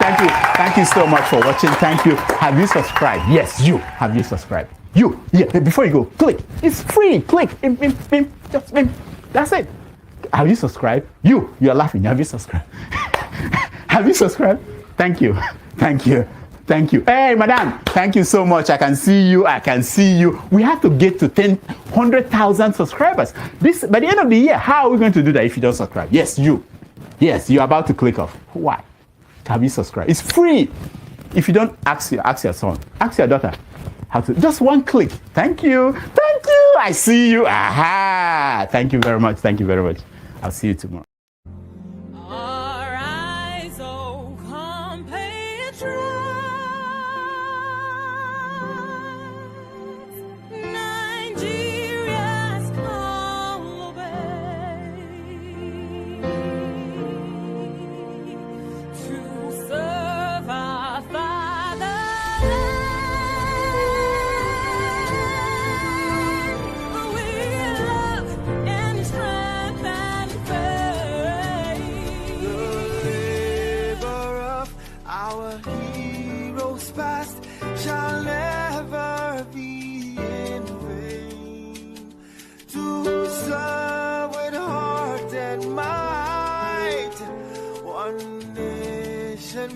Thank you. Thank you so much for watching. Thank you. Have you subscribed? Yes, you. Have you subscribed? You. Yeah, before you go, click. It's free. Click. Just that's it. Have you subscribed? You're laughing. Have you subscribed? Have you subscribed? Thank you. Thank you. Thank you. Hey, madam, thank you so much. I can see you. I can see you. We have to get to 100,000 subscribers. This by the end of the year. How are we going to do that if you don't subscribe? Yes, you. Yes, you're about to click off. Why? Have you subscribed? It's free. If you don't, ask your son, ask your daughter how to. Just one click. Thank you. Thank you. I see you. Aha. Thank you very much. Thank you very much. I'll see you tomorrow.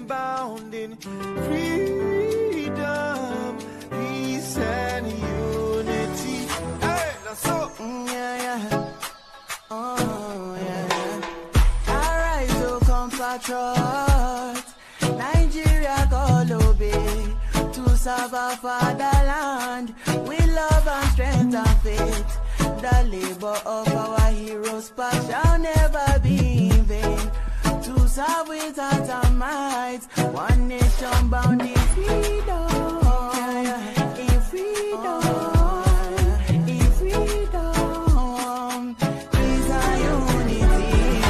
Bound in freedom, peace and unity. Hey, that's so. Yeah. Oh, yeah. Arise, oh compatriots. Nigeria call obey to serve our fatherland with love and strength and faith. The labor of our heroes past shall never be in vain. To serve with heart and might, one nation bound in freedom, in freedom, in freedom, peace and unity.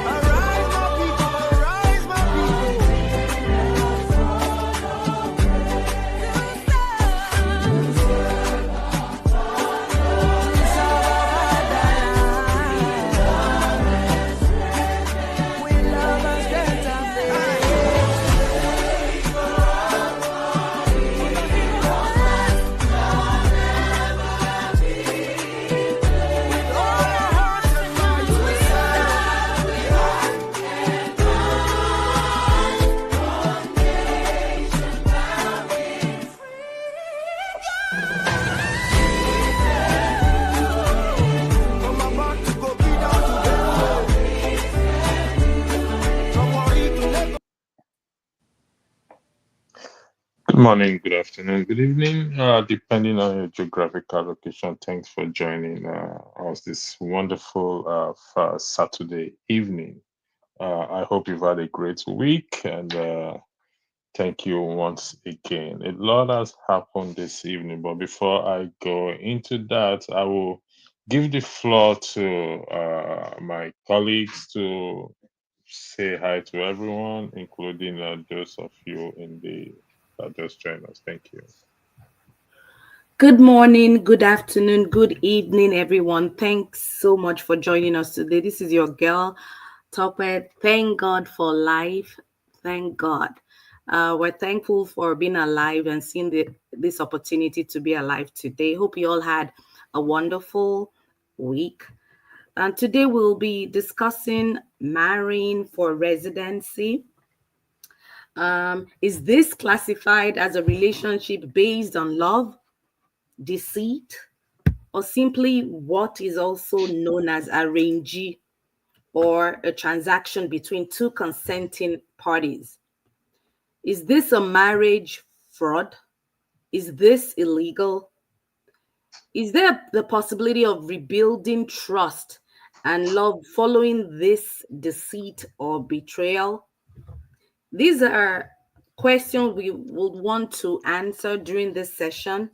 Arise, my people, arise, my Good morning, good afternoon, good evening, depending on your geographical location. Thanks for joining us this wonderful Saturday evening. I hope you've had a great week, and thank you once again. A lot has happened this evening, but before I go into that, I will give the floor to my colleagues to say hi to everyone, including those of you in the just join us. Thank you. Good morning, good afternoon, good evening, everyone. Thanks so much for joining us today. This is your girl, Tobi. Thank God for life. Thank God. We're thankful for being alive and seeing this opportunity to be alive today. Hope you all had a wonderful week. And today we'll be discussing marrying for residency. Is this classified as a relationship based on love, deceit, or simply what is also known as arrangee, or a transaction between two consenting parties? Is this a marriage fraud? Is this illegal? Is there the possibility of rebuilding trust and love following this deceit or betrayal? These are questions we would want to answer during this session.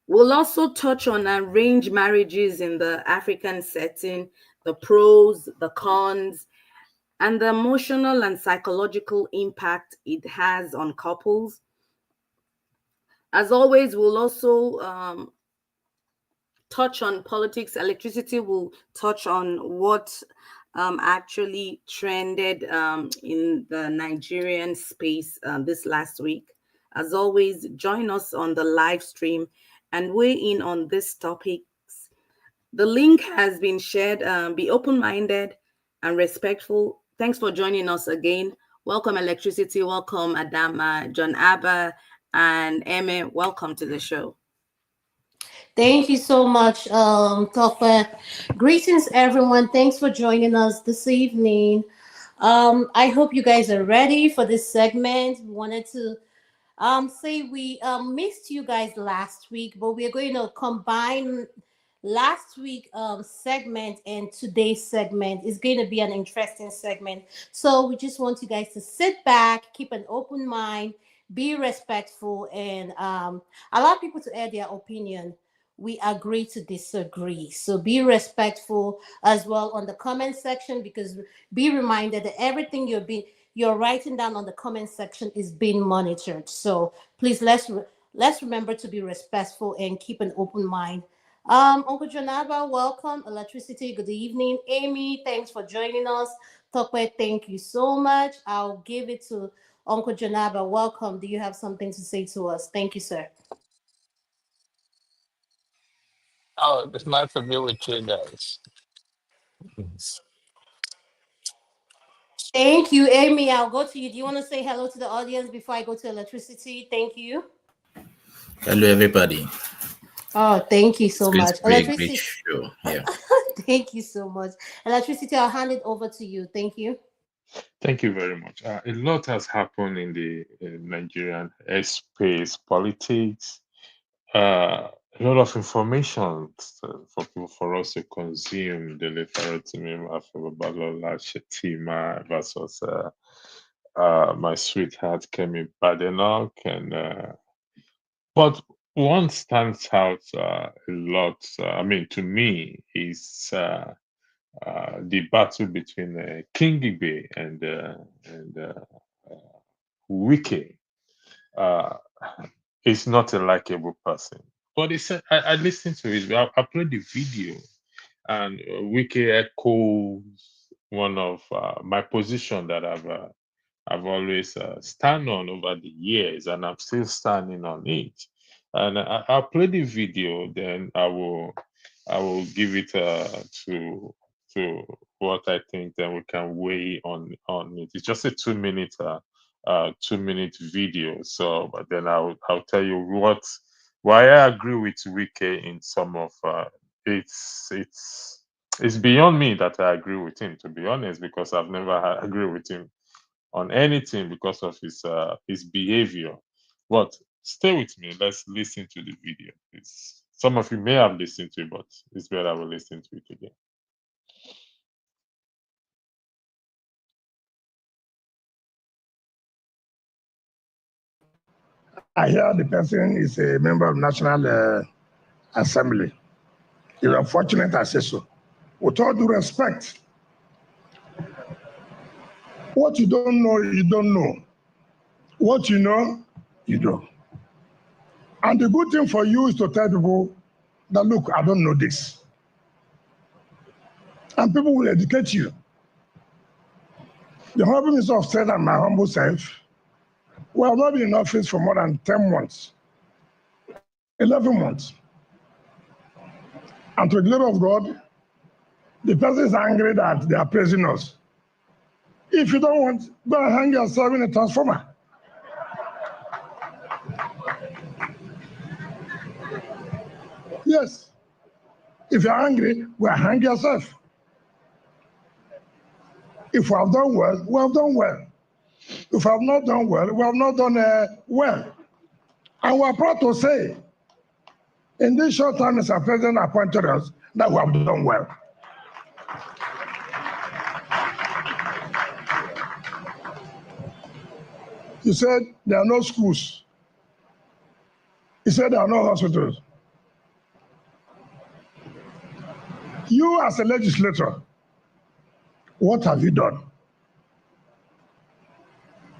We'll also touch on arranged marriages in the African setting, the pros, the cons, and the emotional and psychological impact it has on couples. As always, we'll also touch on politics. Electricity will touch on what actually trended in the Nigerian space this last week. As always, join us on the live stream and weigh in on this topics. The link has been shared. Be open-minded and respectful. Thanks for joining us again. Welcome, Electricity. Welcome, Adama, John Abba, and Emme. Welcome to the show. Thank you so much, Tope. Greetings, everyone. Thanks for joining us this evening. I hope you guys are ready for this segment. We wanted to say we missed you guys last week, but we're going to combine last week segment and today's segment. Is going to be an interesting segment. So we just want you guys to sit back, keep an open mind, be respectful, and allow people to add their opinion. We agree to disagree. So be respectful as well on the comment section, because be reminded that everything you're writing down on the comment section is being monitored. So please let's remember to be respectful and keep an open mind. Uncle Janaba, welcome. Electricity, good evening. Amy, thanks for joining us. Tokwe, thank you so much. I'll give it to Uncle Janaba. Welcome. Do you have something to say to us? Thank you, sir. Oh, it's nice to be with you guys. Thank you, Amy. I'll go to you. Do you want to say hello to the audience before I go to Electricity? Thank you. Hello, everybody. Oh, thank you so much. It's going to be a great Electricity. show. Yeah. Thank you so much. Electricity, I'll hand it over to you. Thank you. Thank you very much. A lot has happened in the Nigerian space, politics, a lot of information for us to consume. The Lefaratimi Afebabalola Shetima versus my sweetheart Kemi Badenoch, and but one stands out a lot. I mean, to me, is the battle between King Igbe and Wike. Is not a likable person, but it's I listened to it. I played the video, and Wike echoes one of my position that I've always stand on over the years, and I'm still standing on it. And I'll play the video, then I will give it to what I think. Then we can weigh on it. It's just a 2 minute 2 minute video. So, but then I'll tell you why I agree with Wike in some of it's beyond me that I agree with him, to be honest, because I've never agree with him on anything because of his behavior. But stay with me. Let's listen to the video. Some of you may have listened to it, but it's better I will listen to it again. I hear the person is a member of National Assembly. You're unfortunate I say so. With all due respect, what you don't know, you don't know. What you know, you do. And the good thing for you is to tell people that, look, I don't know this. And people will educate you. The Honorable Minister of State and my humble self, we have not been in office for more than 10 months, 11 months. And to the glory of God, the person is angry that they are praising us. If you don't want, go and hang yourself in a transformer. Yes. If you're angry, well, hang yourself. If we have done well, we have done well. If we have not done well, we have not done well. And we are proud to say, in this short time, Mr. President appointed us, that we have done well. He said there are no schools. He said there are no hospitals. You as a legislator, what have you done?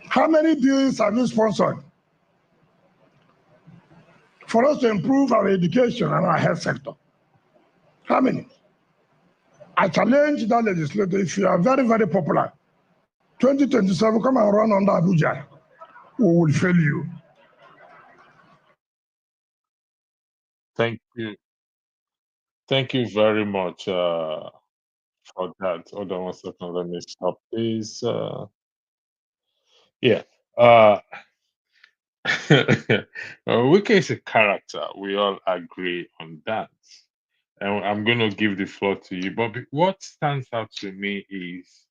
How many bills have you sponsored for us to improve our education and our health sector? How many? I challenge that legislator, if you are very, very popular, 2027, come and run under Abuja. We will fail you. Thank you. Thank you very much for that. Hold on one second. Let me stop this. Yeah. Wike is a character. We all agree on that. And I'm going to give the floor to you. But what stands out to me is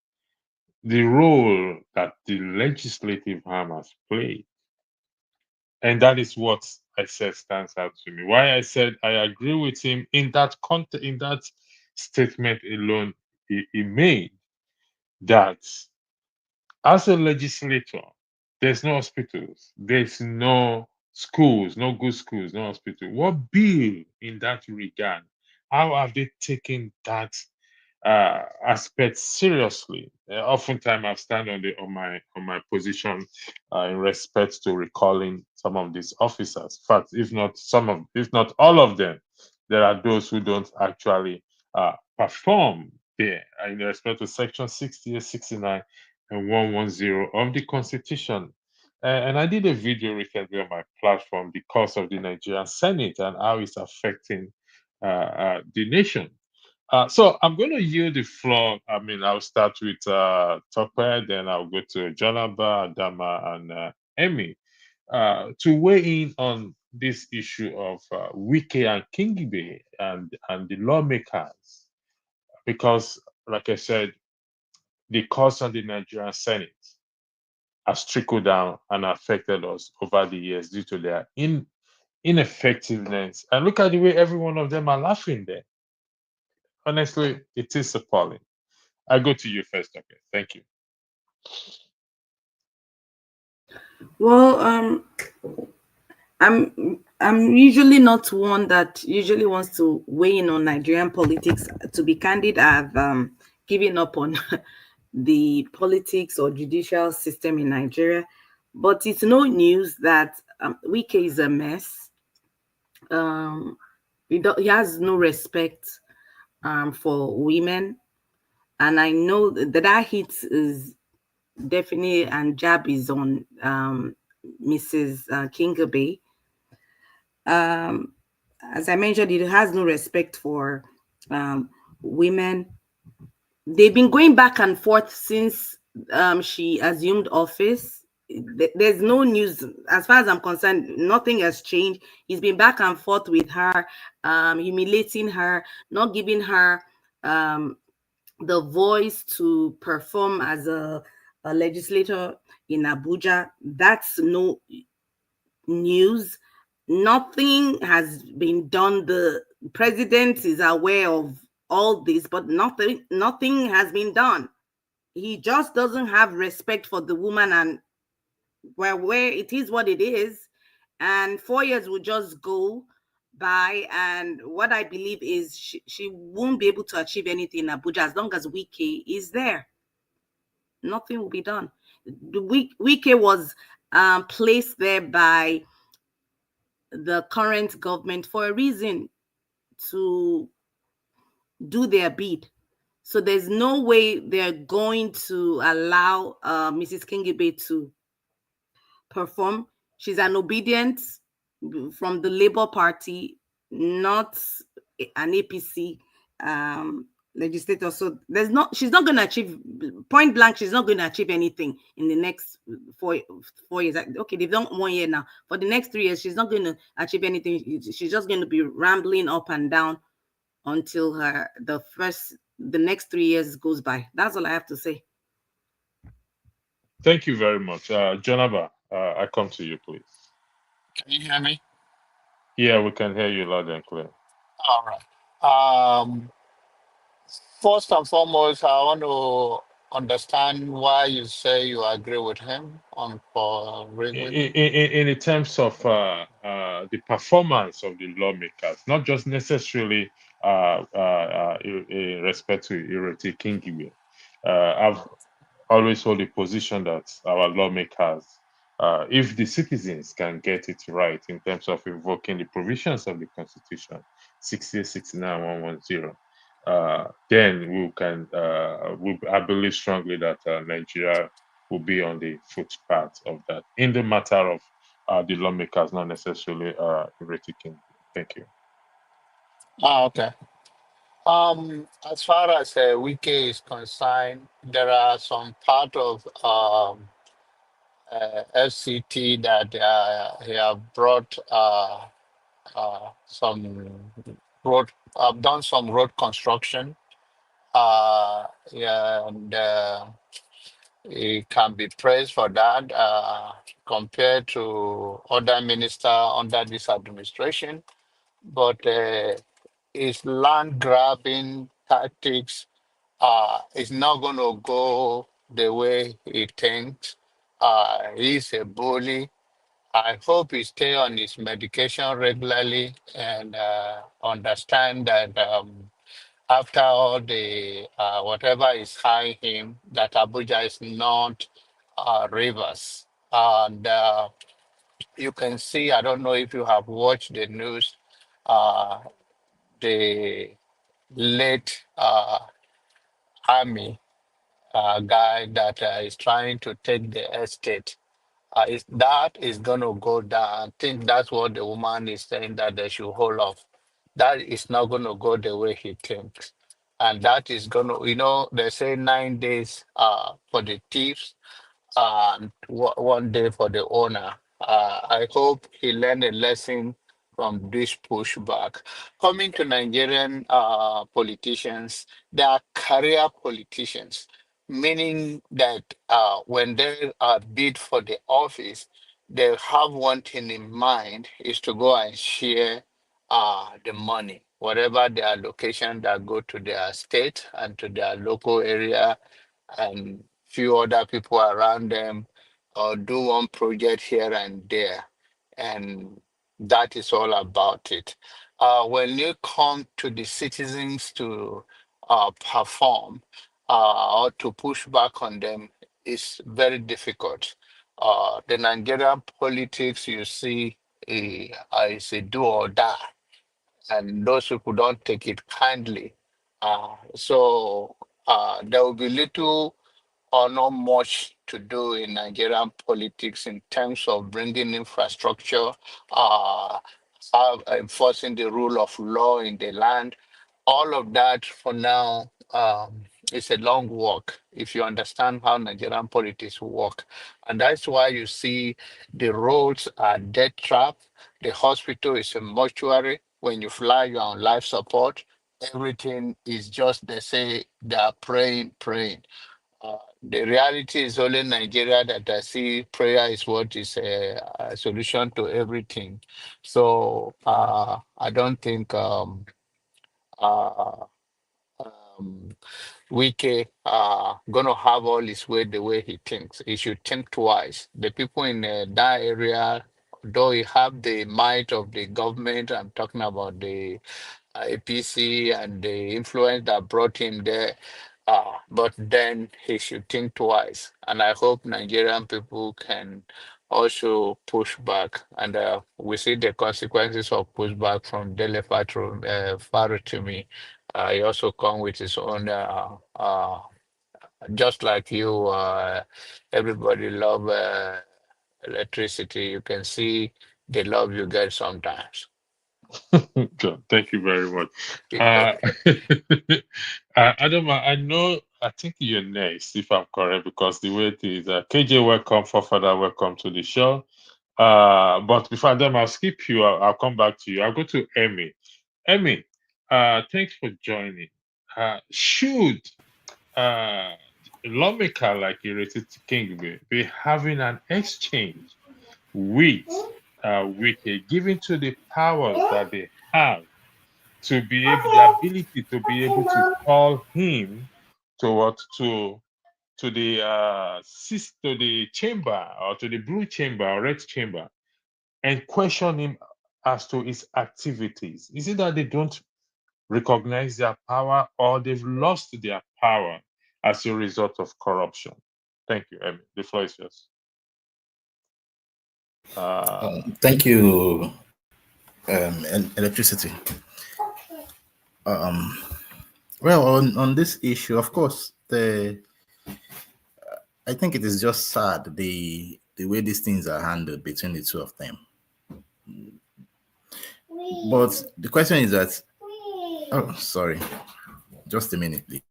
the role that the legislative arm has played. And that is what I said stands out to me. Why I said I agree with him in that in that statement alone he made, that as a legislator, there's no hospitals, there's no schools, no good schools, no hospital. What bill in that regard? How have they taken that aspect seriously? Oftentimes, I stand on my position in respect to recalling some of these officers. In fact, if not all of them, there are those who don't actually perform there in respect to Section 68, 69, and 110 of the Constitution. And I did a video recently on my platform, the course of the Nigerian Senate and how it's affecting the nation. So I'm going to yield the floor. I mean, I'll start with Tope, then I'll go to Jonaba, Adama, and Emmy to weigh in on this issue of Wike and Kingibe and the lawmakers. Because, like I said, the course of the Nigerian Senate has trickled down and affected us over the years due to their ineffectiveness. And look at the way every one of them are laughing there. Honestly, it is appalling. I go to you first, okay? Thank you. Well, I'm usually not one that usually wants to weigh in on Nigerian politics. To be candid, I've given up on the politics or judicial system in Nigeria. But it's no news that Wike is a mess. He has no respect for women, and I know that hit is definitely, and jab is on Mrs. Kingabe. As I mentioned, it has no respect for women. They've been going back and forth since she assumed office. There's no news, as far as I'm concerned. Nothing has changed. He's been back and forth with her, humiliating her, not giving her the voice to perform as a legislator in Abuja. That's no news. Nothing has been done. The president is aware of all this, but nothing has been done. He just doesn't have respect for the woman, and where it is what it is. And 4 years will just go by, and what I believe is she won't be able to achieve anything in Abuja as long as Wike is there. Nothing will be done. Wike was placed there by the current government for a reason, to do their bid. So there's no way they're going to allow Mrs. Kingibe to perform. She's an obedient from the Labour Party, not an APC legislator. So she's not going to achieve, point blank, she's not going to achieve anything in the next four years. Okay, they've done 1 year now. For the next 3 years, she's not going to achieve anything. She's just going to be rambling up and down until the next 3 years goes by. That's all I have to say. Thank you very much. Jonaba, I come to you, please. Can you hear me? Yeah, we can hear you loud and clear. All right. First and foremost, I want to understand why you say you agree with him on for in terms of the performance of the lawmakers, not just necessarily in respect to Ireti Kingibe. I've always hold the position that our lawmakers, if the citizens can get it right in terms of invoking the provisions of the Constitution, 60, 69, 110, then I believe strongly that Nigeria will be on the footpath of that in the matter of the lawmakers, not necessarily Ireti King. Thank you. Okay. As far as Wike is concerned, there are some part of FCT that he have brought some road, done some road construction. Yeah, and he can be praised for that compared to other minister under this administration. But his land grabbing tactics is not going to go the way he thinks. He's a bully. I hope he stay on his medication regularly and understand that after all the whatever is high him, that Abuja is not Rivers. And you can see, I don't know if you have watched the news, uh, the late army guy that is trying to take the estate. That is going to go down. I think that's what the woman is saying, that they should hold off. That is not going to go the way he thinks. And that is going to, they say 9 days for the thieves and 1 day for the owner. I hope he learned a lesson from this pushback. Coming to Nigerian politicians, they are career politicians, meaning that when they bid for the office, they have one thing in mind is to go and share the money, whatever the allocation that go to their state and to their local area and few other people around them or do one project here and there. And that is all about it. When you come to the citizens to perform or to push back on them, it's very difficult. The Nigerian politics you see is a do or die, and those people don't take it kindly. So there will be little or not much to do in Nigerian politics in terms of bringing infrastructure, uh, enforcing the rule of law in the land. All of that for now is a long walk if you understand how Nigerian politics work. And that's why you see the roads are death trap. The hospital is a mortuary. When you fly, you're on life support. Everything is just, they say they are praying, praying. The reality is only Nigeria that I see prayer is what is a solution to everything. So I don't think uh, um, Wike gonna have all his way the way he thinks. He should think twice. The people in that area, though he have the might of the government, I'm talking about the APC and the influence that brought him there. But then he should think twice. And I hope Nigerian people can also push back. And we see the consequences of pushback from Dele Farutumi. He also come with his own, just like you, everybody love electricity. You can see the love you get sometimes. Good. Thank you very much. Uh, Adam, I know, I think you're next, if I'm correct, because the way it is, KJ, welcome, for further welcome to the show. But before them, I'll skip you. I'll come back to you. I'll go to Emmy. Emmy, thanks for joining. Should a lawmaker like Ireti King be having an exchange with Wike, given to the powers that they have to be able, the ability to be able to call him to what to the to the chamber or to the blue chamber or red chamber and question him as to his activities. Is it that they don't recognize their power or they've lost their power as a result of corruption? Thank you, Emmy. The floor is yours. Thank you, electricity. Well, on this issue, of course, I think it is just sad the way these things are handled between the two of them. But the question is that, oh, sorry, just a minute, please.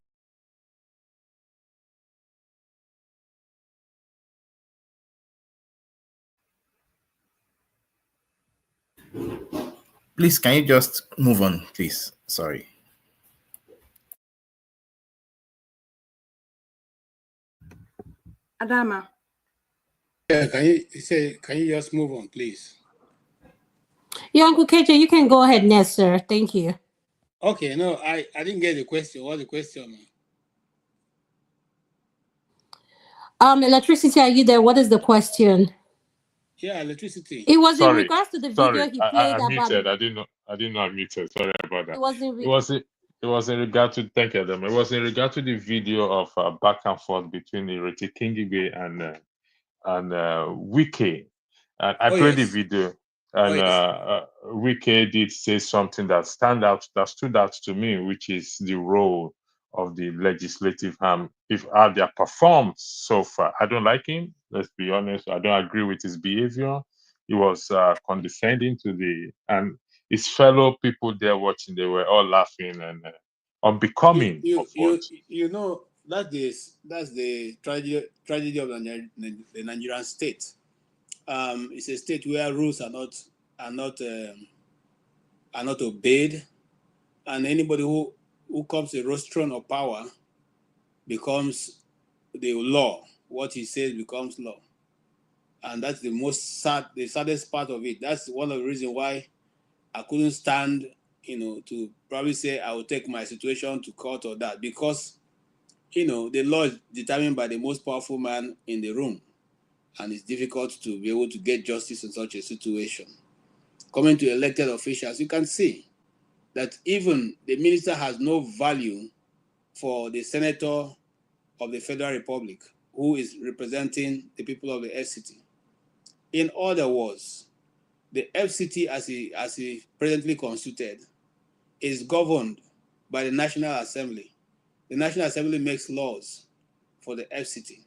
Please, can you just move on, please? Sorry. Adama. Yeah, can you just move on, please? Yeah, Uncle KJ, you can go ahead next, sir. Thank you. Okay, no, I didn't get the question. What's the question? Electricity, are you there? What is the question? Yeah, electricity. It was in Sorry, regards to the video he played I about. muted. I didn't know I muted. Sorry about that. It was in. It was in regard to, thank you, Adam. It was in regard to the video of back and forth between Ireti Kingibe and Wike. And I played the Yes. video, and Yes. Wike did say something that stood out to me, which is the role of the legislative arm. If how they have performed so far, I don't like him. Let's be honest. I don't agree with his behavior. He was condescending to and his fellow people there watching. They were all laughing and unbecoming of what. You know that's the tragedy of the Nigerian state. It's a state where rules are not obeyed, and anybody who comes a rostrum of power becomes the law. What he says becomes law, and that's the saddest part of it. That's one of the reasons why I couldn't stand, to probably say I will take my situation to court or that, because, the law is determined by the most powerful man in the room, and it's difficult to be able to get justice in such a situation. Coming to elected officials, you can see that even the minister has no value for the senator of the Federal Republic who is representing the people of the FCT. In other words, the FCT, as he presently constituted, is governed by the National Assembly. The National Assembly makes laws for the FCT,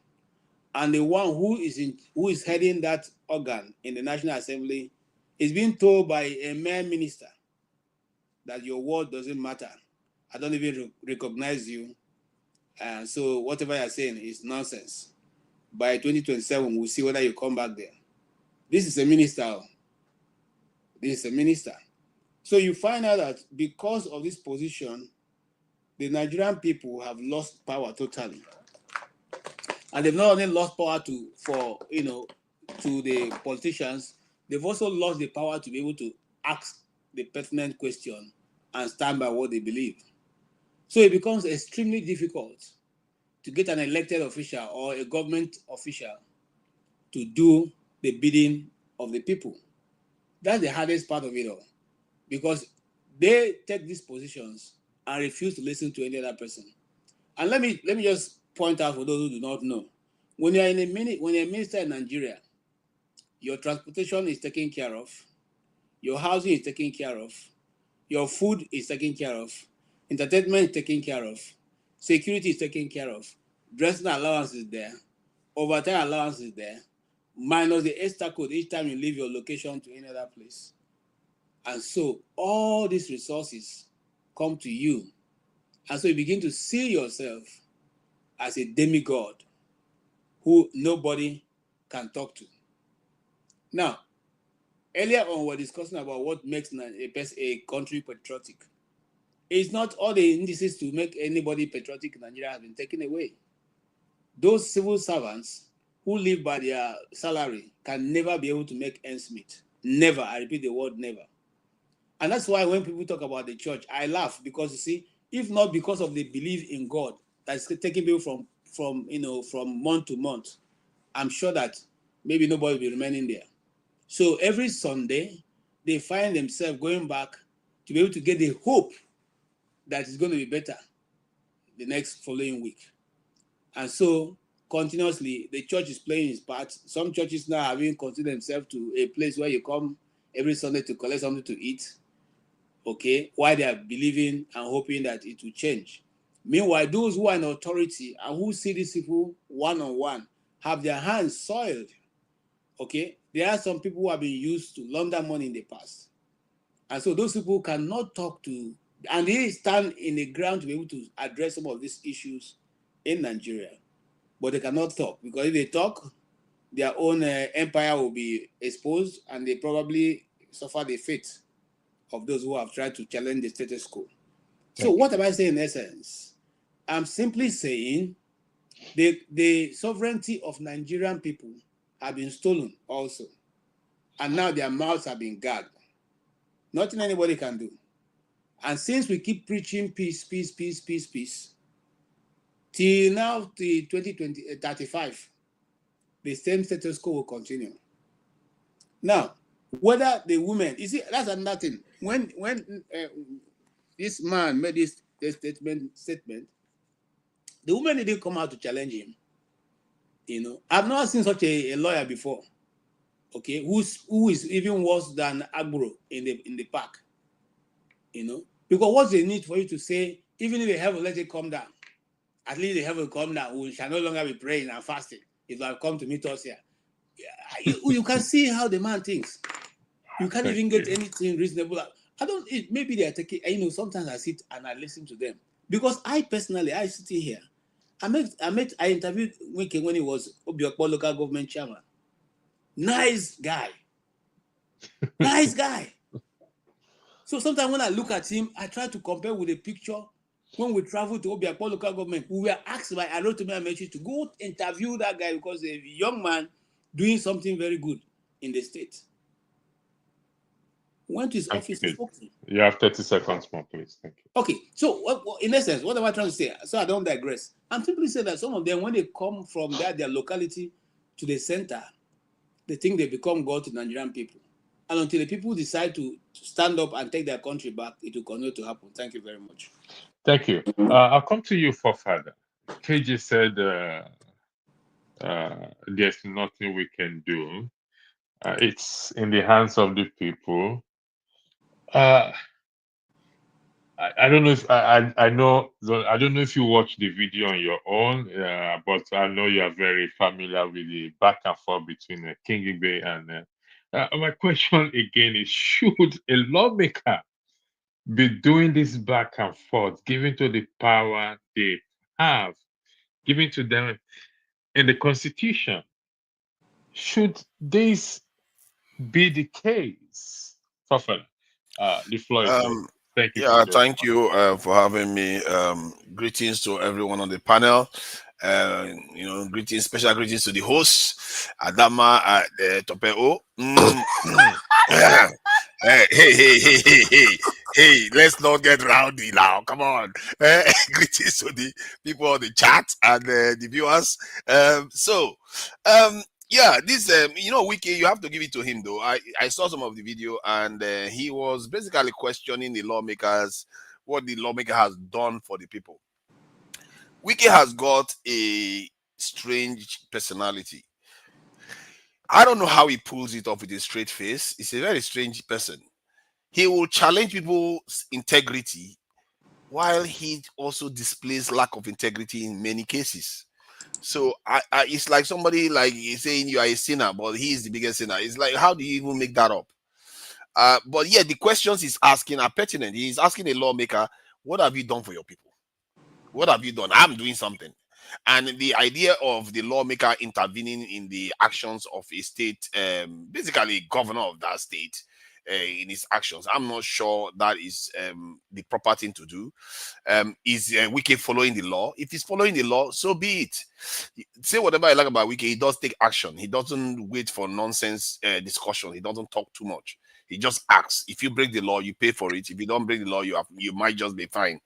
and the one who is heading that organ in the National Assembly is being told by a mere minister that your word doesn't matter. I don't even recognize you, and so whatever you're saying is nonsense. By 2027, we'll see whether you come back there. This is a minister. This is a minister. So you find out that because of this position, the Nigerian people have lost power totally. And they've not only lost power to the politicians, they've also lost the power to be able to ask the pertinent question and stand by what they believe. So it becomes extremely difficult to get an elected official or a government official to do the bidding of the people. That's the hardest part of it all, because they take these positions and refuse to listen to any other person. And let me just point out for those who do not know, when you're a minister in Nigeria, your transportation is taken care of, your housing is taken care of, your food is taken care of, entertainment is taken care of, security is taken care of, dressing allowance is there, overtime allowance is there, minus the extra code each time you leave your location to any other place. And so all these resources come to you. And so you begin to see yourself as a demigod who nobody can talk to. Now, earlier on, we're discussing about what makes a country patriotic. It's not all the indices to make anybody patriotic in Nigeria have been taken away. Those civil servants who live by their salary can never be able to make ends meet. Never. I repeat the word never. And that's why when people talk about the church, I laugh, because you see, if not because of the belief in God that's taking people from month to month, I'm sure that maybe nobody will be remaining there. So every Sunday, they find themselves going back to be able to get the hope that it's going to be better the next following week. And so continuously, the church is playing its part. Some churches now have even considered themselves to a place where you come every Sunday to collect something to eat, okay, while they are believing and hoping that it will change. Meanwhile, those who are in authority and who see these people one-on-one have their hands soiled. Okay? There are some people who have been used to launder money in the past. And so those people cannot talk to, and they stand in the ground to be able to address some of these issues in Nigeria. But they cannot talk, because if they talk, their own empire will be exposed, and they probably suffer the fate of those who have tried to challenge the status quo. So what am I saying in essence? I'm simply saying the sovereignty of Nigerian people have been stolen also. And now their mouths have been gagged. Nothing anybody can do. And since we keep preaching peace, peace, peace, peace, peace, till now, till 2035, the same status quo will continue. Now, whether the women, you see, that's another thing. When this man made this statement, the women didn't come out to challenge him. You know, I've never seen such a lawyer before. Okay, who is even worse than Agboro in the park. You know, because what's the need for you to say, even if the heaven let it come down, at least the heaven come down, we shall no longer be praying and fasting. It will come to meet us here. You can see how the man thinks. You can't even get anything reasonable. Maybe they are taking, you know, sometimes I sit and I listen to them. Because I personally, I sit here. I interviewed Wike when he was Obiokpo local government chairman. Nice guy. Nice guy. So sometimes when I look at him, I try to compare with a picture. When we traveled to Obiokpo local government, we were asked by Arotumi Amechi to go interview that guy because a young man doing something very good in the state. Went to his office and spoke to him. You have 30 seconds more, please. Thank you. Okay, so in essence, what am I trying to say? So I don't digress. I'm simply saying that some of them, when they come from their locality to the center, they think they become God to Nigerian people. And until the people decide to stand up and take their country back, it will continue to happen. Thank you very much. Thank you. I'll come to you for further. KJ said there's nothing we can do. It's in the hands of the people. I don't know if I know. I don't know if you watch the video on your own, but I know you are very familiar with the back and forth between King Igbe and. My question again is: should a lawmaker be doing this back and forth, giving to the power they have, given to them in the Constitution? Should this be the case? Fafana, the floor is yours. Thank you. Yeah, thank you for having me. Greetings to everyone on the panel. You know, greetings, special greetings to the host, Adama at Topeo. Hey, let's not get rowdy now. Come on. Greetings to the people on the chat and the viewers. Yeah, this you know, Wike, you have to give it to him though. I saw some of the video, and he was basically questioning the lawmakers, what the lawmaker has done for the people. Wike has got a strange personality. I don't know how he pulls it off with a straight face. He's a very strange person. He will challenge people's integrity while he also displays lack of integrity in many cases. So it's like somebody like saying you are a sinner, but he is the biggest sinner. It's like, how do you even make that up? But yeah, the questions he's asking are pertinent. He's asking a lawmaker, what have you done for your people? What have you done? I'm doing something. And the idea of the lawmaker intervening in the actions of a state, basically governor of that state, in his actions, I'm not sure that is the proper thing to do. Is Wike following the law? If he's following the law, so be it. Say whatever I like about Wike, he does take action. He doesn't wait for nonsense discussion. He doesn't talk too much. He just acts. If you break the law, you pay for it. If you don't break the law, you might just be fine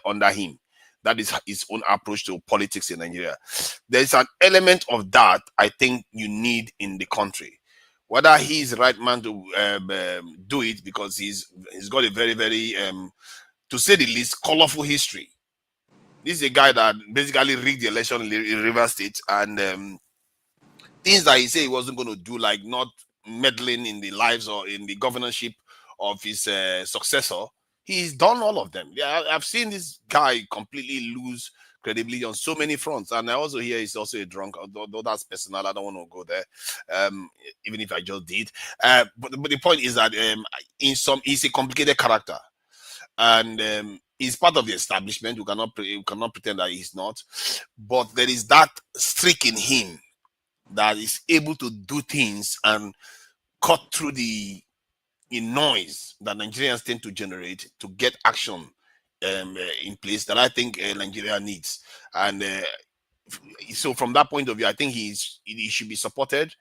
under him. That is his own approach to politics in Nigeria. There's an element of that I think you need in the country. Whether he's the right man to do it, because he's got a very, very, to say the least, colorful history. This is a guy that basically rigged the election in Rivers State, and things that he said he wasn't going to do, like not meddling in the lives or in the governorship of his successor, He's done all of them. Yeah, I've seen this guy completely lose credibility on so many fronts, and I also hear he's also a drunk. Although that's personal, I don't want to go there. Even if I just did. But the point is that he's a complicated character, and he's part of the establishment. We cannot pretend that he's not. But there is that streak in him that is able to do things and cut through the noise that Nigerians tend to generate to get action in place that I think Nigeria needs. And so from that point of view, I think he should be supported.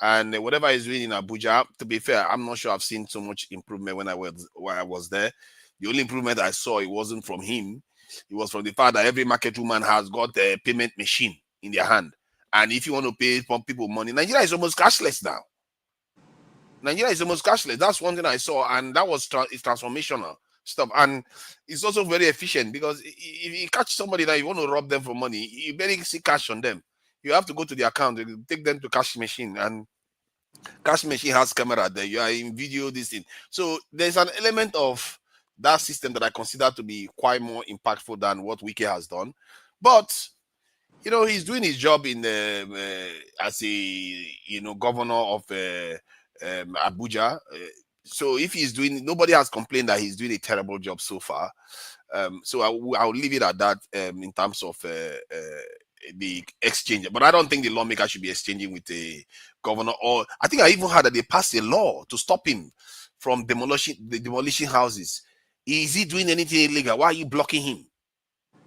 And whatever he's doing in Abuja, to be fair, I'm not sure I've seen so much improvement when I was there. The only improvement I saw, it wasn't from him. It was from the fact that every market woman has got a payment machine in their hand. And if you want to pay people money, Nigeria is almost cashless now. Nigeria is almost cashless. That's one thing I saw, and that was it's transformational stuff. And it's also very efficient, because if you catch somebody that you want to rob them for money, you barely see cash on them. You have to go to the account, you take them to cash machine, and cash machine has camera there. You are in video, this thing. So there's an element of that system that I consider to be quite more impactful than what Wike has done. But he's doing his job in as a governor of Abuja. So if he's doing, nobody has complained that he's doing a terrible job so far. So I'll leave it at that in terms of the exchange. But I don't think the lawmaker should be exchanging with the governor. Or I think I even heard that they passed a law to stop him from demolishing houses. Is he doing anything illegal? Why are you blocking him?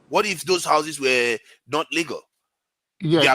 What if those houses were not legal? Yeah,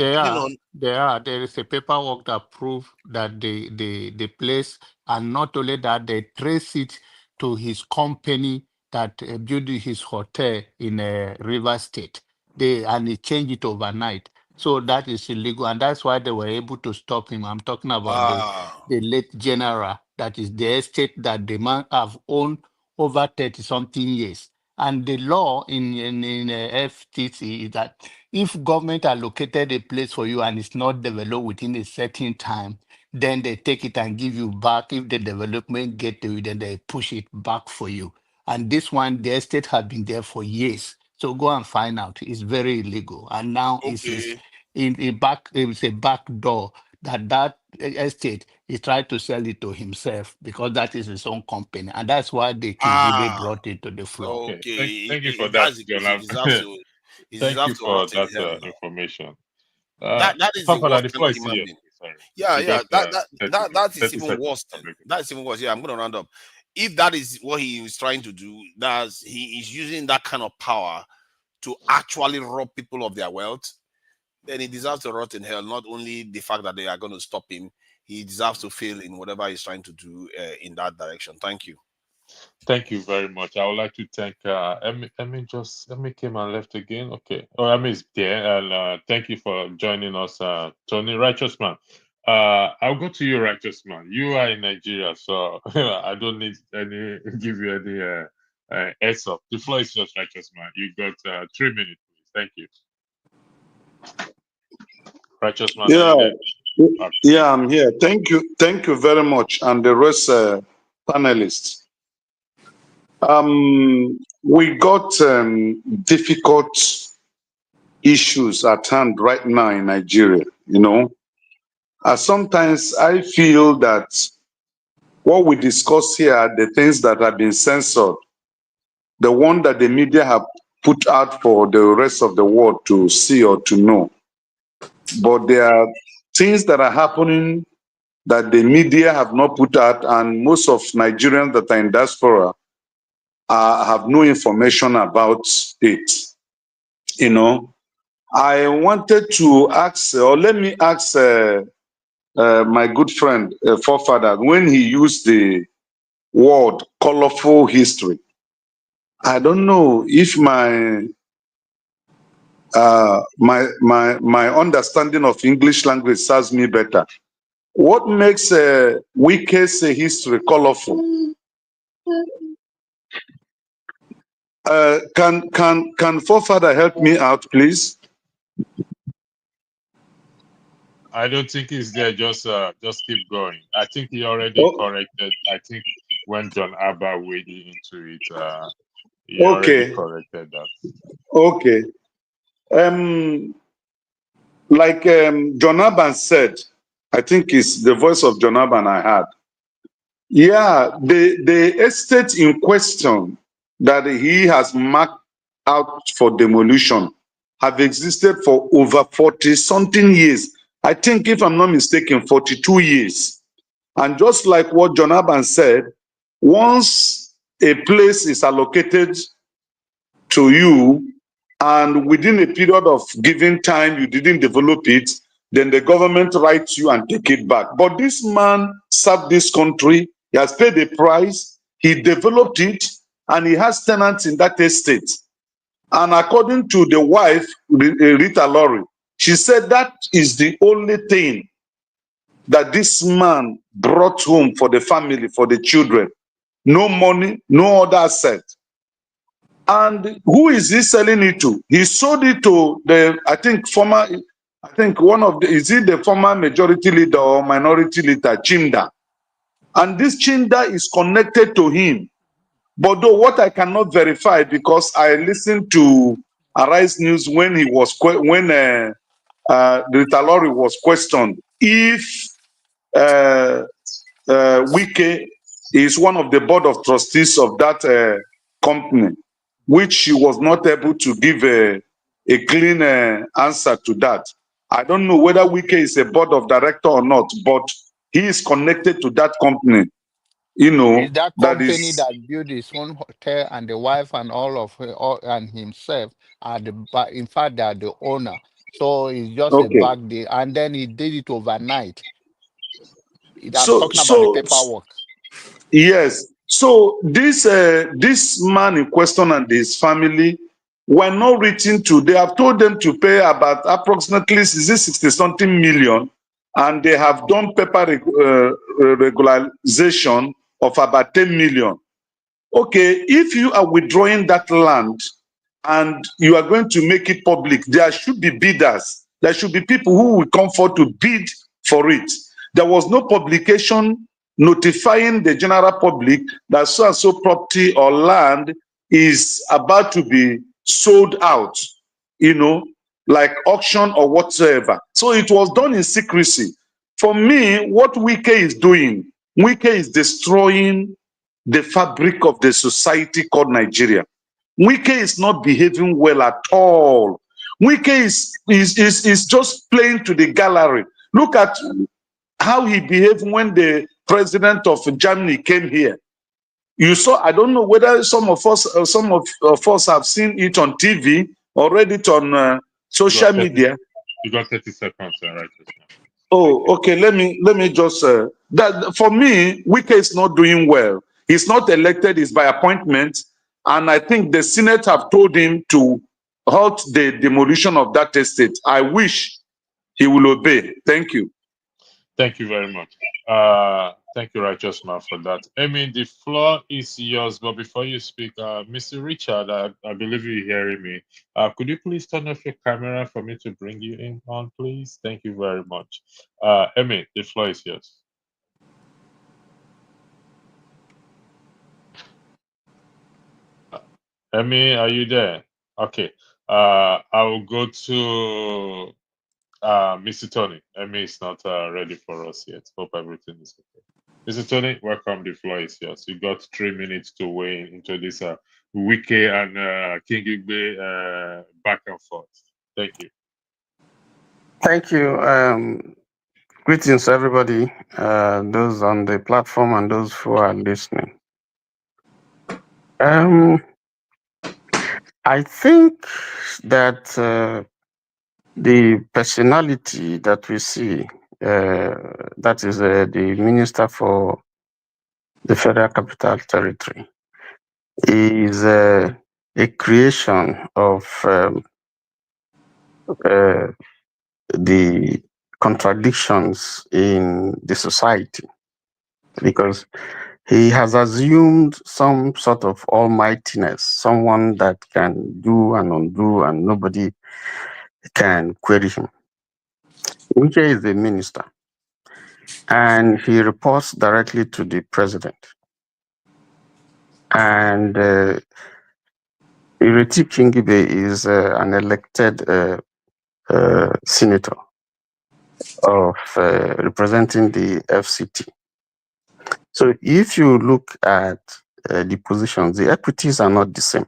they are. There is a paperwork that proves that the place, and not only that, they trace it to his company that built his hotel in River State. And they change it overnight. So that is illegal, and that's why they were able to stop him. I'm talking about the late general, that is the estate that the man have owned over 30-something years. And the law in FTC is that if government allocated a place for you and it's not developed within a certain time, then they take it and give you back. If the development get to you, then they push it back for you. And this one, the estate has been there for years. So go and find out. It's very illegal. And now it's a back door that estate is trying to sell it to himself, because that is his own company. And that's why they really brought it to the floor. Okay. Thank you for that, Jolam. Thank you for that information. That is the worst kind of human being. Sorry. Yeah. That is even worse. That's even worse. Yeah, I'm going to round up. If that is what he is trying to do, he is using that kind of power to actually rob people of their wealth, then he deserves to rot in hell. Not only the fact that they are going to stop him, he deserves to fail in whatever he's trying to do in that direction. Thank you. Thank you very much. I would like to thank Emmy came and left again. Okay. Oh, Emmy is there. And thank you for joining us, Tony. Righteous Man. I'll go to you, Righteous Man. You are in Nigeria, so I don't need give you any heads up. The floor is yours, Righteous Man. You got 3 minutes, please. Thank you. Righteous Man. Yeah, I'm here. Thank you very much, and the rest panelists. We got difficult issues at hand right now in Nigeria. Sometimes I feel that what we discuss here are the things that have been censored, the one that the media have put out for the rest of the world to see or to know. But there are things that are happening that the media have not put out, and most of Nigerians that are in diaspora have no information about it. I wanted to ask, or let me ask my good friend, forefather, when he used the word colorful history. I don't know if my understanding of English language serves me better. What makes Wike's history colorful? Can forefather help me out, please? I don't think he's there. Just keep going. I think he already corrected. I think when John Abba waded into it, he already Okay. corrected that. Okay. Like John Abba said, I think it's the voice of John Abba I had. Yeah, the estate in question that he has marked out for demolition have existed for over 40-something years. I think, if I'm not mistaken, 42 years. And just like what John Abba said, once a place is allocated to you, and within a period of given time you didn't develop it, then the government writes you and take it back. But this man served this country, he has paid a price, he developed it, and he has tenants in that estate. And according to the wife, Rita Lorry, she said that is the only thing that this man brought home for the family, for the children. No money, no other asset. And who is he selling it to? He sold it to the, is it the former majority leader or minority leader, Chinda? And this Chinda is connected to him. But though what I cannot verify, because I listened to Arise News when he was, the Talori was questioned, if Wike is one of the board of trustees of that company, which she was not able to give a clean answer to that. I don't know whether Wike is a board of director or not, but he is connected to that company. You know, Is that that company is that built his own hotel, and the wife and all of her, and himself are in fact they are the owner. So it's just a okay. back day, and then he did it overnight. I'm So talking about the so paperwork. yes. So this man in question and his family were not written to. They have told them to pay about approximately 60-something million, and they have done paper regularization of about 10 million. Okay, if you are withdrawing that land and you are going to make it public, there should be bidders. There should be people who will come forward to bid for it. There was no publication notifying the general public that so and so property or land is about to be sold out, you know, like auction or whatsoever. So it was done in secrecy. For me, what Wike is doing, Wike is destroying the fabric of the society called Nigeria. Wike is not behaving well at all. Wike is just playing to the gallery. Look at how he behaved when the president of Germany came here. You saw, I don't know whether some of us have seen it on TV or read it on social media. You got 30 seconds, right? Oh, okay. Let me just that for me, Wike is not doing well. He's not elected; he's by appointment, and I think the Senate have told him to halt the demolition of that estate. I wish he will obey. Thank you. Thank you very much. Thank you, Righteous Man, for that. Amy, the floor is yours. But before you speak, Mr. Richard, I believe you're hearing me. Could you please turn off your camera for me to bring you in on, please? Thank you very much. Amy, the floor is yours. Amy, are you there? Okay. I will go to Mr. Tony. Amy is not ready for us yet. Hope everything is okay. Mr. Tony, welcome. The floor is yours. You got 3 minutes to weigh into this Wike and King Igbe back and forth. Thank you. Thank you. Greetings, everybody, those on the platform and those who are listening. I think that the personality that we see, that is the Minister for the Federal Capital Territory, is a creation of the contradictions in the society, because he has assumed some sort of almightiness, someone that can do and undo and nobody can query him. Wike is the minister, and he reports directly to the president. And Ireti Kingibe is an elected senator of representing the FCT. So if you look at the positions, the equities are not the same.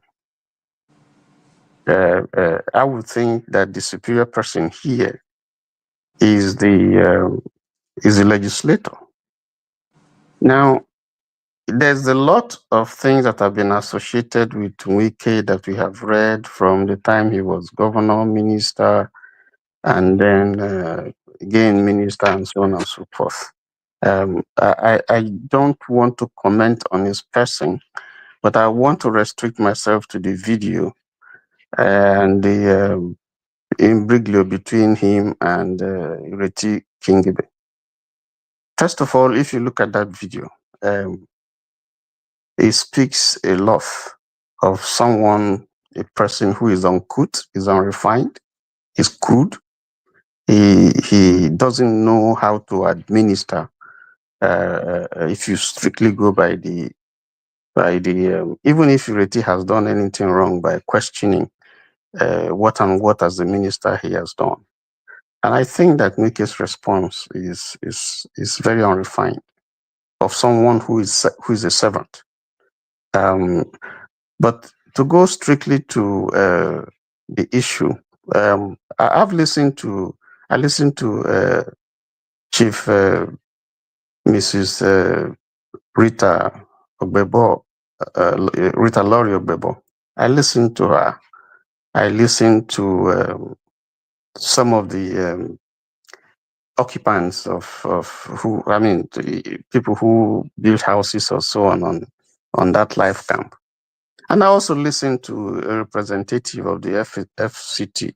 I would think that the superior person here is the legislator. Now, there's a lot of things that have been associated with Wike that we have read from the time he was governor, minister, and then again minister, and so on and so forth. I don't want to comment on his person, but I want to restrict myself to the video and the imbroglio between him and Ireti Kingibe. First of all, if you look at that video, it speaks a lot of someone, a person who is uncouth, is unrefined, is crude. He doesn't know how to administer. If you strictly go by the even if Ireti has done anything wrong by questioning what as the minister he has done. And I think that Mike's response is very unrefined of someone who is a servant. But to go strictly to the issue, I listened to Chief Mrs. Rita Ogbebo, Rita Lori Ogbebo. I listened to her. I listened to some of the occupants of who, I mean, the people who built houses or so on that life camp. And I also listened to a representative of the FCT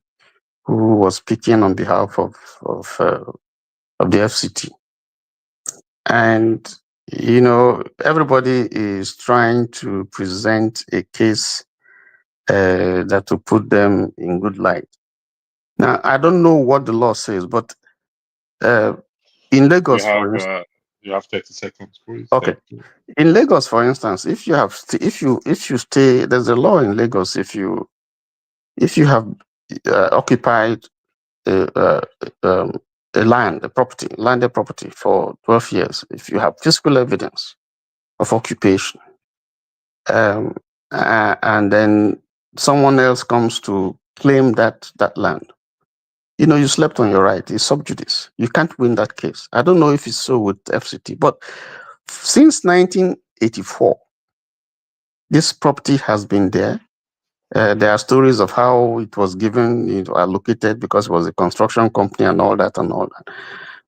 who was speaking on behalf of the FCT. And, you know, everybody is trying to present a case that will put them in good light. Now, I don't know what the law says, but in Lagos, for instance, you have 30 seconds, please. Okay. In Lagos, for instance, if you stay, there's a law in Lagos. If you have occupied a landed property for 12 years, if you have physical evidence of occupation, and then someone else comes to claim that land, you know, you slept on your right. It's sub judice. You can't win that case. I don't know if it's so with FCT, but since 1984, this property has been there. There are stories of how it was given, allocated because it was a construction company and all that.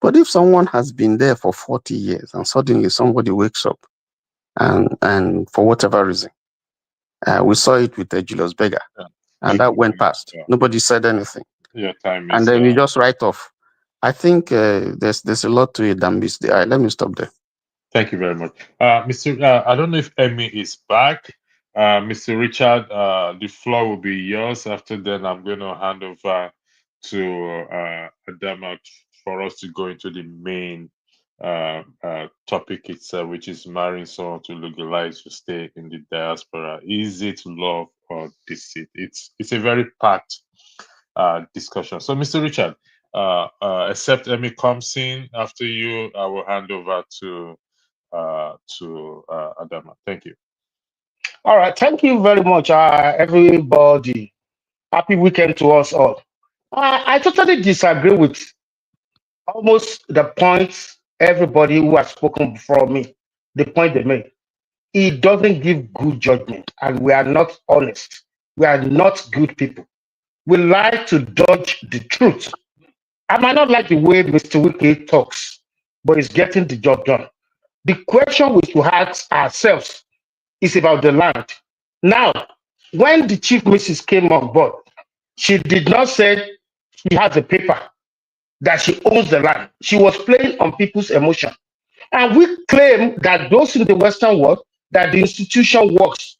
But if someone has been there for 40 years and suddenly somebody wakes up and for whatever reason, we saw it with Julius Berger, and that went past. Yeah. Nobody said anything. Your time is, and then you just write off. I think there's a lot to it than meets the eye. Let me stop there. Thank you very much. Mr. I don't know if Emmy is back. Mr. Richard, the floor will be yours. After that, I'm going to hand over to Adama for us to go into the main topic itself, which is marrying someone to legalize to stay in the diaspora. Is it love or deceit? It's a very packed discussion. So, Mr. Richard, except Emmy comes in after you, I will hand over to Adama. Thank you. All right. Thank you very much, everybody. Happy weekend to us all. I totally disagree with almost the points everybody who has spoken before me, the point they made. It doesn't give good judgment, and we are not honest. We are not good people. We like to dodge the truth. I might not like the way Mr. Wike talks, but he's getting the job done. The question we should ask ourselves is about the land. Now, when the chief Mrs. came on board, she did not say she has a paper that she owns the land. She was playing on people's emotion. And we claim that those in the Western world, that the institution works.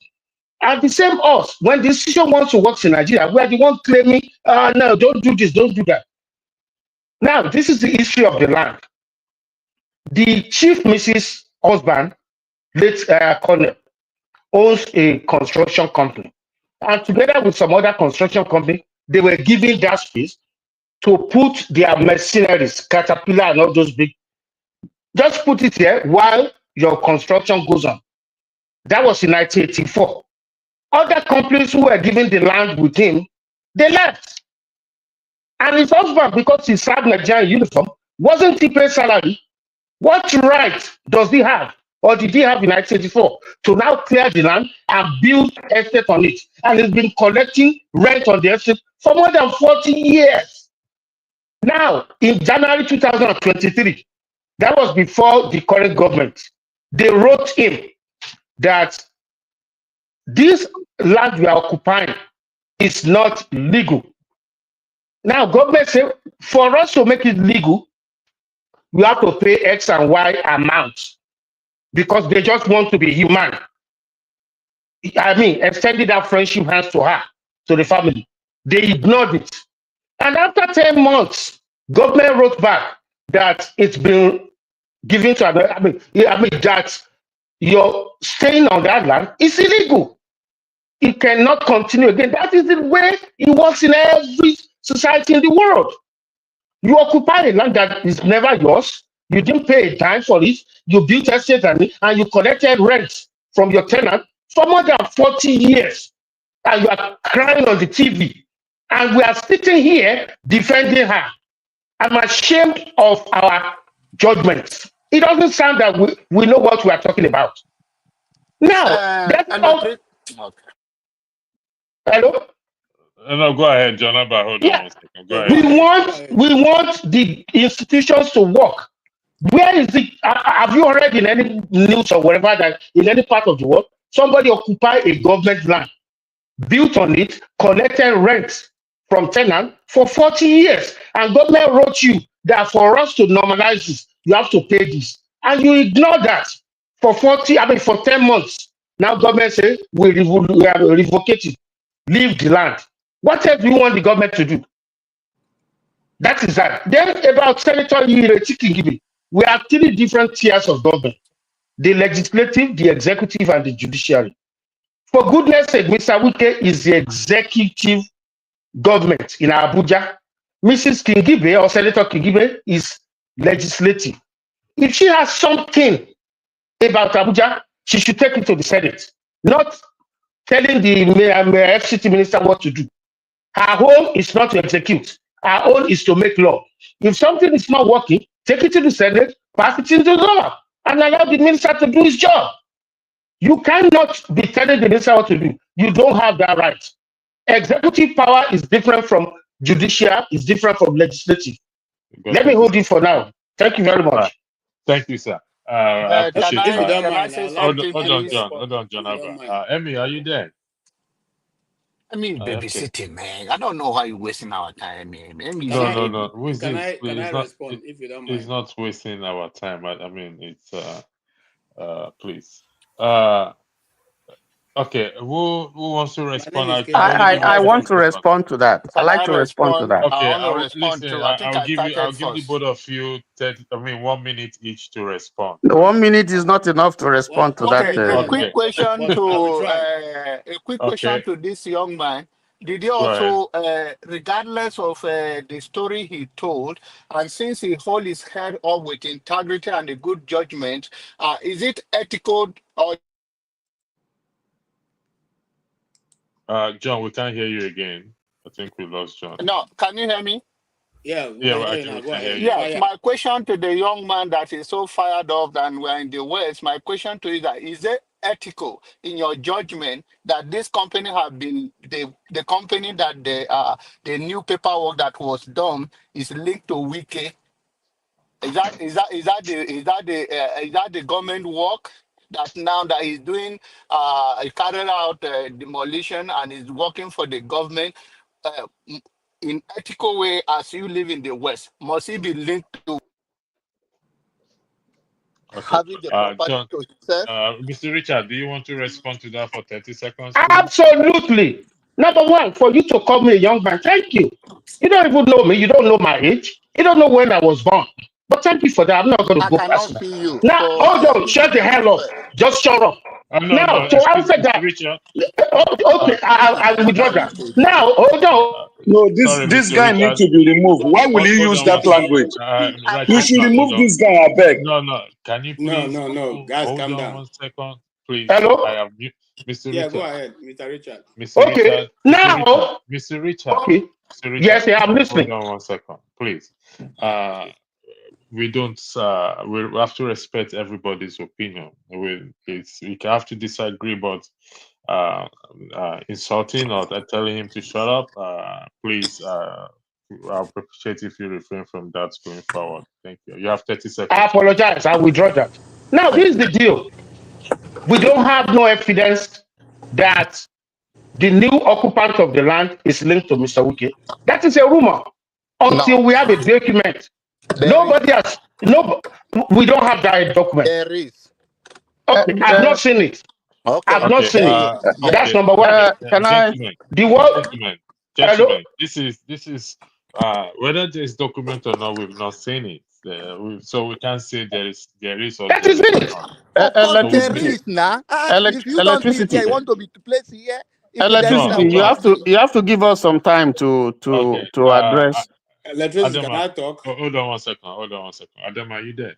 And the same us, when the institution wants to work in Nigeria, we are the ones claiming, no, don't do this, don't do that. Now, this is the history of the land. The chief Mrs. husband, late Colonel, owns a construction company. And together with some other construction company, they were giving that space to put their mercenaries, Caterpillar and all those big, just put it here while your construction goes on. That was in 1984. Other companies who were given the land with him, they left. And his husband, because he served Nigerian uniform, wasn't he paid salary? What right does he have, or did he have in 1984, to now clear the land and build estate on it? And he's been collecting rent on the estate for more than 40 years. Now, in January 2023, that was before the current government, they wrote him that this land we are occupying is not legal. Now, government say, for us to make it legal, we have to pay X and Y amounts because they just want to be human. I mean, extended that friendship hands to her, to the family. They ignored it. And after 10 months, government wrote back that it's been given to another. I mean that your staying on that land is illegal. It cannot continue again. That is the way it works in every society in the world. You occupy a land that is never yours. You didn't pay a dime for it. You built estate on it, and you collected rent from your tenant for more than 40 years. And you are crying on the TV. And we are sitting here defending her. I'm ashamed of our judgments. It doesn't sound that we know what we are talking about. Now, that's all. Okay. Hello? No, go ahead, John. But hold on one second. Go ahead. We want the institutions to work. Where is it? Have you heard in any news or whatever that in any part of the world, somebody occupy a government land, built on it, collected rent from tenant for 40 years, and government wrote you that for us to normalize this, you have to pay this, and you ignore that for 10 months. Now government say we are revocating, leave the land. What else do you want the government to do? That is that. Then about Senator Kingibe, we have 3 different tiers of government: the legislative, the executive, and the judiciary. For goodness sake, Mr. Wike is the executive government in Abuja. Mrs. Kingibe or Senator Kingibe is legislative. If she has something about Abuja, she should take it to the Senate, not telling the FCT minister what to do. Her own is not to execute. Her own is to make law. If something is not working, take it to the Senate, pass it into law, and allow the minister to do his job. You cannot be telling the minister what to do. You don't have that right. Executive power is different from judicial, is different from legislative. Let me hold it for now. Thank you very much. Thank you, sir. I appreciate If you don't that. mind, Hold on, John. Emmy, are you there? I mean, babysitting, man. I don't know why you're wasting our time, man. No. Can I respond if you don't mind? It's not wasting our time. I mean, it's please. Okay, who wants to respond? I want to respond to that. I like to respond to that. Okay, I want to respond listen, to. I think I'll give the first. both of you 1 minute each to respond. The 1 minute is not enough to respond to that. A quick question to this young man. Did he also, regardless of the story he told, and since he hold his head up with integrity and a good judgment, is it ethical or? John, we can't hear you again. I think we lost John. No, can you hear me? Yeah, Yes, my question to the young man that is so fired up and we're in the West, my question to you is it ethical in your judgment that this company have been the company that the new paperwork that was done is linked to Wike? Is that the government work that now that he's doing he carried out demolition and is working for the government in ethical way as you live in the West? Must he be linked to having the property John, to himself? Mr. Richard, do you want to respond to that for 30 seconds? Please? Absolutely. Number one, for you to call me a young man, thank you. You don't even know me. You don't know my age. You don't know when I was born. But thank you for that. I'm not going to I go cannot personal. see you. Now, So hold on. excuse Shut me, the hell up. first. Just shut up. No, Now, to excuse answer me, that, Richard. okay, I will withdraw that. Now, hold on. No, Sorry, this Mr. guy needs Richard. to be removed. Why will he Hold use on one that second. language? Right, You should remove this guy, I beg. No. Can you No, please guys, hold calm on down. 1 second, please? Hello? I have Mr. Yeah, Richard. go ahead, Mr. Richard. Mr. Okay. Richard. Now, Mr. Richard. okay. Mr. Richard. Yes, I'm listening. Hold on 1 second, please. We don't. We have to respect everybody's opinion. We have to disagree, but insulting or telling him to shut up. Please. I'll appreciate if you refrain from that going forward. Thank you. You have 30 seconds. I apologize. I withdraw that. Now, here's the deal. We don't have no evidence that the new occupant of the land is linked to Mr. Wike. That is a rumor until we have a document. Nobody has. No, we don't have that document. There is. Okay, I've not seen it. Okay. I've not seen it. That's Okay. number one. Can I? The what? Gentlemen, this is whether there's document or not, we've not seen it. So we can't say there is or That there is is it. not. There is now. If you don't see it here, you want to be placed here. If Electricity. You have to give us some time to address. Electricity, can Adama, I talk? hold on 1 second. Adama, are you there?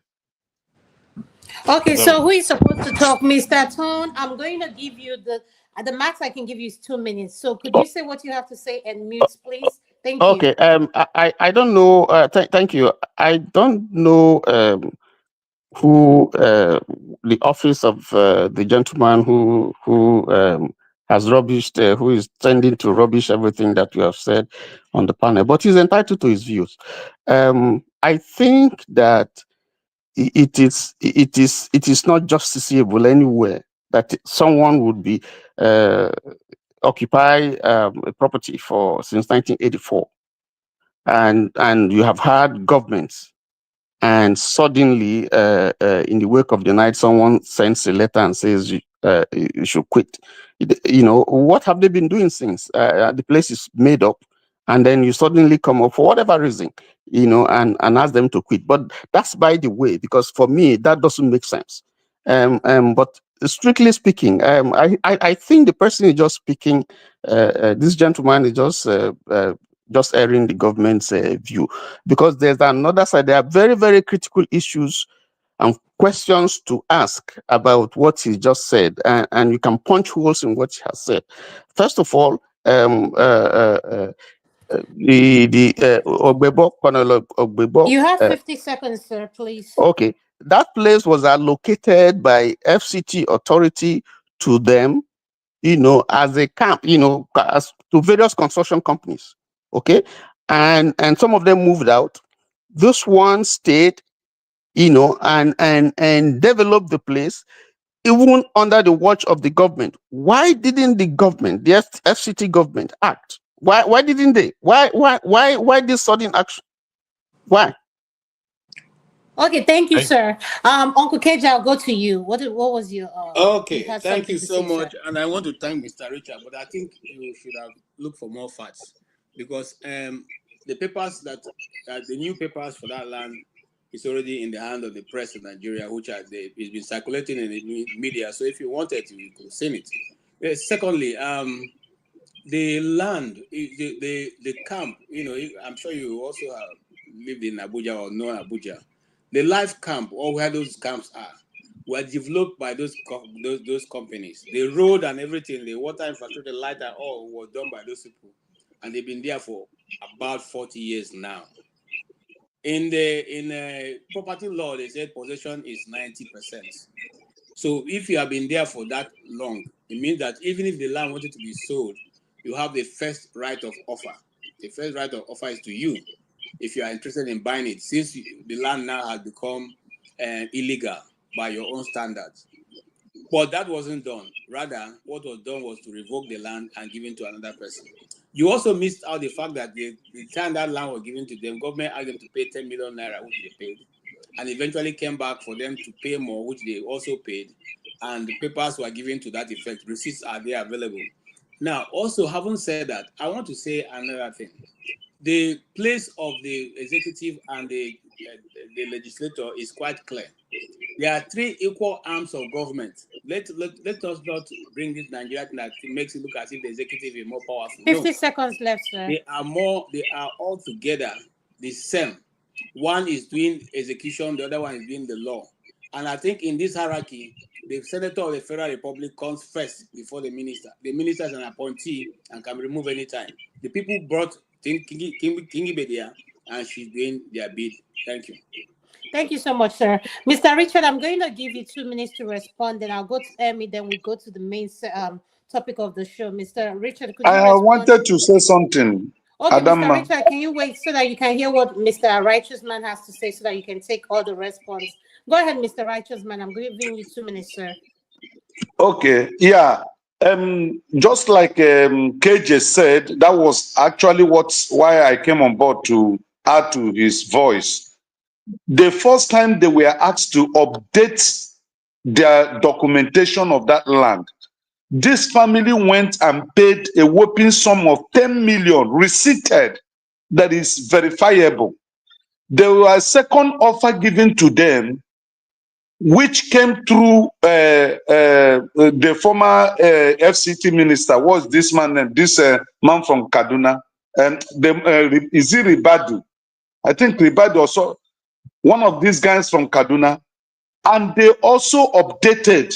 Okay, so who is supposed to talk? Mr. Tone, I'm going to give you the max I can give you is 2 minutes. So could you say what you have to say and mute, please? Thank you. Okay. I don't know. Thank you. I don't know who the office of the gentleman who has rubbished, who is tending to rubbish everything that you have said on the panel, but he's entitled to his views. I think that it is not justiciable anywhere that someone would be occupy a property since 1984, and you have had governments, and suddenly in the wake of the night, someone sends a letter and says you should quit. What have they been doing since? The place is made up, and then you suddenly come up for whatever reason, and ask them to quit. But that's by the way, because for me that doesn't make sense. But strictly speaking, I think the person is just speaking. This gentleman is just airing the government's view, because there's another side. There are very, very critical issues and questions to ask about what he just said, and you can punch holes in what he has said. First of all, the Ogbebo, Colonel Ogbebo. You have 50 seconds, sir, please. Okay, that place was allocated by FCT authority to them, as a camp, as to various construction companies. Okay, and some of them moved out. This one stayed, and developed the place even under the watch of the government. Why didn't the government, the FCT government, act? Why didn't they? Why this sudden action? Why? Okay, thank you, sir. Uncle KJ, I'll go to you. What was your Okay, thank you so much. Sir. And I want to thank Mr. Richard, but I think you should have looked for more facts, because the papers that the new papers for that land is already in the hand of the press in Nigeria, which it's been circulating in the media. So if you wanted to, you could have seen it. Secondly, the land, the camp, I'm sure you also have lived in Abuja or know Abuja. The life camp, or where those camps are, were developed by those companies. The road and everything, the water infrastructure, the light and all were done by those people. And they've been there for about 40 years now. In property law, they said possession is 90%. So if you have been there for that long, it means that even if the land wanted to be sold, you have the first right of offer. The first right of offer is to you, if you are interested in buying it, since the land now has become illegal by your own standards. But that wasn't done. Rather, what was done was to revoke the land and give it to another person. You also missed out the fact that the time that land was given to them, government asked them to pay 10 million naira, which they paid, and eventually came back for them to pay more, which they also paid, and the papers were given to that effect. Receipts are there available. Now, also, having said that, I want to say another thing. The place of the executive and the the legislator is quite clear. There are three equal arms of government. Let us not bring this Nigeria thing that makes it look as if the executive is more powerful. 50 seconds left, sir. They are all together the same. One is doing execution, the other one is doing the law. And I think in this hierarchy, the senator of the Federal Republic comes first before the minister. The minister is an appointee and can be removed anytime. The people brought Kingi Bedia, and she's doing their bid. Thank you. Thank you so much, sir. Mr. Richard, I'm going to give you 2 minutes to respond, then I'll go to Emmy, then we go to the main topic of the show. Mr. Richard, could you respond? wanted to say something. Okay, Adama. Mr. Richard, can you wait so that you can hear what Mr. Righteous Man has to say so that you can take all the response? Go ahead, Mr. Righteous Man. I'm giving you 2 minutes, sir. Okay, yeah. Just like KJ said, that was actually why I came on board to add to his voice. The first time they were asked to update their documentation of that land, this family went and paid a whopping sum of 10 million, receipted, that is verifiable. There was a second offer given to them, which came through the former FCT minister. Was this man and this man from Kaduna? Is it Ribadu? I think Ribadu also, one of these guys from Kaduna, and they also updated.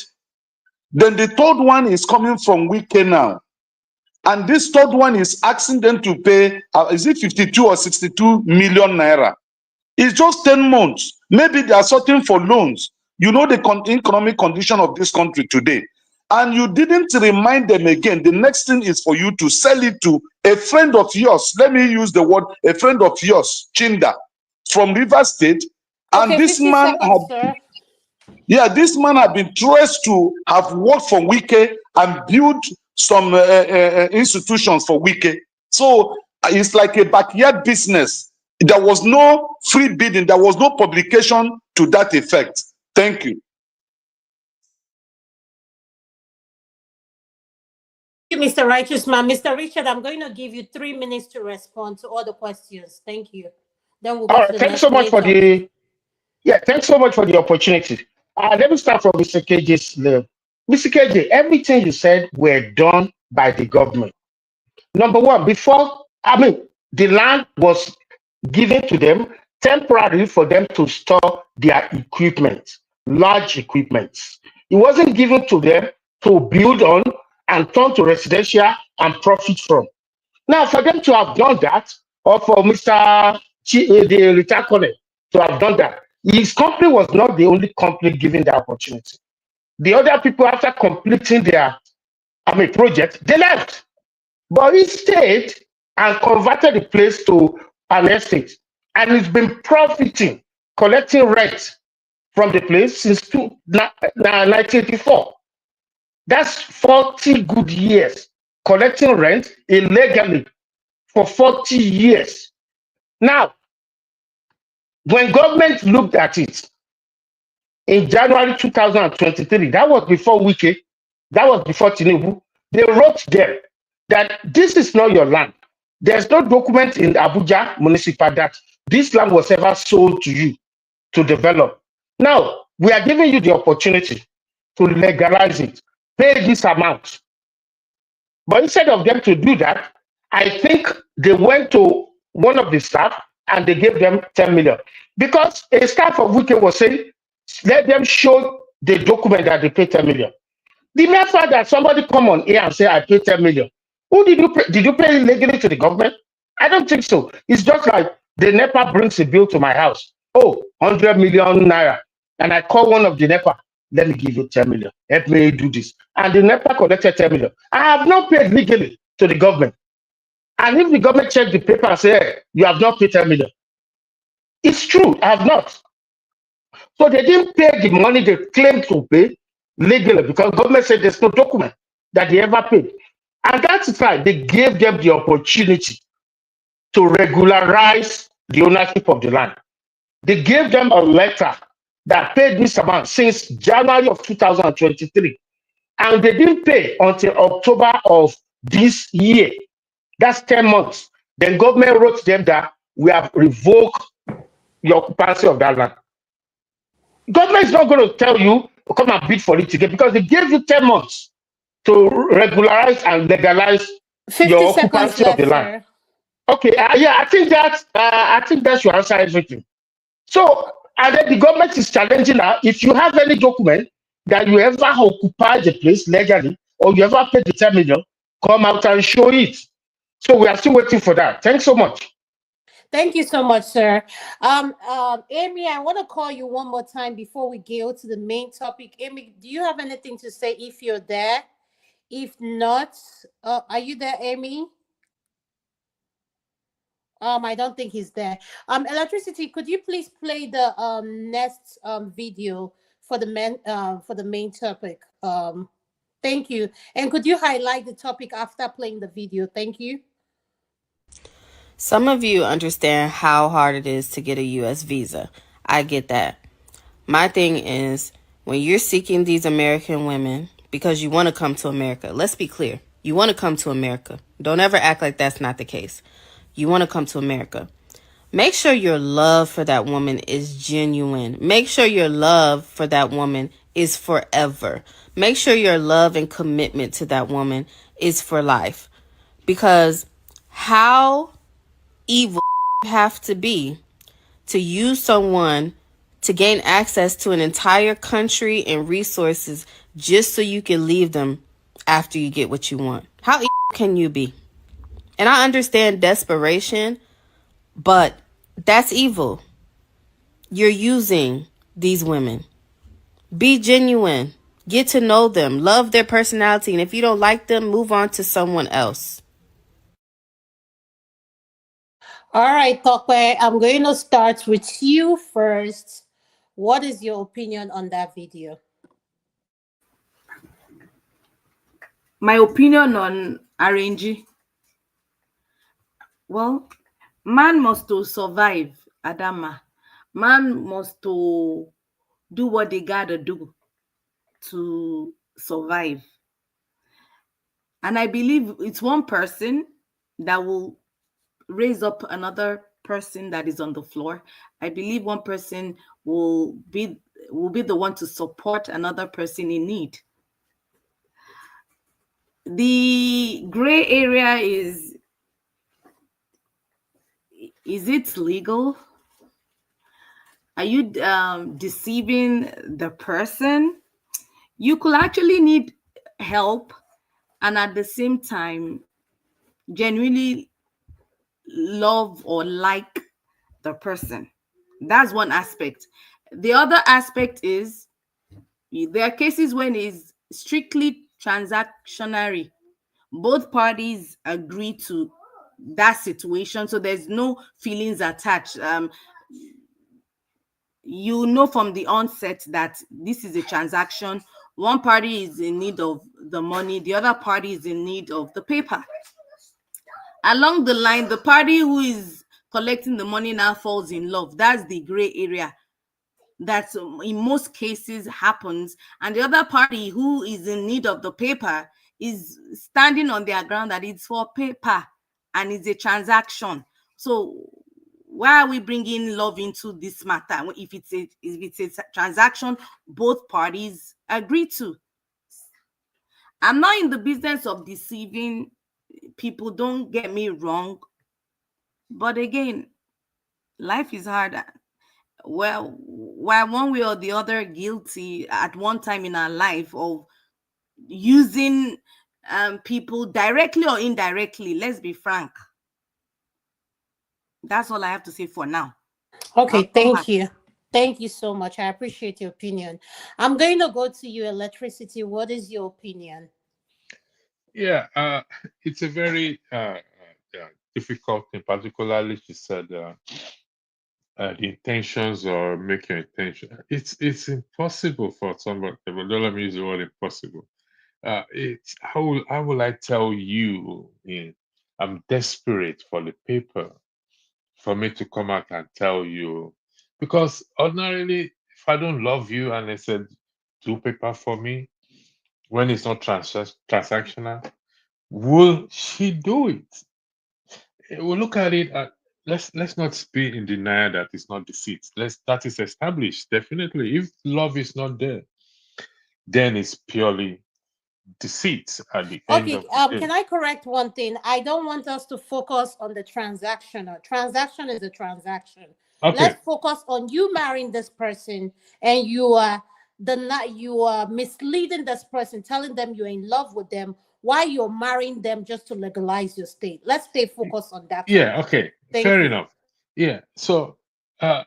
Then the third one is coming from Wike now, and this third one is asking them to pay, is it 52 or 62 million naira? It's just 10 months. Maybe they are sorting for loans. You know the economic condition of this country today. And you didn't remind them again. The next thing is for you to sell it to a friend of yours. Let me use the word, a friend of yours, Chinda, from River State. And Okay, this 50 man seconds, sir. yeah, this man had been traced to have worked for Wike and built some institutions for Wike. So it's like a backyard business. There was no free bidding. There was no publication to that effect. Thank you. Thank you, Mr. Righteous Man. Mr. Richard, I'm going to give you 3 minutes to respond to all the questions. Thank you. Then we'll go All to right, the thanks next so much for topic. thanks so much for the opportunity. Let me start from Mr. KJ's level. Mr. KJ, everything you said were done by the government. Number one, the land was given to them temporarily for them to store their equipment, large equipment. It wasn't given to them to build on and turn to residential and profit from. Now, for them to have done that, or for Mr. The retired colonel to have done that, his company was not the only company given the opportunity. The other people, after completing their project, they left. But he stayed and converted the place to an estate. And he's been profiting, collecting rent from the place since 1984. That's 40 good years collecting rent illegally for 40 years. Now, when government looked at it in January 2023, that was before Wike, that was before Tinubu, they wrote them that this is not your land. There's no document in Abuja municipal that this land was ever sold to you to develop. Now, we are giving you the opportunity to legalize it, pay this amount. But instead of them to do that, I think they went to one of the staff and they gave them 10 million. Because a staff of Wike was saying, let them show the document that they paid 10 million. The mere fact that somebody come on here and say, I paid 10 million. Who did you pay? Did you pay illegally to the government? I don't think so. It's just like the NEPA brings a bill to my house. Oh, 100 million naira. And I call one of the NEPA, let me give you 10 million. Help me do this. And the NEPA collected 10 million. I have not paid legally to the government. And if the government check the paper and say, hey, you have not paid 10 million, it's true, I have not. So they didn't pay the money they claimed to pay legally because government said there's no document that they ever paid. And that's why they gave them the opportunity to regularize the ownership of the land. They gave them a letter that paid this amount since January of 2023. And they didn't pay until October of this year. That's 10 months. Then government wrote them that we have revoked your occupancy of that land. Government is not going to tell you come and bid for it again because they gave you 10 months to regularize and legalize 50 your seconds occupancy of the left, land. sir. Okay, yeah, I think that should answer everything. So, and then the government is challenging now. If you have any document that you ever occupied the place legally, or you ever paid the 10 million, come out and show it. So we are still waiting for that. Thanks so much. Thank you so much, sir. Amy, I want to call you one more time before we go to the main topic. Amy, do you have anything to say if you're there? If not, are you there, Amy? I don't think he's there. Electricity, could you please play the next video for the main topic? Thank you. And could you highlight the topic after playing the video? Thank you. Some of you understand how hard it is to get a US visa. I get that. My thing is, when you're seeking these American women because you want to come to America, let's be clear. You want to come to America. Don't ever act like that's not the case. You want to come to America. Make sure your love for that woman is genuine. Make sure your love for that woman is forever. Make sure your love and commitment to that woman is for life. Because how evil you have to be to use someone to gain access to an entire country and resources just so you can leave them after you get what you want. How evil can you be? And I understand desperation, but that's evil. You're using these women. Be genuine. Get to know them. Love their personality. And if you don't like them, move on to someone else. All right, Tope, I'm going to start with you first. What is your opinion on that video? My opinion on RNG. Well, man must to survive, Adama. Man must to do what they gotta do to survive. And I believe it's one person that will raise up another person that is on the floor. I believe one person will be the one to support another person in need. The gray area is it legal? Are you deceiving the person? You could actually need help and at the same time genuinely love or like the person. That's one aspect. The other aspect is there are cases when it's strictly transactionary. Both parties agree to that situation, so there's no feelings attached. You know from the onset that this is a transaction. One party is in need of the money, the other party is in need of the paper. Along the line, the party who is collecting the money now falls in love. That's the gray area that in most cases happens. And the other party who is in need of the paper is standing on their ground that it's for paper and it's a transaction. So why are we bringing love into this matter? If it's a transaction both parties agree to. I'm not in the business of deceiving people, don't get me wrong, but again, life is hard. Well, we're one way or the other guilty at one time in our life of using people directly or indirectly. Let's be frank. That's all I have to say for now. Okay, thank you. Thank you so much. I appreciate your opinion. I'm going to go to you, Electricity. What is your opinion? Yeah, it's a very difficult thing, particularly she said the intentions or make your intention. It's impossible for somebody, but don't let me use the word impossible. It's how will I tell you I'm desperate for the paper for me to come out and tell you, because ordinarily if I don't love you and I said do paper for me when it's not transactional, will she do it? We'll look at it let's not be in denial that it's not deceit. That is established definitely. If love is not there, then it's purely deceit at the end Okay, of the day. can I correct one thing? I don't want us to focus on the transactional. Transaction is a transaction. Let's Okay. focus on you marrying this person, and you are misleading this person, telling them you're in love with them while you're marrying them just to legalize your state. Let's stay focused on that for Yeah. now. Okay. Thank Fair you. enough. Yeah. So, how?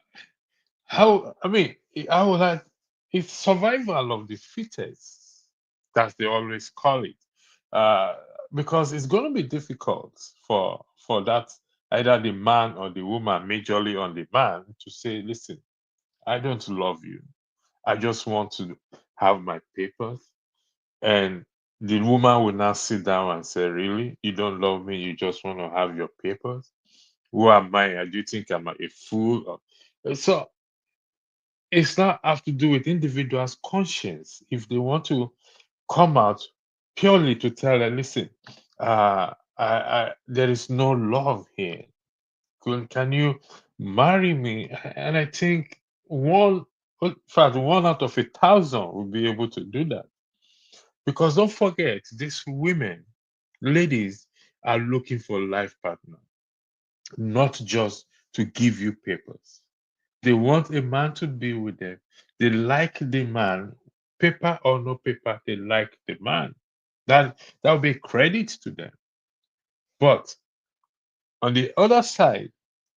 I mean, how that? It's survival of the fittest. That's they always call it, uh, because it's going to be difficult for that either the man or the woman, majorly on the man, to say, "Listen, I don't love you. I just want to have my papers." And the woman will now sit down and say, "Really? You don't love me? You just want to have your papers? Who am I? Do you think I'm a fool?" So it's not have to do with individuals' conscience. If they want to come out purely to tell her, "Listen, there is no love here. Can you marry me?" And I think in fact, 1 out of 1,000 will be able to do that. Because don't forget, these women, ladies, are looking for life partner, not just to give you papers. They want a man to be with them. They like the man, paper or no paper, they like the man. That will be credit to them. But on the other side,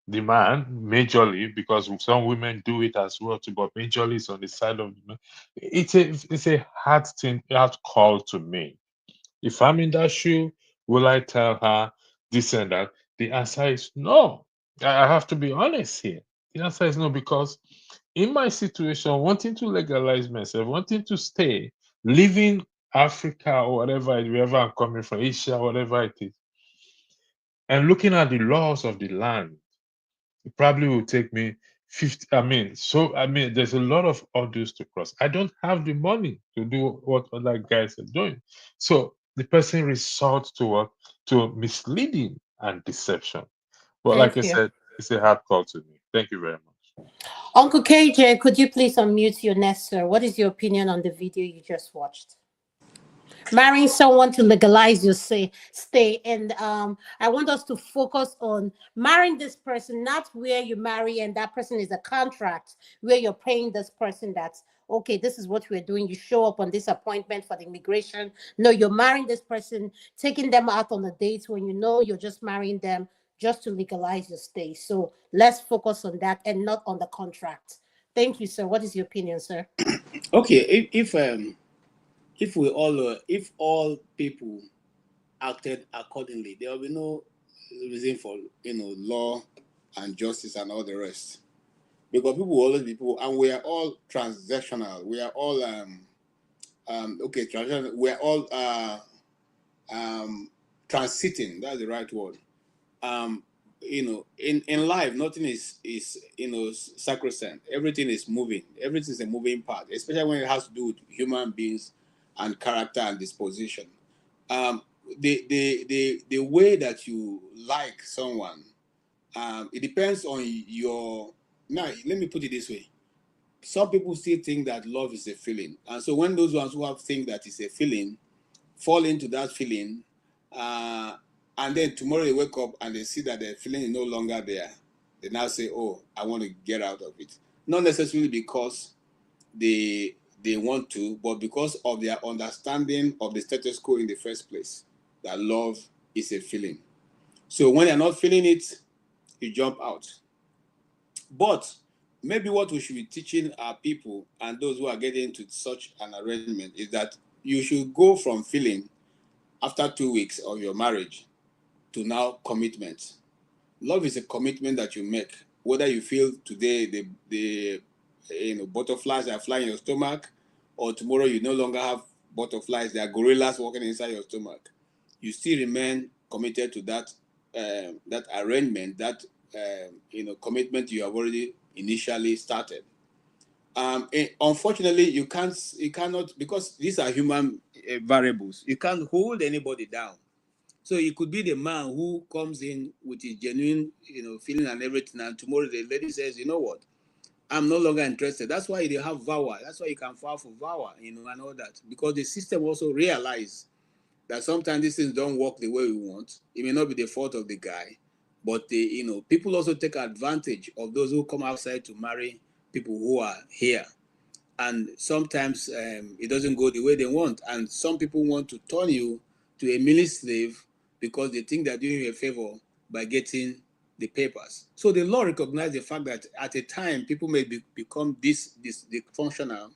the man, majorly, because some women do it as well too, but majorly is on the side of the man. It's a hard thing, hard call to make. If I'm in that shoe, will I tell her this and that? The answer is no. I have to be honest here. The answer is no, because in my situation, wanting to legalize myself, wanting to stay, living Africa or wherever I'm coming from, Asia, whatever it is, and looking at the laws of the land, it probably will take me 50. There's a lot of hurdles to cross. I don't have the money to do what other guys are doing. So the person resorts to what? To misleading and deception. But like Thank I you. said, it's a hard call to me. Thank you very much. Uncle KJ, could you please unmute your nest, sir? What is your opinion on the video you just watched? Marrying someone to legalize your stay, and I want us to focus on marrying this person, not where you marry and that person is a contract where you're paying this person that's okay, this is what we're doing, you show up on this appointment for the immigration. No, you're marrying this person, taking them out on a date when you know you're just marrying them just to legalize your stay. So let's focus on that and not on the contract. Thank you, sir. What is your opinion, sir? Okay, if all people acted accordingly, there will be no reason for law and justice and all the rest. Because people will always be people, and we are all transactional. We are all transactional. We are all transiting. That's the right word. In life, nothing is sacrosanct. Everything is moving. Everything is a moving part, especially when it has to do with human beings and character and disposition. The way that you like someone, it depends on your. Now, let me put it this way. Some people still think that love is a feeling, and so when those ones who think that it's a feeling fall into that feeling, and then tomorrow they wake up and they see that the feeling is no longer there, they now say, "Oh, I want to get out of it." Not necessarily because they want to, but because of their understanding of the status quo in the first place, that love is a feeling. So when they're not feeling it, you jump out. But maybe what we should be teaching our people and those who are getting into such an arrangement is that you should go from feeling after 2 weeks of your marriage to now commitment. Love is a commitment that you make. Whether you feel today the butterflies are flying in your stomach, or tomorrow you no longer have butterflies, there are gorillas walking inside your stomach, you still remain committed to that arrangement, that commitment you have already initially started. Unfortunately, you cannot, because these are human variables. You can't hold anybody down. So it could be the man who comes in with his genuine, feeling and everything, and tomorrow the lady says, you know what, I'm no longer interested. That's why they have VAWA. That's why you can file for VAWA, and all that. Because the system also realizes that sometimes these things don't work the way we want. It may not be the fault of the guy, but people also take advantage of those who come outside to marry people who are here. And sometimes it doesn't go the way they want. And some people want to turn you to a mini slave because they think they're doing you a favor by getting the papers. So the law recognizes the fact that at a time people may become this dysfunctional,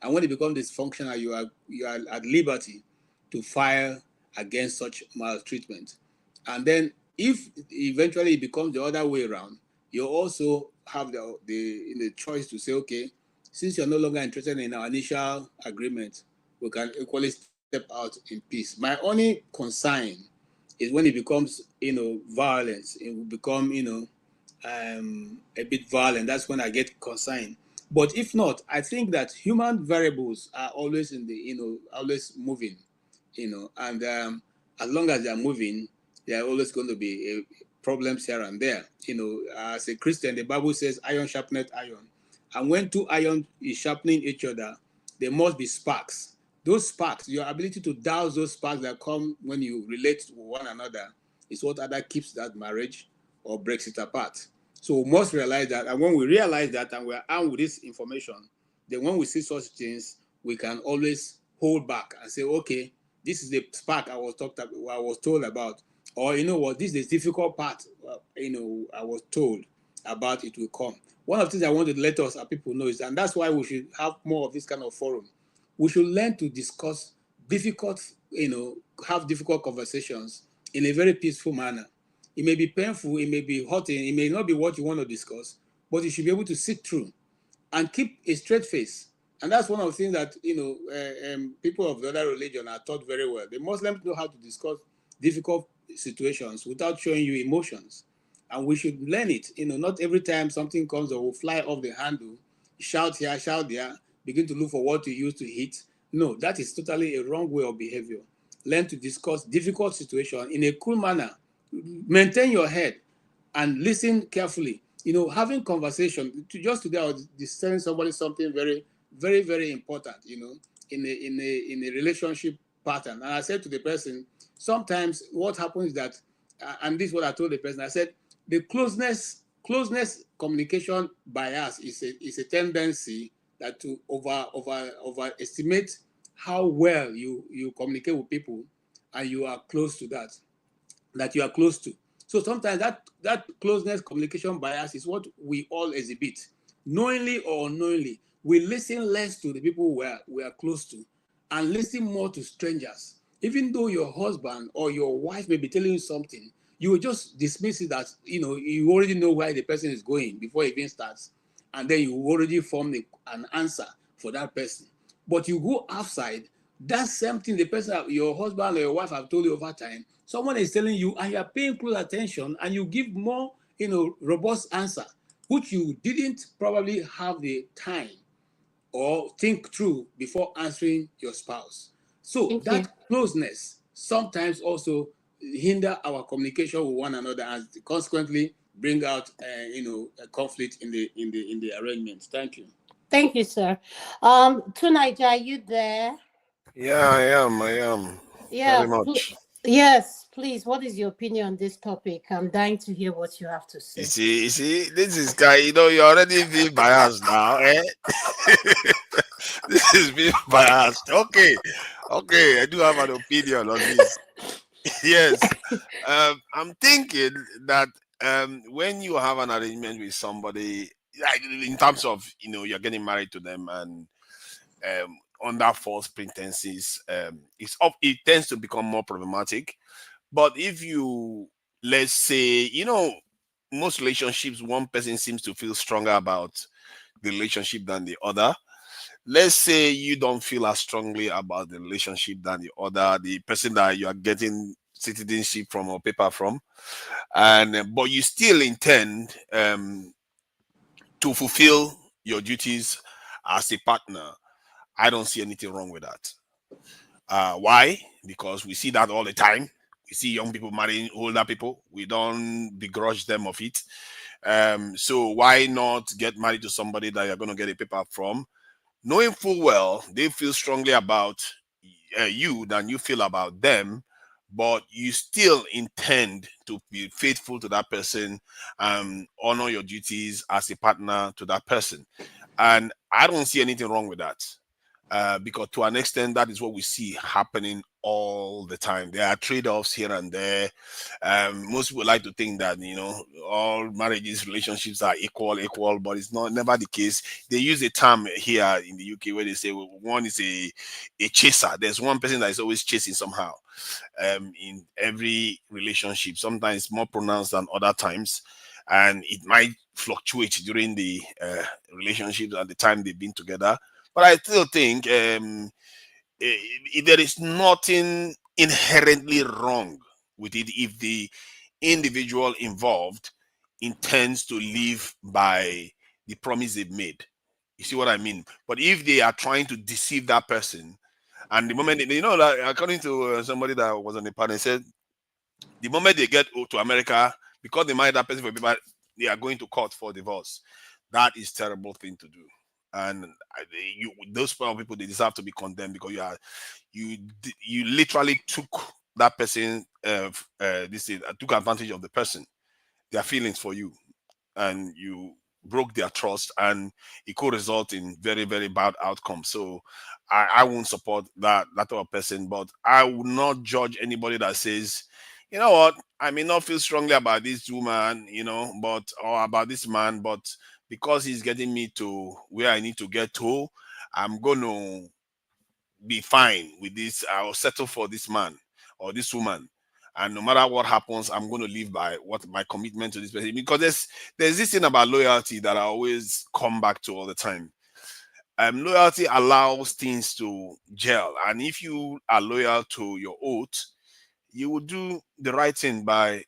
and when they become dysfunctional, you are at liberty to file against such maltreatment. And then if eventually it becomes the other way around, you also have the choice to say, okay, since you're no longer interested in our initial agreement, we can equally step out in peace. My only concern is when it becomes, violence. It will become, a bit violent. That's when I get concerned. But if not, I think that human variables are always always moving, and as long as they are moving, there are always going to be problems here and there. As a Christian, the Bible says, "Iron sharpeneth iron," and when two iron is sharpening each other, there must be sparks. Those sparks, your ability to douse those sparks that come when you relate to one another, is what either keeps that marriage or breaks it apart. So we must realize that, and when we realize that and we're armed with this information, then when we see such things, we can always hold back and say, okay, this is the spark I was told about, or you know what, this is the difficult part, I was told about, it will come. One of the things I want to let us, our people know, is, and that's why we should have more of this kind of forum. We should learn to discuss difficult, have difficult conversations in a very peaceful manner. It may be painful, it may be hurting, it may not be what you want to discuss, but you should be able to sit through and keep a straight face. And that's one of the things that people of the other religion are taught very well. The Muslims know how to discuss difficult situations without showing you emotions, and we should learn it. Not every time something comes that will fly off the handle, shout here, shout there, begin to look for what to use to hit. No, that is totally a wrong way of behavior. Learn to discuss difficult situations in a cool manner. Maintain your head and listen carefully. Having conversation. Today I was telling somebody something very, very, very important. In a relationship pattern, and I said to the person, sometimes what happens is that, and this is what I told the person. I said the closeness communication bias is a tendency that to overestimate how well you communicate with people, and you are close to that you are close to. So sometimes that closeness communication bias is what we all exhibit, knowingly or unknowingly. We listen less to the people we are close to, and listen more to strangers. Even though your husband or your wife may be telling you something, you will just dismiss it as, you already know where the person is going before it even starts, and then you already form an answer for that person. But you go outside, that same thing the person, your husband or your wife have told you over time, someone is telling you, and you are paying close attention, and you give more, robust answer, which you didn't probably have the time or think through before answering your spouse. So Thank you. that closeness sometimes also hinder our communication with one another, and consequently bring out, a conflict in the arrangement. Thank you. Thank you, sir. Tonight, are you there? Yeah, I am. Yeah. Very much. Yes, please. What is your opinion on this topic? I'm dying to hear what you have to say. You see, this is guy, you're already being biased now, eh? This is being biased. Okay, I do have an opinion on this. Yes, I'm thinking that when you have an arrangement with somebody, like in terms of you're getting married to them, and under false pretenses, it tends to become more problematic. But if you, let's say, most relationships, one person seems to feel stronger about the relationship than the other. Let's say you don't feel as strongly about the relationship than the other, the person that you are getting citizenship from or paper from, and but you still intend to fulfill your duties as a partner. I don't see anything wrong with that. Why? Because we see that all the time. We see young people marrying older people. We don't begrudge them of it. So why not get married to somebody that you're going to get a paper from, knowing full well they feel strongly about you than you feel about them, but you still intend to be faithful to that person and honor your duties as a partner to that person. And I don't see anything wrong with that. Because to an extent, that is what we see happening all the time. There are trade-offs here and there. Most people like to think that all marriages, relationships are equal, but it's not never the case. They use a term here in the UK where they say one is a chaser. There's one person that is always chasing somehow. In every relationship, sometimes more pronounced than other times, and it might fluctuate during the relationships at the time they've been together. But I still think there is nothing inherently wrong with it if the individual involved intends to live by the promise they've made. You see what I mean? But if they are trying to deceive that person, and the moment that, according to somebody that was on the panel, said the moment they get to America, because they married that person for people, they are going to court for divorce. That is a terrible thing to do. And those people, they deserve to be condemned, because you literally took that person, took advantage of the person, their feelings for you, and you broke their trust, and it could result in very, very bad outcomes. So I won't support that type of person, but I will not judge anybody that says, you know what, I may not feel strongly about this woman, or about this man, but because he's getting me to where I need to get to, I'm going to be fine with this. I'll settle for this man or this woman. And no matter what happens, I'm going to live by what my commitment to this person. Because there's this thing about loyalty that I always come back to all the time. Loyalty allows things to gel. And if you are loyal to your oath, you will do the right thing by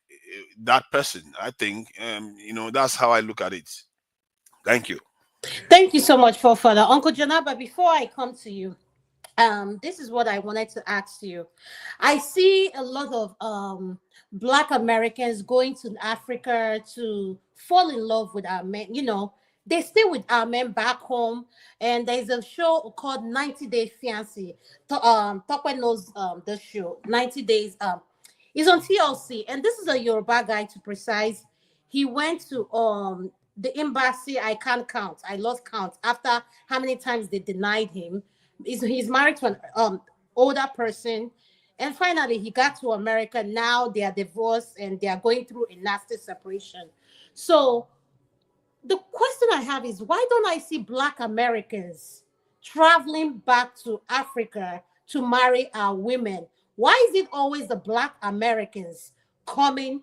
that person. I think, that's how I look at it. Thank you. Thank you so much, for further Uncle Janaba. Before I come to you, this is what I wanted to ask you. I see a lot of Black Americans going to Africa to fall in love with our men. They stay with our men back home, and there's a show called 90 Day Fiancé. Tope knows the show 90 Days. It's on TLC, and this is a Yoruba guy, to precise. He went to the embassy. I can't count. I lost count after how many times they denied him. He's married to an older person, and finally he got to America. Now they are divorced and they are going through a nasty separation. So the question I have is, why don't I see Black Americans traveling back to Africa to marry our women? Why is it always the Black Americans coming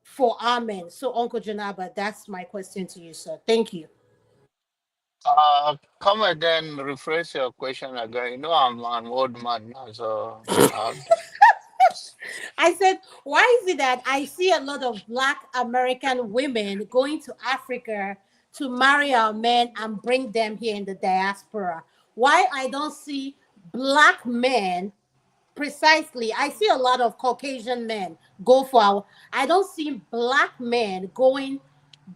for our men? So Uncle Janaba, that's my question to you, sir. Thank you. Come again, rephrase your question again. I'm an old man now, so I said, why is it that I see a lot of Black American women going to Africa to marry our men and bring them here in the diaspora? Why I don't see Black men precisely? I see a lot of Caucasian men go for I don't see Black men going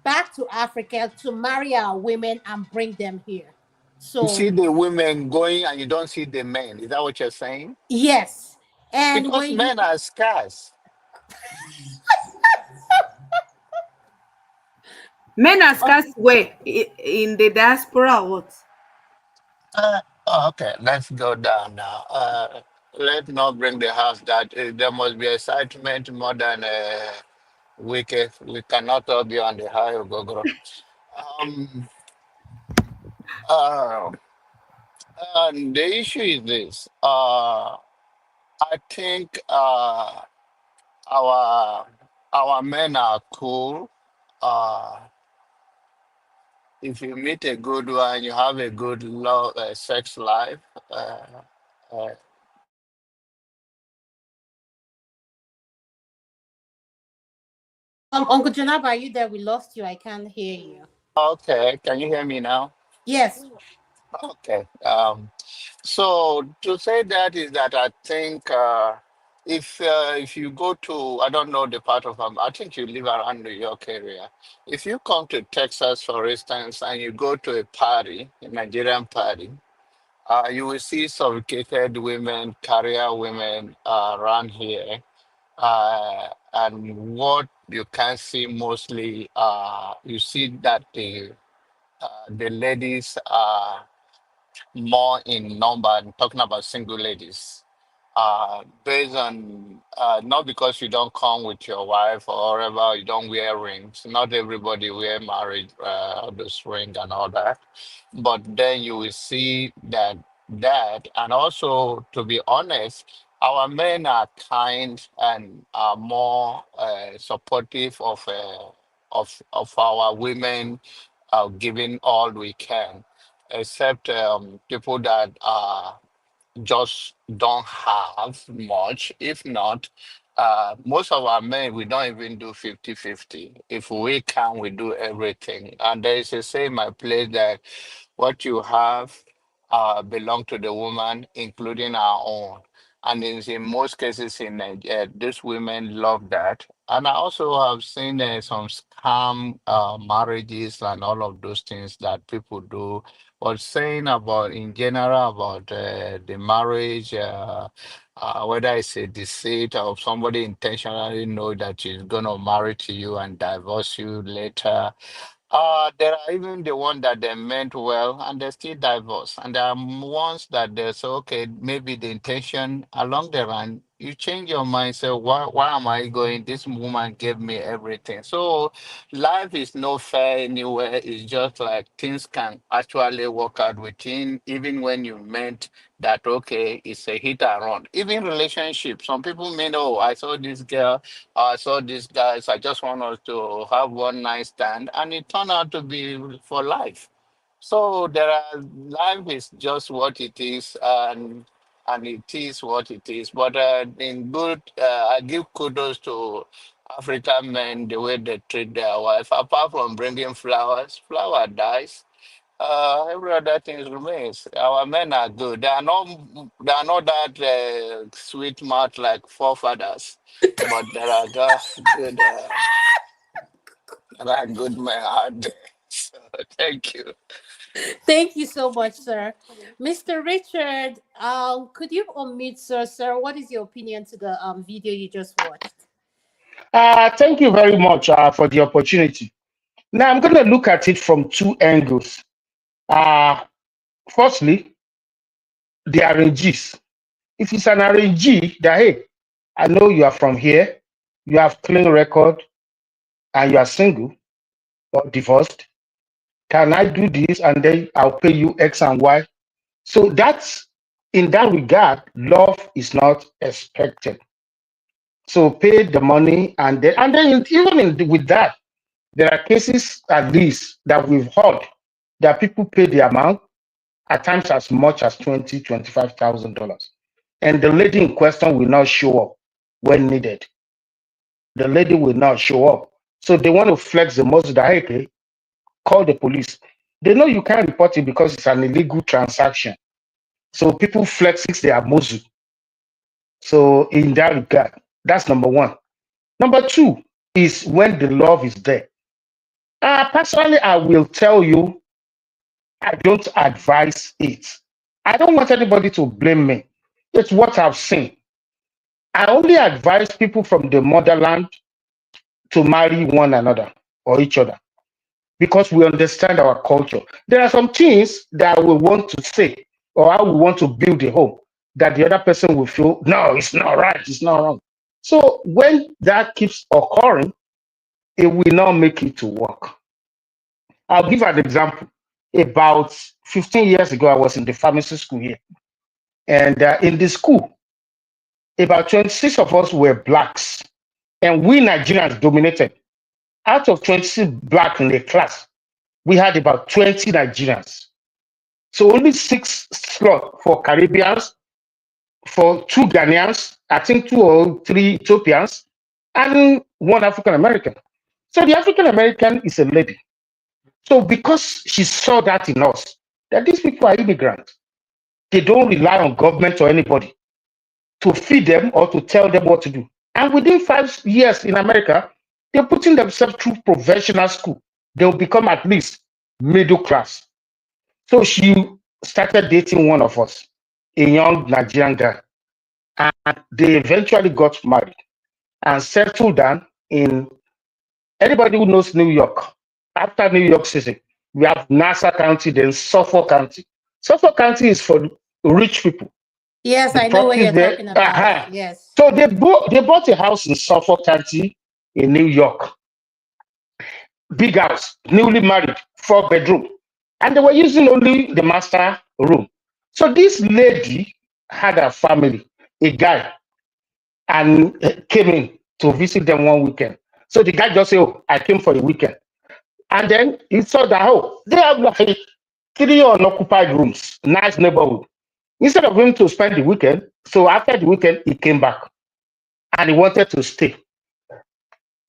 back to Africa to marry our women and bring them here. you see So, the women going and you don't see the men. Is that what you're saying? yes. And Because when you men are scarce. Men are scarce where? In the diaspora or what? Okay, let's go down now. Let's not bring the house that there must be excitement more than wicked. We cannot all be on the high of Gogoro. Um, uh, the issue is this. I think our our men are cool. Uh, if you meet a good one, you have a good love, sex life. Uh, uh, Uncle Janab, are you there? We lost you. I can't hear you. okay, can you hear me now? Yes. Okay. So to say that is that I think. if you go to, I don't know the part of I think you live around New York area. If you come to Texas, for instance, and you go to a party, a Nigerian party, you will see sophisticated women, career women around here. And what you can see mostly, you see that the ladies are more in number. I'm talking about single ladies. Based on not because you don't come with your wife or whatever, you don't wear rings. Not everybody wear marriage, those ring and all that. But then you will see that, and also to be honest, our men are kind and are more supportive of our women, giving all we can, except people that are just don't have much. If not, most of our men, we don't even do 50-50. If we can, we do everything. And there is a saying in my place that what you have belong to the woman, including our own. And in most cases in Nigeria, these women love that. And I also have seen some scam marriages and all of those things that people do. But saying about in general about the marriage, whether it's a deceit or somebody intentionally know that she's gonna marry to you and divorce you later, there are even the one that they meant well and they still divorce. And there are ones that they say, okay, maybe the intention along the line, you change your mind, say, why am I going? This woman gave me everything. So life is no fair anywhere. It's just like things can actually work out within, even when you meant that, okay, it's a hit and run. Even relationships, some people mean, oh, I saw this girl, I saw these guys. I just want us to have one night stand, and it turned out to be for life. So life is just what it is, and it is what it is. But in good, I give kudos to African men the way they treat their wife. Apart from bringing flowers, flower dies. Every other thing remains. Our men are good. They are not that sweet mouth like forefathers, but there are good men out there. So, thank you. Thank you so much, sir. Mr. Richard, could you unmute, sir? Sir, what is your opinion to the video you just watched? Thank you very much for the opportunity. Now, I'm going to look at it from two angles. Uh, Firstly, the RNGs. If it's an RNG, that, hey, I know you are from here, you have clean record, and you are single or divorced, can I do this and then I'll pay you X and Y? So that's, in that regard, love is not expected. So pay the money and then with that, there are cases at least that we've heard that people pay the amount, at times as much as $25,000. And the lady in question will not show up when needed. The lady will not show up. So they want to flex the muscle that, hey, okay, call the police. They know you can't report it because it's an illegal transaction. So people flex their muscle. So in that regard, that's number one. Number two is when the love is there. Personally, I will tell you, I don't advise it. I don't want anybody to blame me. It's what I've seen. I only advise people from the motherland to marry one another or each other because we understand our culture. There are some things that we want to say or how we want to build a home that the other person will feel, no, it's not right, it's not wrong. So when that keeps occurring, it will not make it to work. I'll give an example. About 15 years ago, I was in the pharmacy school here. And in the school, about 26 of us were blacks. And we Nigerians dominated. Out of 26 black in the class, we had about 20 Nigerians. So only 6 slots for Caribbeans, for 2 Ghanaians, I think 2 or 3 Ethiopians, and 1 African American. So the African American is a lady. So because she saw that in us, that these people are immigrants, they don't rely on government or anybody to feed them or to tell them what to do. And within 5 years in America, they're putting themselves through professional school. They'll become at least middle class. So she started dating one of us, a young Nigerian guy. And they eventually got married and settled down in anybody who knows New York. After New York City, we have Nassau County, then Suffolk County. Suffolk County is for rich people. Yes, The I know what properties you're there. talking about. Yes. So they bought a house in Suffolk County in New York. Big house, newly married, 4 bedroom. And they were using only the master room. So this lady had a family, a guy, and came in to visit them one weekend. So the guy just said, "Oh, I came for a weekend." And then he saw that, oh, they have like 3 unoccupied rooms, nice neighborhood. Instead of him to spend the weekend, so after the weekend, he came back and he wanted to stay.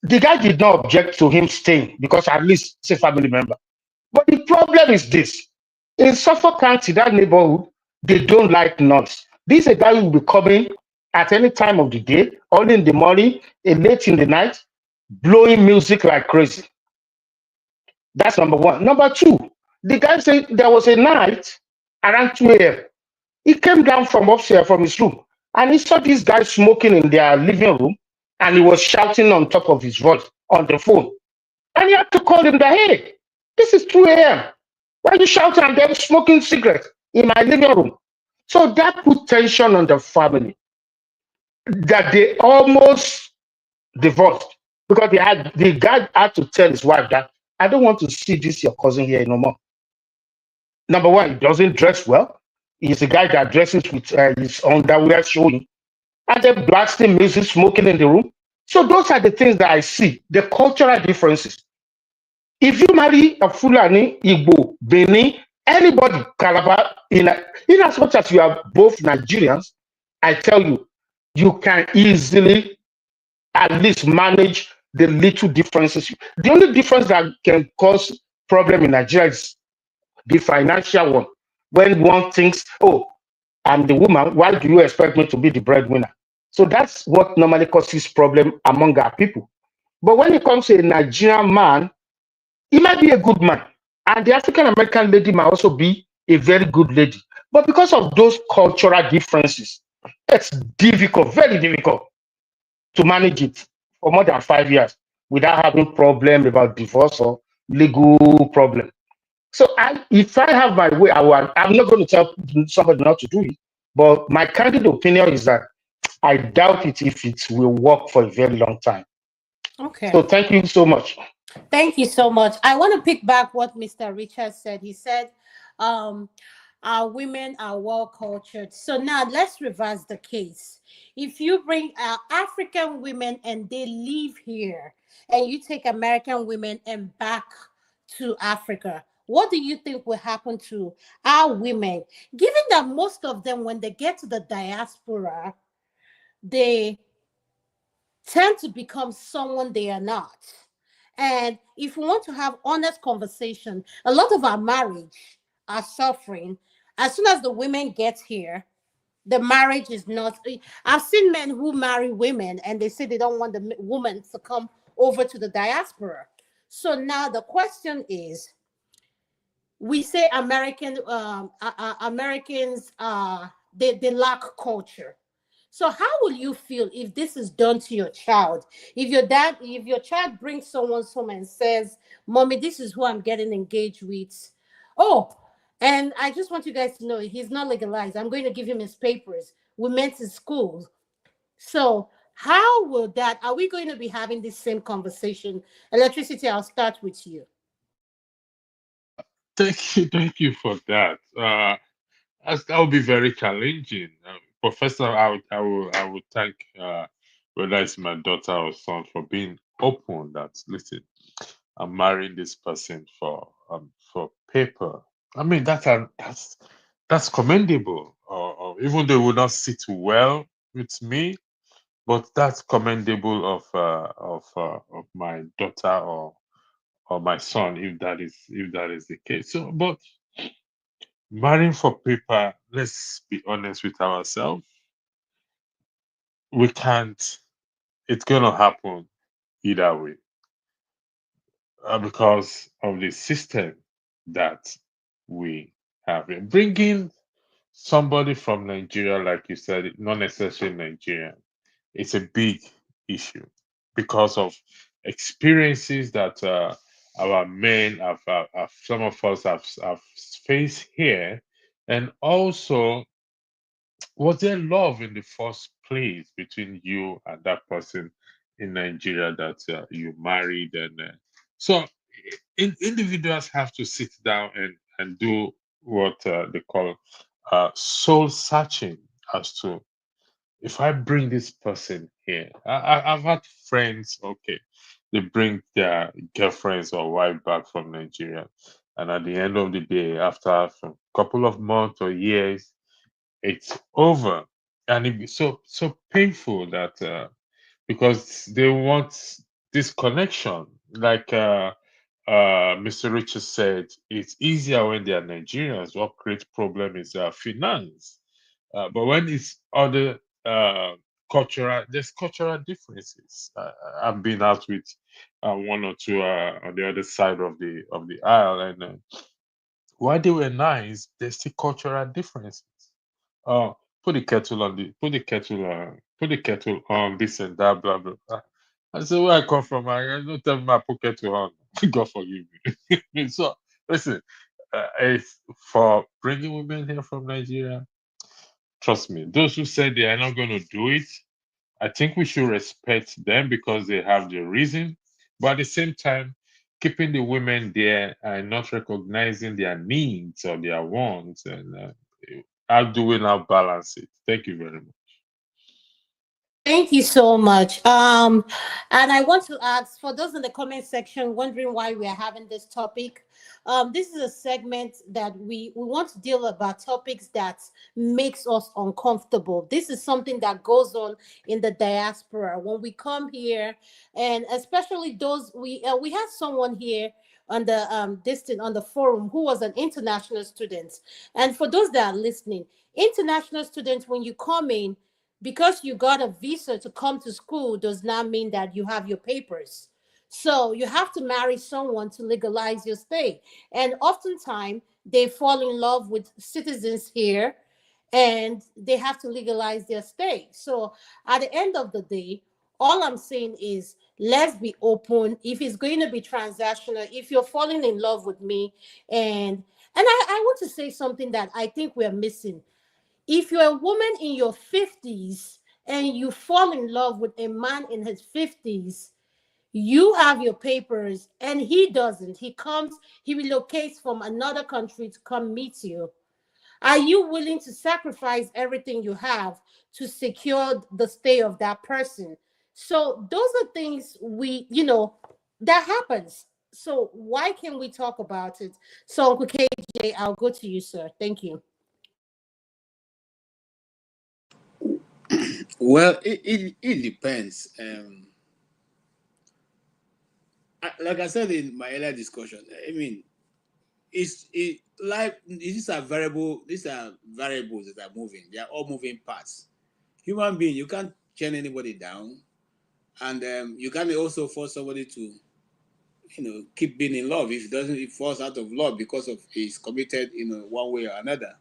The guy did not object to him staying because at least it's a family member. But the problem is this. In Suffolk County, that neighborhood, they don't like noise. This is a guy who will be coming at any time of the day, early in the morning, and late in the night, blowing music like crazy. That's number one. Number two, the guy said there was a night around 2 a.m. He came down from upstairs from his room and he saw this guy smoking in their living room and he was shouting on top of his voice on the phone. And he had to call him that, hey, this is 2 a.m. Why are you shouting and them smoking cigarettes in my living room? So that put tension on the family that they almost divorced because the guy had to tell his wife that I don't want to see this your cousin here no more. Number one, he doesn't dress well. He's a guy that dresses with his underwear showing, and then blasting music, smoking in the room. So those are the things that I see, the cultural differences. If you marry a Fulani, Igbo, Beni, anybody, Calabar, in as much as you are both Nigerians, I tell you, you can easily at least manage the little differences. The only difference that can cause problem in Nigeria is the financial one. When one thinks, oh, I'm the woman, why do you expect me to be the breadwinner? So that's what normally causes problem among our people. But when it comes to a Nigerian man, he might be a good man. And the African American lady might also be a very good lady. But because of those cultural differences, it's difficult, very difficult to manage it for more than 5 years without having problem about divorce or legal problem. So if I have my way, I'm not going to tell somebody not to do it. But my candid opinion is that I doubt it if it will work for a very long time. Okay. So thank you so much. Thank you so much. I want to pick back what Mr. Richard said. He said, our women are well cultured. So now let's reverse the case. If you bring African women and they live here, and you take American women and back to Africa, what do you think will happen to our women? Given that most of them, when they get to the diaspora, they tend to become someone they are not. And if we want to have honest conversation, a lot of our marriage are suffering. As soon as the women get here, the marriage is not. I've seen men who marry women and they say they don't want the woman to come over to the diaspora. So now the question is, we say Americans they lack culture. So how will you feel if this is done to your child? If your child brings someone home and says, "Mommy, this is who I'm getting engaged with." Oh, and I just want you guys to know he's not legalized. I'm going to give him his papers. We met in school. So how will that? Are we going to be having this same conversation? Electricity, I'll start with you. Thank you for that. That would be very challenging. Professor, I would thank whether it's my daughter or son for being open. That listen, I'm marrying this person for paper. I mean that's commendable. Or even though it would not sit well with me, but that's commendable of my daughter or my son if that is the case. So, but marrying for paper, let's be honest with ourselves. we can't. It's gonna happen either way because of the system that we have. Bringing somebody from Nigeria, like you said, not necessarily Nigerian, it's a big issue because of experiences that our men have some of us have faced here, and also was there love in the first place between you and that person in Nigeria that you married, and so individuals have to sit down and do what they call soul searching as to if I bring this person here. I've had friends, okay, they bring their girlfriends or wife back from Nigeria, and at the end of the day, after a couple of months or years, it's over, and it's so painful that because they want this connection, like Mr. Richard said, it's easier when they are Nigerians. What creates problem is finance, but when it's other there's cultural differences. I've been out with one or two on the other side of the aisle, and while they were nice, there's still cultural differences. Oh, put the kettle on, this and that, blah blah blah. I said, where I come from, I don't tell me I put kettle on. God forgive me. So listen, it's for bringing women here from Nigeria. Trust me, those who say they are not going to do it, I think we should respect them because they have the reason. But at the same time, keeping the women there and not recognizing their needs or their wants, and how do we now balance it? Thank you very much. Thank you so much. And I want to ask for those in the comment section wondering why we are having this topic. This is a segment that we want to deal about topics that makes us uncomfortable. This is something that goes on in the diaspora when we come here, and especially those we had someone here on the distant on the forum who was an international student. And for those that are listening, international students, when you come in, because you got a visa to come to school does not mean that you have your papers. So you have to marry someone to legalize your stay. And oftentimes they fall in love with citizens here and they have to legalize their stay. So at the end of the day, all I'm saying is let's be open. If it's going to be transactional, if you're falling in love with me, and I want to say something that I think we're missing. If you're a woman in your 50s and you fall in love with a man in his 50s, you have your papers and he doesn't. He relocates from another country to come meet you. Are you willing to sacrifice everything you have to secure the stay of that person? So those are things that happens. So why can't we talk about it? So Uncle KJ, I'll go to you, sir. Thank you. Well, it depends. Like I said in my earlier discussion, I mean, these are variables that are moving. They are all moving parts. Human being, you can't chain anybody down, and you can't also force somebody to, keep being in love if he falls out of love because of he's committed, one way or another.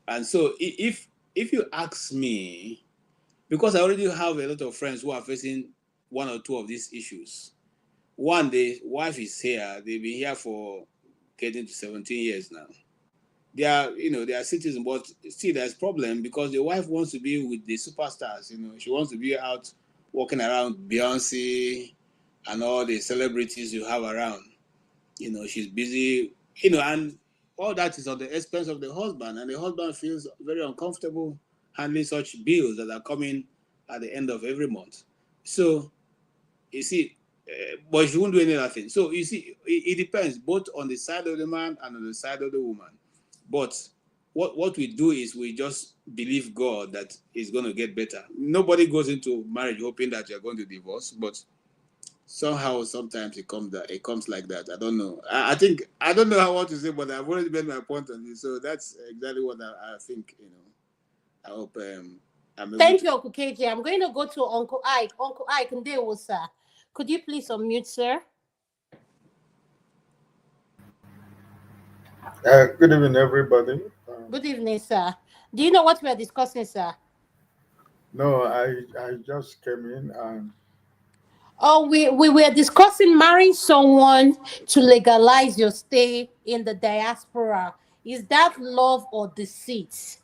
And so, if you ask me, because I already have a lot of friends who are facing one or two of these issues. One, the wife is here. They've been here for getting to 17 years now. They are citizens, but still there's problem because the wife wants to be with the superstars. She wants to be out walking around Beyonce and all the celebrities you have around. She's busy, and all that is on the expense of the husband, and the husband feels very uncomfortable handling such bills that are coming at the end of every month. So, you see, but she won't do any other thing. So, you see, it depends both on the side of the man and on the side of the woman. But what we do is we just believe God that it's going to get better. Nobody goes into marriage hoping that you're going to divorce, but somehow sometimes it comes like that. I don't know. I think I don't know what to say, but I've already made my point on this. So that's exactly what I think. I hope I'm able Thank to. you, Uncle KJ. I'm going to go to Uncle Ike. Uncle Ike, Ndewo, sir. Could you please unmute, sir? Good evening, everybody. Good evening, sir. Do you know what we are discussing, sir? No, I just came in and Oh, we were discussing marrying someone to legalize your stay in the diaspora. Is that love or deceit?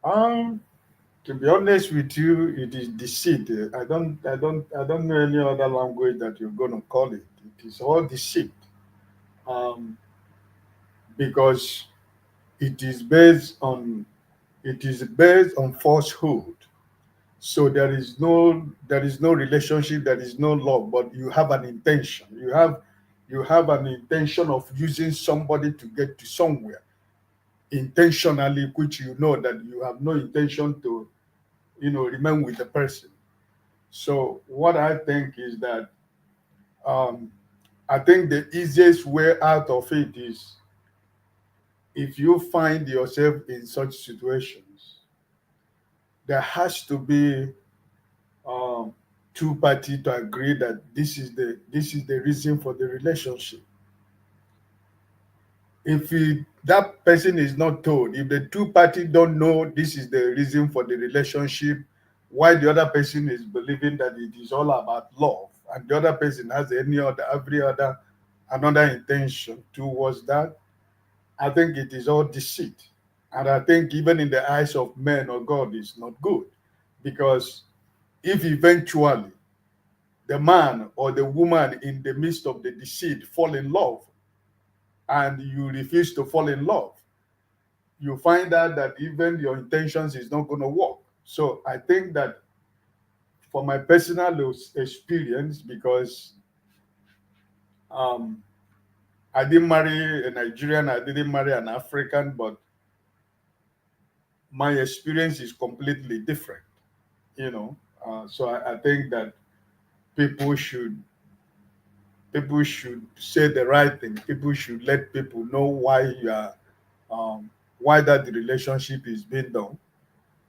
um to be honest with you, it is deceit. I don't know any other language that you're gonna call it. It is all deceit. Um, because it is based on falsehood. So there is no relationship, there is no love, but you have an intention. You have an intention of using somebody to get to somewhere intentionally, which you know that you have no intention to, remain with the person. So what I think is that um, I think the easiest way out of it is if you find yourself in such situations, there has to be um, two parties to agree that this is the reason for the relationship. If that person is not told, if the two parties don't know this is the reason for the relationship, why the other person is believing that it is all about love, and the other person has every other another intention towards that, I think it is all deceit. And I think even in the eyes of men or God is not good. Because if eventually the man or the woman in the midst of the deceit fall in love and you refuse to fall in love, you find out that even your intentions is not going to work. So I think that for my personal experience, because um, I didn't marry a Nigerian, I didn't marry an African, but my experience is completely different, you know. So I think that people should people should say the right thing. People should let people know why that the relationship is being done.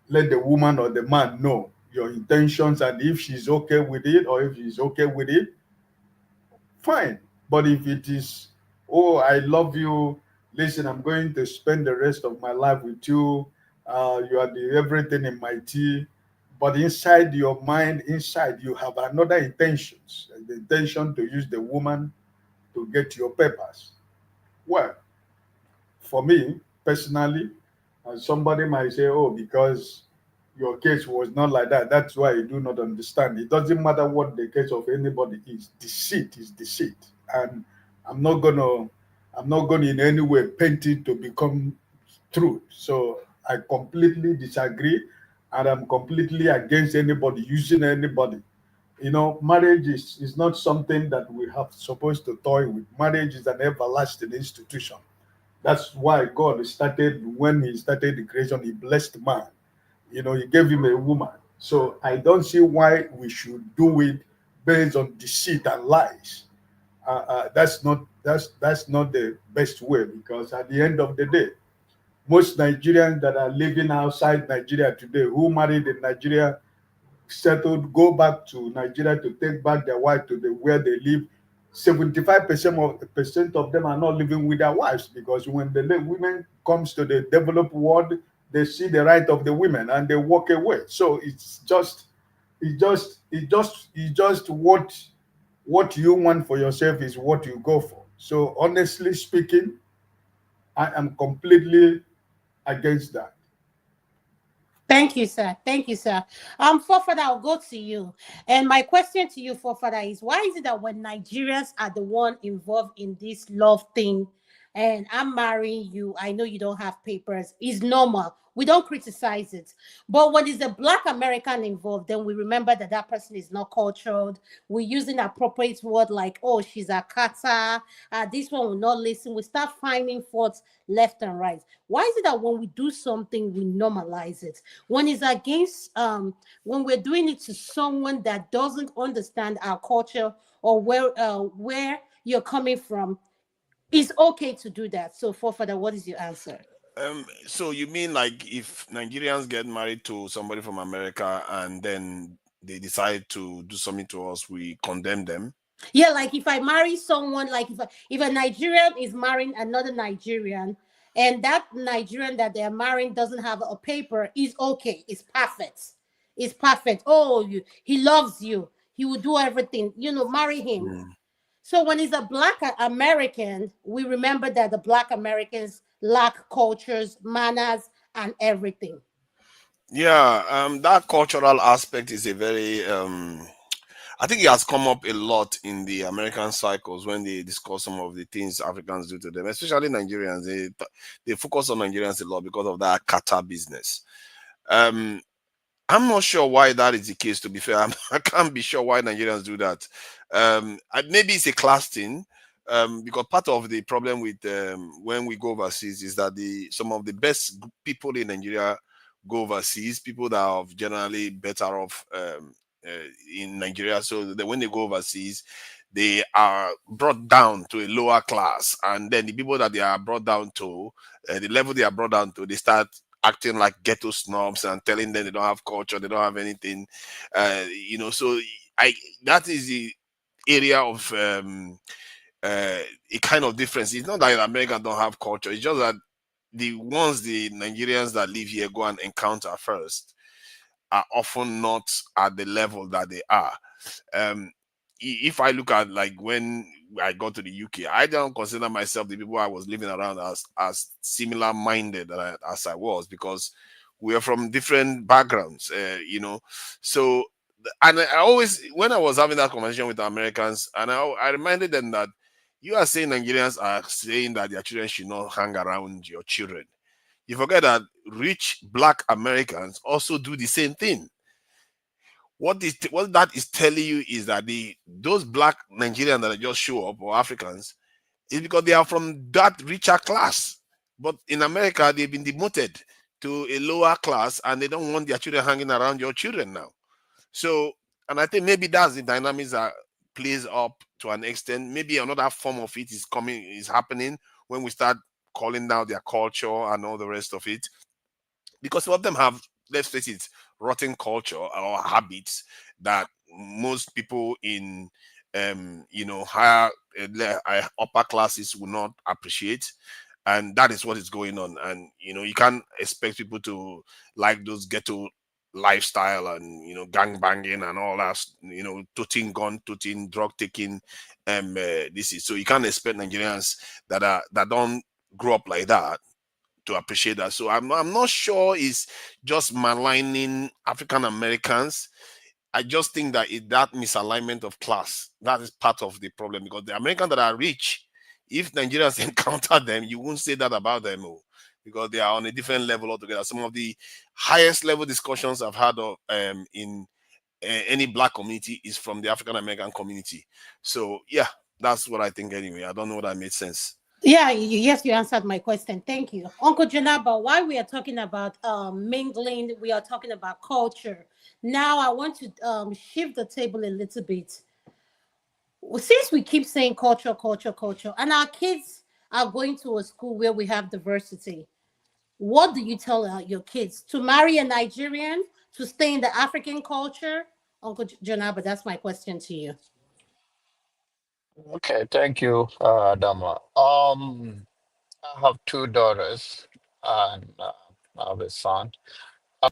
Let the woman or the man know your intentions, and if she's okay with it or if he's okay with it, fine. But if it is, oh, I love you, listen, I'm going to spend the rest of my life with you, you are the everything in my tea, but inside your mind, inside you have another intentions, the intention to use the woman to get your papers. Well, for me personally, and somebody might say, oh, because your case was not like that, that's why you do not understand. It doesn't matter what the case of anybody is. Deceit is deceit. And I'm not gonna I'm not gonna in any way paint it to become truth. So I completely disagree, and I'm completely against anybody using anybody. Marriage is not something that we have supposed to toy with. Marriage is an everlasting institution. That's why God started, when he started the creation, he blessed man. He gave him a woman. So I don't see why we should do it based on deceit and lies. That's not the best way, because at the end of the day, most Nigerians that are living outside Nigeria today, who married in Nigeria, settled, go back to Nigeria to take back their wife to where they live. 75% of them are not living with their wives, because when the women comes to the developed world, they see the right of the women and they walk away. So it's just what you want for yourself is what you go for. So honestly speaking, I am completely against that. Thank you, sir. Thank you, sir. Forefather, I'll go to you. And my question to you, Forefather, is why is it that when Nigerians are the one involved in this love thing, and I'm marrying you, I know you don't have papers, it's normal. We don't criticize it. But when it's a Black American involved, then we remember that that person is not cultured. We're using appropriate word like, oh, she's a kata. This one will not listen. We start finding faults left and right. Why is it that when we do something, we normalize it? When it's against, when we're doing it to someone that doesn't understand our culture or where you're coming from, it's okay to do that. So, Forefather, what is your answer? So you mean like if Nigerians get married to somebody from America and then they decide to do something to us, we condemn them? Yeah, like if I marry someone, like if a Nigerian is marrying another Nigerian, and that Nigerian that they're marrying doesn't have a paper, is okay. It's perfect. It's perfect. Oh, he loves you. He will do everything. Marry him. Mm. So when it's a black American, we remember that the black Americans lack cultures, manners, and everything. Yeah, that cultural aspect is a very I think it has come up a lot in the American cycles when they discuss some of the things Africans do to them, especially Nigerians. They focus on Nigerians a lot because of that kata business. Um, I'm not sure why that is the case. To be fair, I can't be sure why Nigerians do that. Maybe it's a class thing. Because part of the problem with when we go overseas is that some of the best people in Nigeria go overseas, people that are generally better off in Nigeria. So that when they go overseas, they are brought down to a lower class, and then the people that they are brought down to, the level they are brought down to, they start acting like ghetto snobs and telling them they don't have culture, they don't have anything. So I that is the area of a kind of difference. It's not that Americans don't have culture, it's just that the Nigerians that live here go and encounter first are often not at the level that they are. Um, if I look at like when I got to the UK, I don't consider myself the people I was living around as similar minded as I was, because we are from different backgrounds, So, and I always, when I was having that conversation with the Americans, and I reminded them that you are saying Nigerians are saying that their children should not hang around your children. You forget that rich black Americans also do the same thing. What that is telling you is that those black Nigerians that just show up, or Africans, is because they are from that richer class. But in America, they've been demoted to a lower class, and they don't want their children hanging around your children now. So, and I think maybe that's the dynamics that plays up to an extent. Maybe another form of it is happening when we start calling down their culture and all the rest of it, because some of them have, let's face it, rotten culture or habits that most people in higher upper classes will not appreciate, and that is what is going on. And you can't expect people to like those ghetto lifestyle and gang banging and all that, toting gun, toting drug taking. This is, so you can't expect Nigerians that don't grow up like that to appreciate that. So I'm not sure it's just maligning African Americans. I just think that that misalignment of class, that is part of the problem, because the Americans that are rich, if Nigerians encounter them, you won't say that about them, because they are on a different level altogether. Some of the highest level discussions I've had of in any black community is from the African American community. So yeah, that's what I think anyway. I don't know that made sense. Yeah, yes, you answered my question. Thank you. Uncle Janaba, while we are talking about mingling, we are talking about culture. Now, I want to shift the table a little bit. Since we keep saying culture, culture, culture, and our kids are going to a school where we have diversity, what do you tell your kids? To marry a Nigerian, to stay in the African culture? Uncle Janaba, that's my question to you. Okay, thank you, Adama. I have two daughters and I have a son. We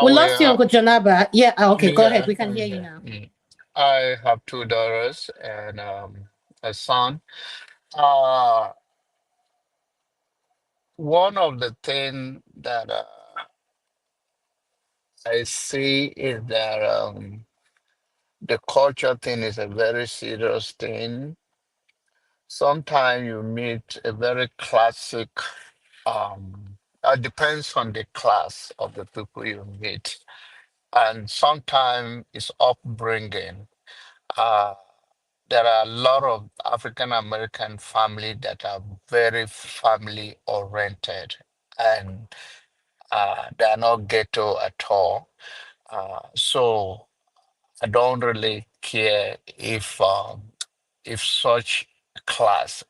We lost you, are, Uncle Janaba. Yeah, okay, go ahead. yeah, We can hear you okay. now. I have two daughters and a son. Uh, One of the things that I see is that the culture thing is a very serious thing. Sometimes you meet a very classic, it depends on the class of the people you meet. And sometimes it's upbringing. Uh, there are a lot of African American family that are very family oriented, and they are not ghetto at all. So I don't really care if such class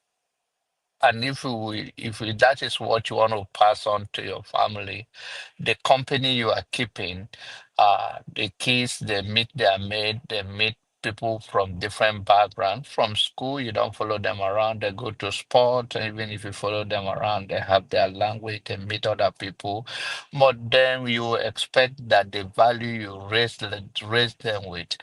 And if that is what you want to pass on to your family, the company you are keeping, the kids, they meet their mate, they meet people from different backgrounds. From school, you don't follow them around, they go to sport, and even if you follow them around, they have their language, they meet other people. But then you expect that the value you raise them with,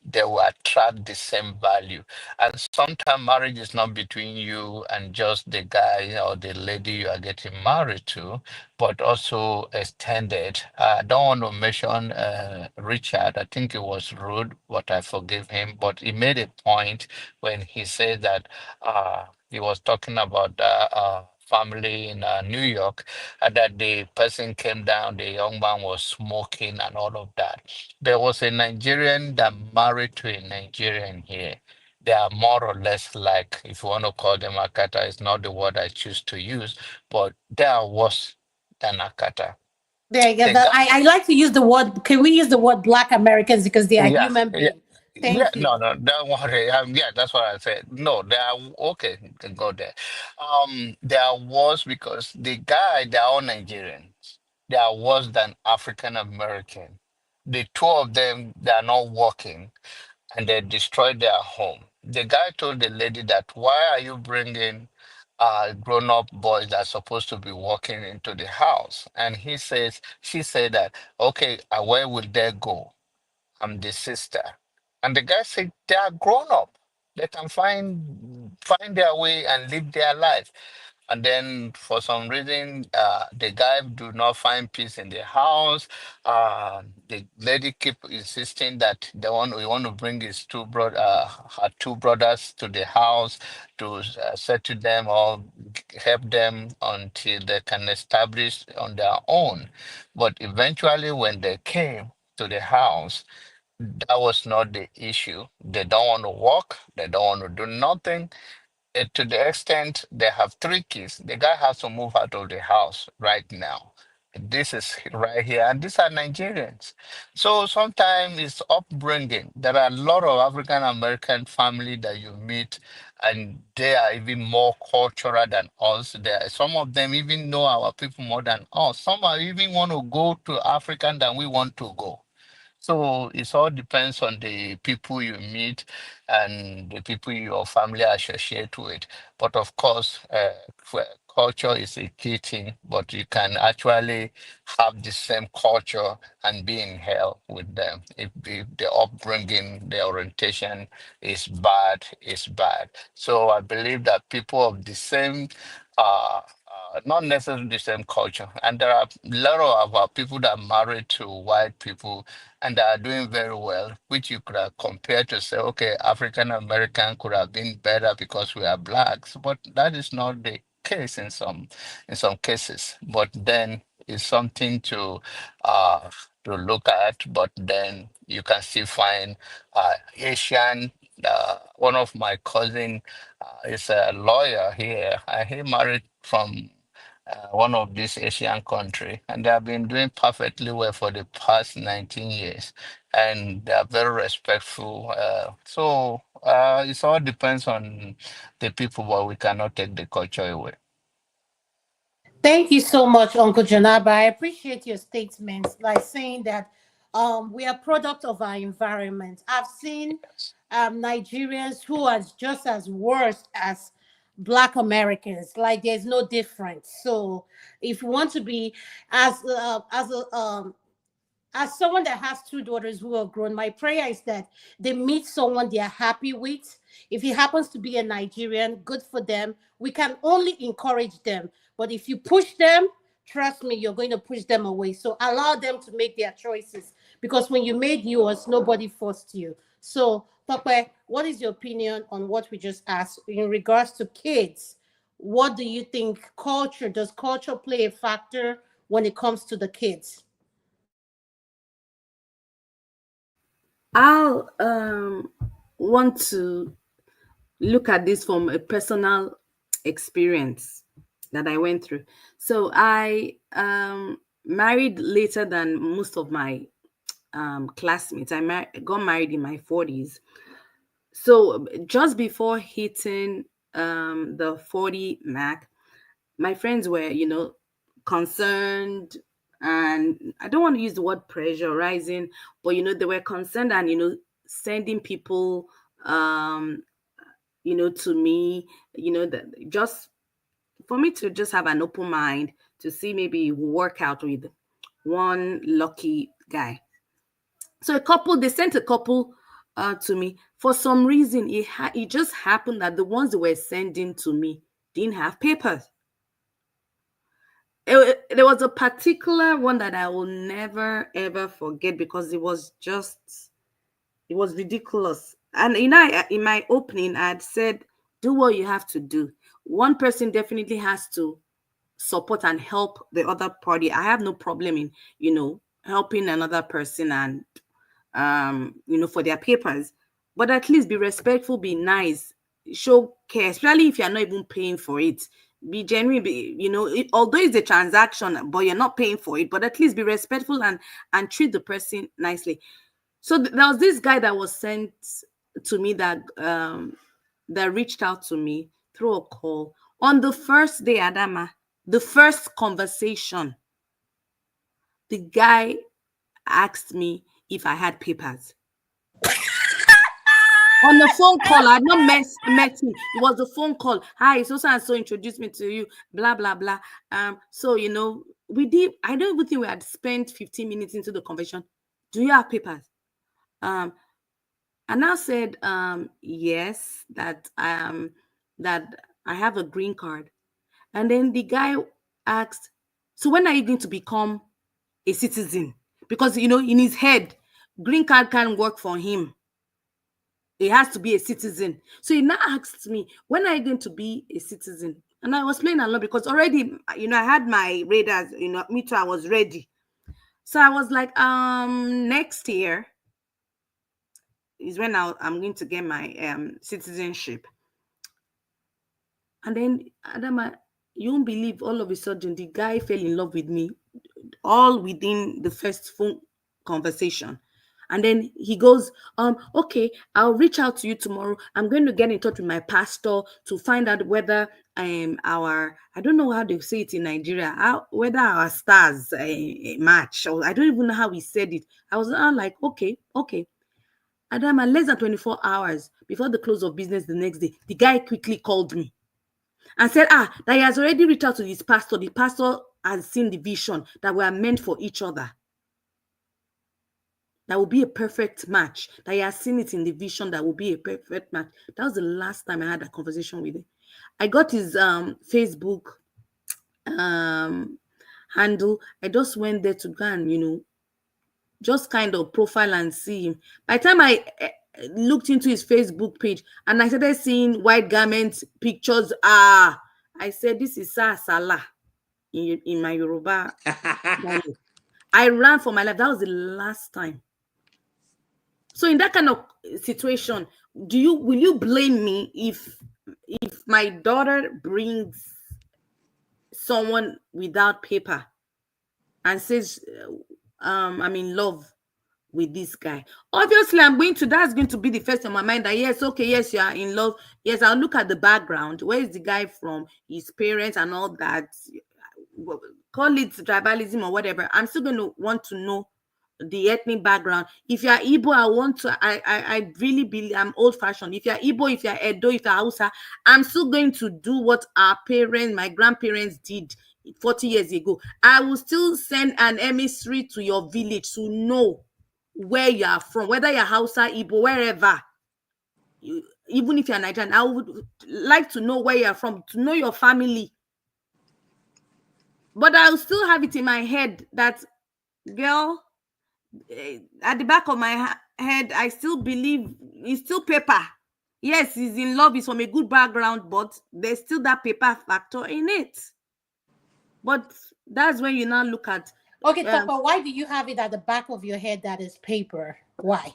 they will attract the same value. And sometimes marriage is not between you and just the guy or the lady you are getting married to, but also extended. I don't want to mention Richard. I think it was rude, but I forgive him. But he made a point when he said that he was talking about family in New York, that the person came down, the young man was smoking and all of that. There was a Nigerian that married to a Nigerian here. They are more or less like, if you want to call them Akata, it's not the word I choose to use, but they are worse than Akata. There you go. The guy, I like to use the word. Can we use the word Black Americans because they are yeah, human yeah, beings? yeah, Thank you. no, no, don't worry. Yeah, that's what I said. No, they are okay. You can go there. They are worse because the guy, they are all Nigerians. They are worse than African American. The two of them, they are not working, and they destroyed their home. The guy told the lady that, why are you bringing grown-up boys that are supposed to be walking into the house? And she said that, okay, where will they go? I'm the sister. And the guy said they are grown up. They can find their way and live their life. And then for some reason, the guy do not find peace in the house. The lady keep insisting that we want to bring her two brothers to the house to settle them or help them until they can establish on their own. But eventually, when they came to the house, that was not the issue. They don't want to work. They don't want to do nothing. To the extent they have three kids, the guy has to move out of the house right now. This is right here, and these are Nigerians. So sometimes it's upbringing. There are a lot of African American family that you meet, and they are even more cultural than us. Some of them even know our people more than us. Some are even want to go to African than we want to go. So it all depends on the people you meet and the people your family associate with. But of course, culture is a key thing, but you can actually have the same culture and be in hell with them. If the upbringing, the orientation is bad, it's bad. So I believe that people of the same not necessarily the same culture. And there are a lot of our people that are married to white people and they are doing very well, which you could have compared to say, okay, African American could have been better because we are blacks, but that is not the case in some cases. But then it's something to look at. But then you can still find Asian. One of my cousin is a lawyer here, and he married from one of these Asian country, and they have been doing perfectly well for the past 19 years, and they are very respectful. It all depends on the people, but we cannot take the culture away. Thank you so much, Uncle Janaba. I appreciate your statements, like saying that we are product of our environment. I've seen Nigerians who are just as worse as Black Americans. Like there's no difference. So if you want to be as someone that has two daughters who are grown, my prayer is that they meet someone they are happy with. If he happens to be a Nigerian, good for them. We can only encourage them. But if you push them, trust me, you're going to push them away. So allow them to make their choices. Because when you made yours, nobody forced you. So, Tope, what is your opinion on what we just asked in regards to kids? What do you think does culture play a factor when it comes to the kids? I'll want to look at this from a personal experience that I went through. So I married later than most of my classmates. I got married in my 40s. So just before hitting the 40 Mac, my friends were, concerned, and I don't want to use the word pressurizing, but they were concerned and sending people to me, that just for me to just have an open mind to see maybe work out with one lucky guy. So they sent a couple to me. For some reason, it just happened that the ones they were sending to me didn't have papers. There was a particular one that I will never ever forget because it was ridiculous. And in my opening, I had said, do what you have to do. One person definitely has to support and help the other party. I have no problem in, helping another person and, for their papers, but at least be respectful, be nice, show care, especially if you're not even paying for it. Be genuine, although it's a transaction, but you're not paying for it, but at least be respectful and treat the person nicely. So there was this guy that was sent to me that reached out to me through a call. On the first day, Adama, the first conversation, the guy asked me if I had papers. On the phone call, I had not met him. It was a phone call. Hi, so and so introduced me to you, blah, blah, blah. So, we did, I don't even think we had spent 15 minutes into the conversation. Do you have papers? And I said, yes, that I have a green card. And then the guy asked, so when are you going to become a citizen? Because, in his head, green card can't work for him. He has to be a citizen. So he now asked me, when are you going to be a citizen? And I was playing along because already, I had my radars, me too, I was ready. So I was like, next year is when I'm going to get my citizenship. And then, Adama, you won't believe, all of a sudden, the guy fell in love with me, all within the first phone conversation. And then he goes, okay, I'll reach out to you tomorrow. I'm going to get in touch with my pastor to find out whether I don't know how they say it in Nigeria, whether our stars match, or I don't even know how he said it. I was like, okay. Adama, less than 24 hours before the close of business the next day, the guy quickly called me and said, that he has already reached out to his pastor. The pastor has seen the vision that we are meant for each other. That will be a perfect match. That he has seen it in the vision that will be a perfect match. That was the last time I had a conversation with him. I got his Facebook handle. I just went there to go and, just kind of profile and see him. By the time I looked into his Facebook page and I started seeing white garments, pictures, I said, this is Salah in my Yoruba. I ran for my life. That was the last time. So in that kind of situation, will you blame me if my daughter brings someone without paper and says, I'm in love with this guy? Obviously, that's going to be the first on my mind that yes, okay, yes, you are in love. Yes, I'll look at the background. Where is the guy from? His parents and all that. Call it tribalism or whatever. I'm still going to want to know the ethnic background. If you're Igbo, I really believe I'm old-fashioned. If you're Igbo, if you're Edo, if you're Hausa, I'm still going to do what my grandparents did 40 years ago. I will still send an emissary to your village to know where you are from, whether you're Hausa, Igbo, wherever. Even if you're Nigerian, I would like to know where you're from, to know your family. But I'll still have it in my head that, girl, at the back of my head, I still believe it's still paper. Yes, he's in love, he's from a good background, but there's still that paper factor in it. But that's when you now look at... Okay, Papa, why do you have it at the back of your head that is paper? Why?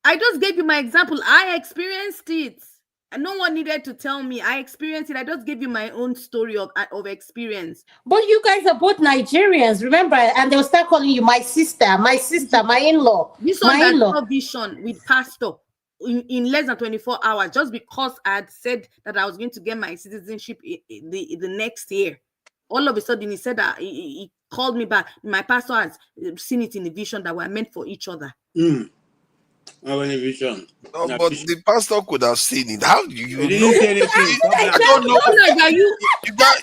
I just gave you my example. I experienced it. And no one needed to tell me. I experienced it. I just gave you my own story of experience. But you guys are both Nigerians, remember? And they'll start calling you my sister, my in-law. You saw that vision with pastor. in less than 24 hours, just because I had said that I was going to get my citizenship the next year. All of a sudden, he said that he called me back. My pastor has seen it in the vision that we're meant for each other. Vision. No, but the pastor could have seen it. How do you know? I don't know.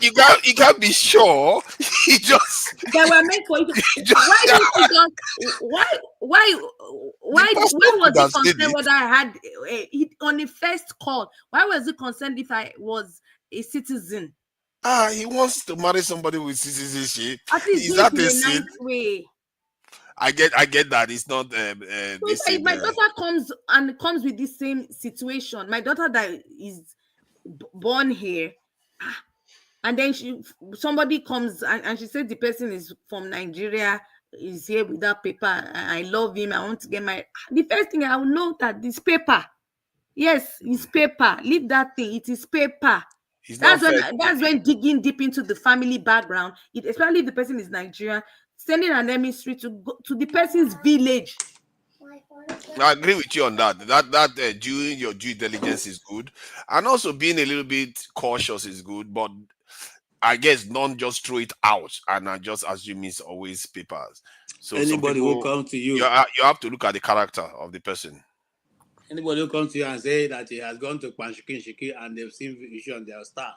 You can't be sure. He just they were meant for each other. Why was he concerned whether I had on the first call? Why was he concerned if I was a citizen? He wants to marry somebody with citizenship. Is that a sin? Nice way. I get that it's not. If my daughter comes with the same situation, my daughter that is born here, and then somebody comes and she said the person is from Nigeria, is here with that paper. I love him. I want to get married. The first thing I will know that this paper, yes, it's paper. Leave that thing. It is paper. That's when digging deep into the family background, especially if the person is Nigerian, sending an emissary to go to the person's village. I agree with you on that. That doing your due diligence is good, and also being a little bit cautious is good. But I guess don't just throw it out and just assume it's always papers. So anybody who comes to you, you have to look at the character of the person. Anybody who comes to you and say that he has gone to Shiki and they've seen vision, they'll start.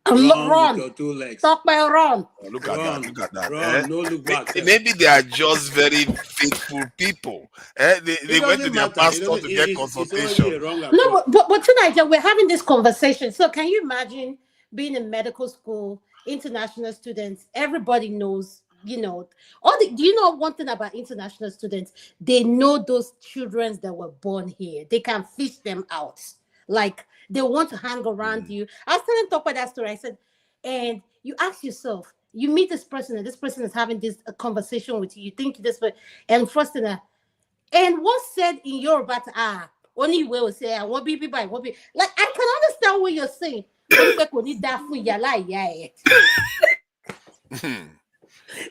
Run. With your 2 legs. Talk by run. Look at that. Run. No look back. Maybe they are just very faithful people. They went to their pastor to get consultation. No, but tonight we're having this conversation. So can you imagine being in medical school, international students? Everybody knows, do you know one thing about international students? They know those children that were born here. They can fish them out. Like, they want to hang around you. I was telling Tobi that story. I said, and you ask yourself, you meet this person, and this person is having this conversation with you. You think this way, and first thing, and what's said in Yoruba? Only way will say, I won't be by, won't be. Like, I can understand what you're saying.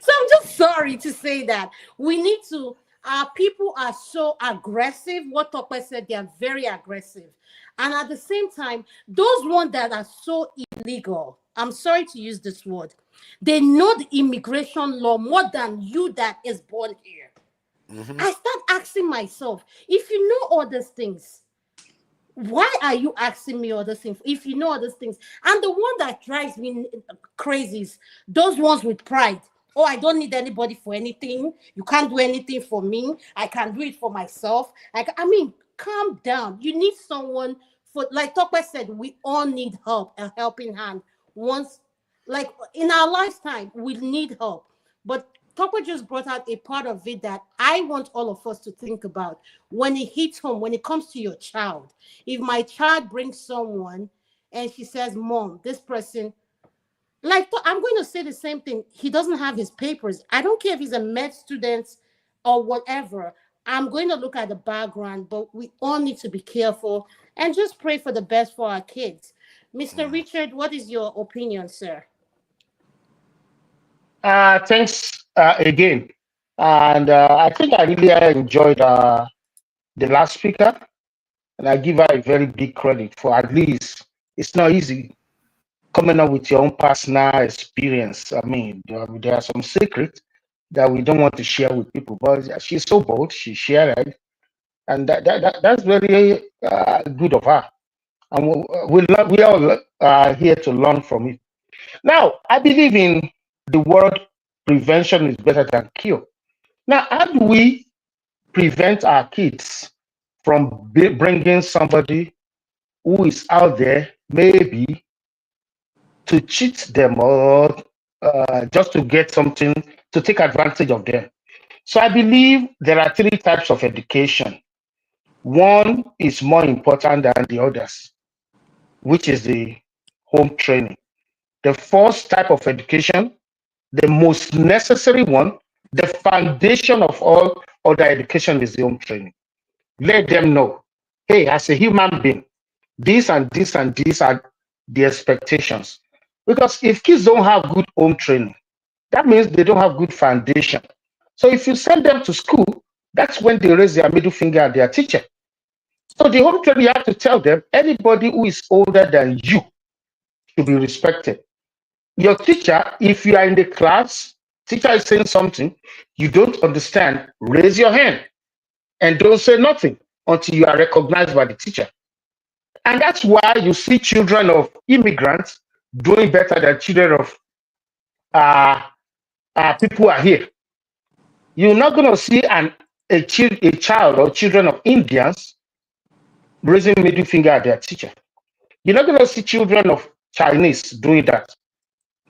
So I'm just sorry to say that we need to. Our people are so aggressive. What Tobi said, they are very aggressive. And at the same time, those ones that are so illegal, I'm sorry to use this word, they know the immigration law more than you that is born here. I start asking myself, if you know all these things, why are you asking me all these things? If you know all these things. And the one that drives me crazy is those ones with pride. Oh, I don't need anybody for anything. You can't do anything for me. I can do it for myself. I mean, calm down. You need someone for, like Tobi said, we all need help, a helping hand. Once, like in our lifetime, we need help. But Tobi just brought out a part of it that I want all of us to think about. When it hits home, when it comes to your child, if my child brings someone and she says, Mom, this person, like, I'm going to say the same thing. He doesn't have his papers. I don't care if he's a med student or whatever. I'm going to look at the background, but we all need to be careful and just pray for the best for our kids. Mr. Richard, what is your opinion, sir? Thanks again. And I think I really enjoyed the last speaker. And I give her a very big credit for at least, it's not easy coming up with your own personal experience. I mean, there are some secrets that we don't want to share with people, but she's so bold, she shared it, and that's very good of her. And we all are here to learn from it. Now, I believe in the word prevention is better than cure. Now, how do we prevent our kids from bringing somebody who is out there, maybe to cheat them or just to get something, to take advantage of them? So I believe there are 3 types of education. One is more important than the others, which is the home training. The first type of education, the most necessary one, the foundation of all other education is the home training. Let them know, hey, as a human being, this and this and these are the expectations. Because if kids don't have good home training, that means they don't have good foundation. So if you send them to school, that's when they raise their middle finger at their teacher. So the home training, you have to tell them anybody who is older than you should be respected. Your teacher, if you are in the class, teacher is saying something you don't understand, raise your hand and don't say nothing until you are recognized by the teacher. And that's why you see children of immigrants doing better than children of people who are here. You're not going to see a child or children of Indians raising middle finger at their teacher. You're not going to see children of Chinese doing that.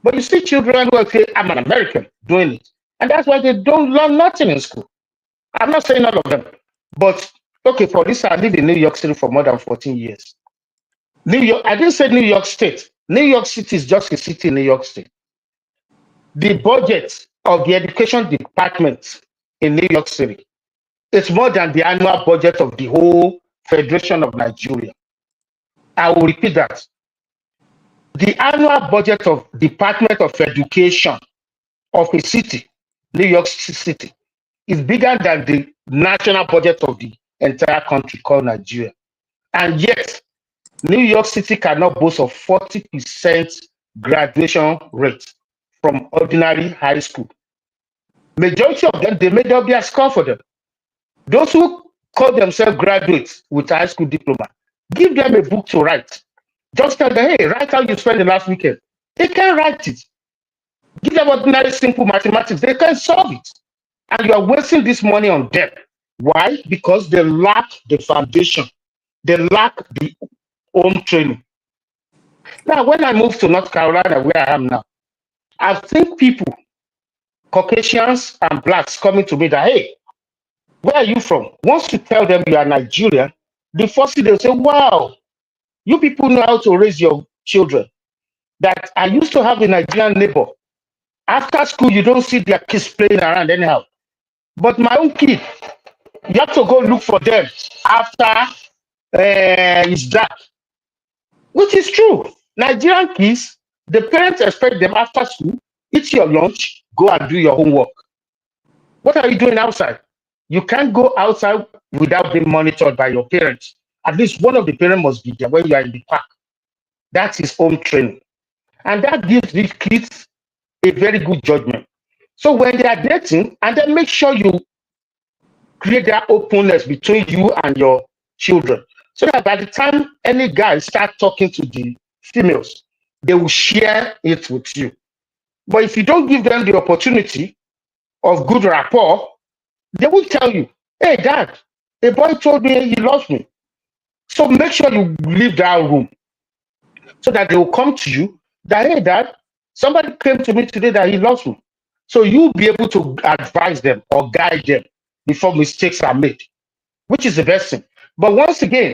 But you see children who say, I'm an American, doing it. And that's why they don't learn nothing in school. I'm not saying all of them. But, okay, for this, I live in New York City for more than 14 years. New York, I didn't say New York State. New York City is just a city in New York State. The budget of the education department in New York City is more than the annual budget of the whole Federation of Nigeria. I will repeat that. The annual budget of Department of Education of a city, New York City, is bigger than the national budget of the entire country called Nigeria. And yet, New York City cannot boast of 40% graduation rate from ordinary high school. Majority of them, they made up their score for them. Those who call themselves graduates with high school diploma, give them a book to write. Just tell them, hey, write how you spent the last weekend. They can write it. Give them ordinary simple mathematics. They can solve it. And you are wasting this money on them. Why? Because they lack the foundation. They lack the home training. Now, when I moved to North Carolina, where I am now, I've seen people, Caucasians and blacks, coming to me that, hey, where are you from? Once you tell them you are Nigerian, the first thing they'll say, wow, you people know how to raise your children. That I used to have a Nigerian neighbor. After school, you don't see their kids playing around anyhow. But my own kid, you have to go look for them after it's dark. Which is true. Nigerian kids, the parents expect them after school, eat your lunch, go and do your homework. What are you doing outside? You can't go outside without being monitored by your parents. At least one of the parents must be there when you are in the park. That is home training. And that gives these kids a very good judgment. So when they are dating, and then make sure you create that openness between you and your children. So that by the time any guy start talking to the females, they will share it with you. But if you don't give them the opportunity of good rapport, they will tell you, hey, dad, a boy told me he loves me. So make sure you leave that room so that they will come to you that, hey, dad, somebody came to me today that he loves me. So you'll be able to advise them or guide them before mistakes are made, which is the best thing. But once again,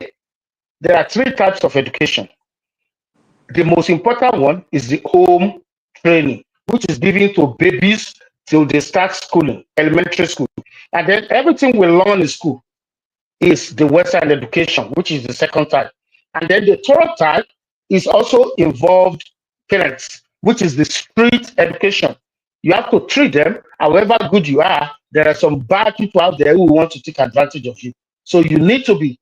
there are 3 types of education. The most important one is the home training, which is given to babies till they start schooling, elementary school. And then everything we learn in school is the Western education, which is the second type. And then the third type is also involved parents, which is the street education. You have to treat them, however good you are, there are some bad people out there who want to take advantage of you. So you need to be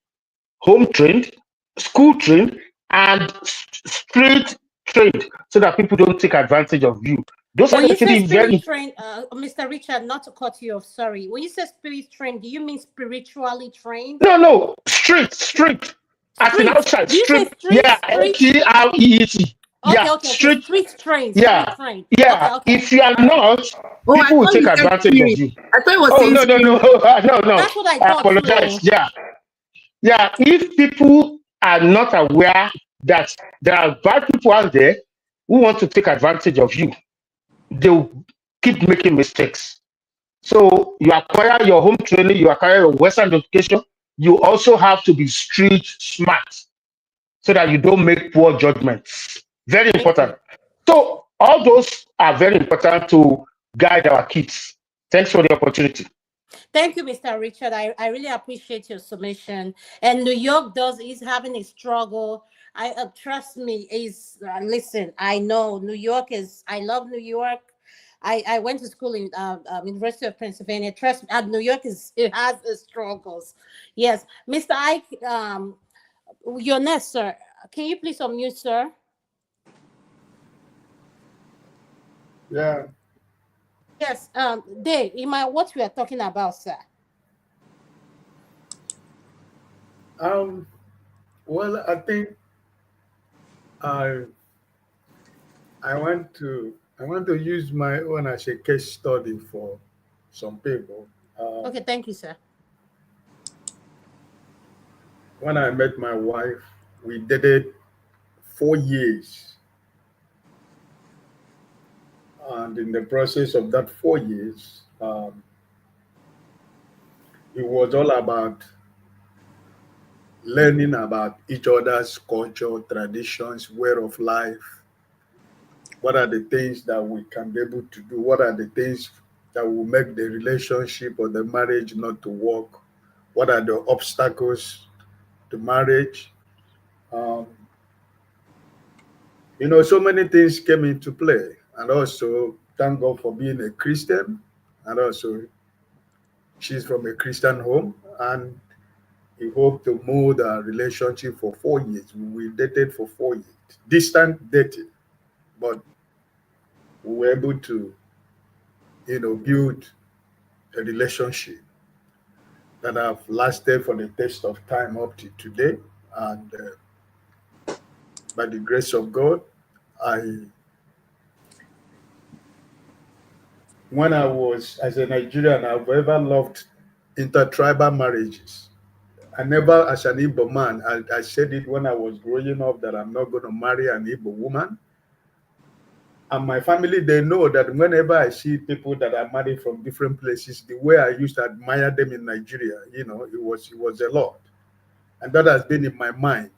home trained, school trained, and street trained so that people don't take advantage of you. Those When are you the say 3 spirit very. trained, Mr. Richard, not to cut you off, sorry. When you say spirit trained, do you mean spiritually trained? No, street. As in Street. outside, Do you say street. street? Yeah, Street? STREET. Okay, Yeah, okay. street. Street trained. Street Yeah, trained. yeah. Okay. If you are All right. not, Oh, I people will thought take you said advantage of spirit. you. I thought it was Oh, saying no, spirit. no. That's what I I thought apologize. too. Yeah. If people are not aware that there are bad people out there who want to take advantage of you, they'll keep making mistakes. So you acquire your home training, you acquire your Western education, you also have to be street smart so that you don't make poor judgments. Very Thank important. you. So all those are very important to guide our kids. Thanks for the opportunity. Thank you, Mr. Richard. I really appreciate your submission. And New York is having a struggle. Trust me, listen, I know New York is, I love New York. I went to school in University of Pennsylvania. Trust me, New York it has its struggles. Yes, Mr. Ike, you're next, sir. Can you please unmute, sir? Yeah. Yes, Dave, what we are talking about, sir? Well, I think I I want to use my own as a case study for some people. Okay, thank you, sir. When I met my wife, we dated 4 years, and in the process of that 4 years, it was all about learning about each other's culture, traditions, way of life. What are the things that we can be able to do? What are the things that will make the relationship or the marriage not to work? What are the obstacles to marriage? Um, so many things came into play. And also, thank God for being a Christian. And also, she's from a Christian home. And we hope to mold our relationship for 4 years. We dated for 4 years, distant dating, but we were able to, build a relationship that have lasted for the test of time up to today. And by the grace of God, when I was as a Nigerian, I've ever loved intertribal marriages. I never, as an Igbo man, I said it when I was growing up that I'm not going to marry an Igbo woman. And my family, they know that whenever I see people that are married from different places, the way I used to admire them in Nigeria, it was a lot. And that has been in my mind.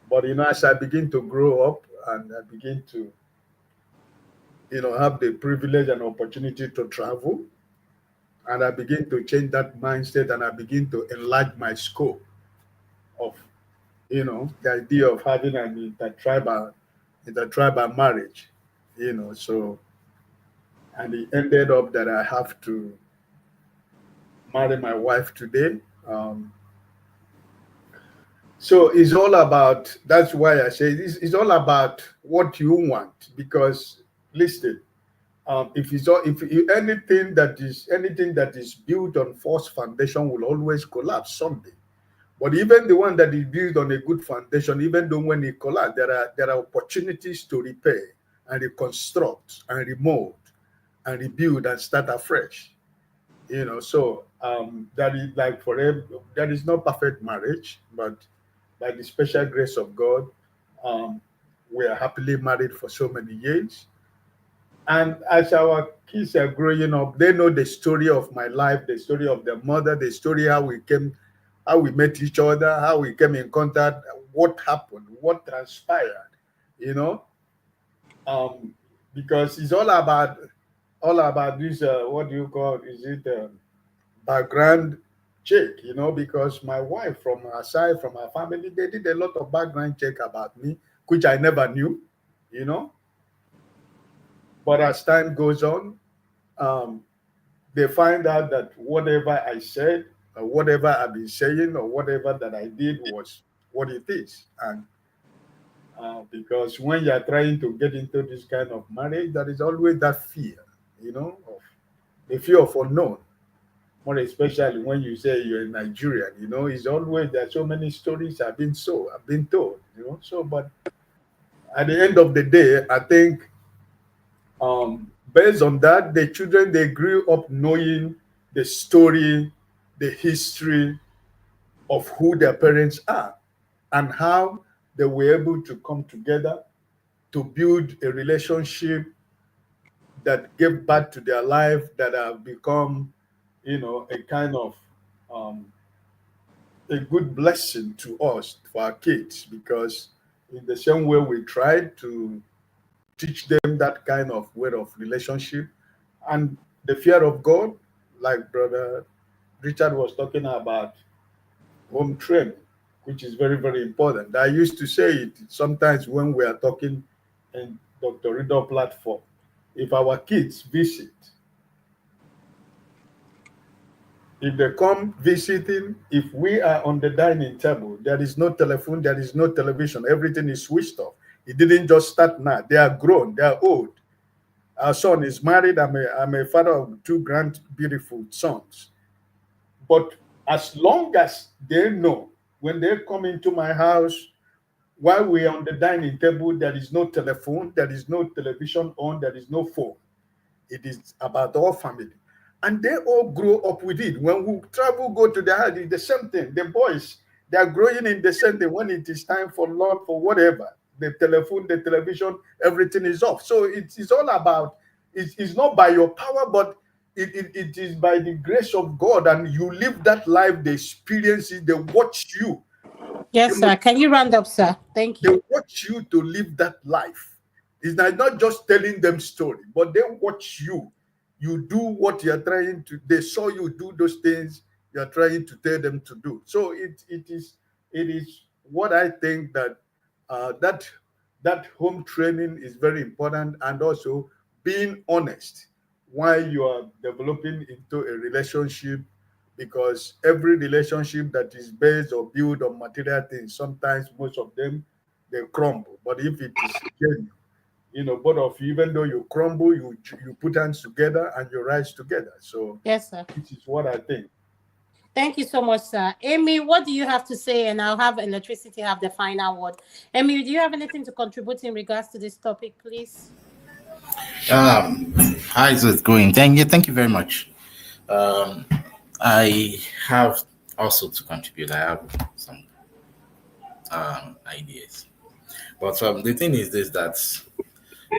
But as I begin to grow up and I begin to, have the privilege and opportunity to travel, and I begin to change that mindset and I begin to enlarge my scope of, the idea of having an intertribal marriage, so, and it ended up that I have to marry my wife today. So it's all about, that's why I say it's all about what you want, because listen, anything that is built on false foundation will always collapse someday. But even the one that is built on a good foundation, even though when it collapses, there are opportunities to repair and reconstruct and remold and rebuild and start afresh. So that is like forever. There is no perfect marriage, but by the special grace of God, we are happily married for so many years. And as our kids are growing up, they know the story of my life, the story of their mother, the story how we met each other, how we came in contact, what happened, what transpired, you know, because it's all about this. What do you call it? Is it background check? Because my wife, from her side, from her family, they did a lot of background check about me, which I never knew, you know. But as time goes on, they find out that whatever I said, or whatever I've been saying, or whatever that I did was what it is. And because when you're trying to get into this kind of marriage, there is always that fear, of the fear of unknown. More especially when you say you're a Nigerian, it's always there are so many stories I've been told, So, but at the end of the day, I think based on that, the children, they grew up knowing the story, the history of who their parents are and how they were able to come together to build a relationship that gave back to their life, that have become, a kind of a good blessing to us, for our kids, because in the same way we tried to teach them that kind of way of relationship and the fear of God, like Brother Richard was talking about home training, which is very, very important. I used to say it sometimes when we are talking in Dr. Riddle platform. if our kids visit, if they come visiting, if we are on the dining table, there is no telephone, there is no television, everything is switched off. It didn't just start now. They are grown, they are old. Our son is married. I'm a father of two beautiful sons. But as long as they know, when they come into my house, while we are on the dining table, there is no telephone, there is no television on, there is no phone. It is about our family. And they all grow up with it. When we travel, go to the house, it's the same thing. The boys, they are growing in the same thing. When it is time for lunch, for whatever, the telephone, the television, everything is off. So it's all about, it's not by your power, but it is by the grace of God. And you live that life, they experience it, they watch you. Yes, sir. Can you round up, sir? Thank you. They watch you to live that life. It's not just telling them story, but they watch you. You do what you're trying to. They saw you do those things you're trying to tell them to do. So it is what I think that that home training is very important, and also being honest while you are developing into a relationship, because every relationship that is based or built on material things, sometimes most of them they crumble. But if it is genuine, both of you, even though you crumble, you put hands together and you rise together. So yes, sir. This is what I think. Thank you so much, sir. Amy, what do you have to say? And I'll have Electricity have the final word. Amy, do you have anything to contribute in regards to this topic, please? How is it going? Thank you very much. I have also to contribute. I have some ideas, but the thing is this: that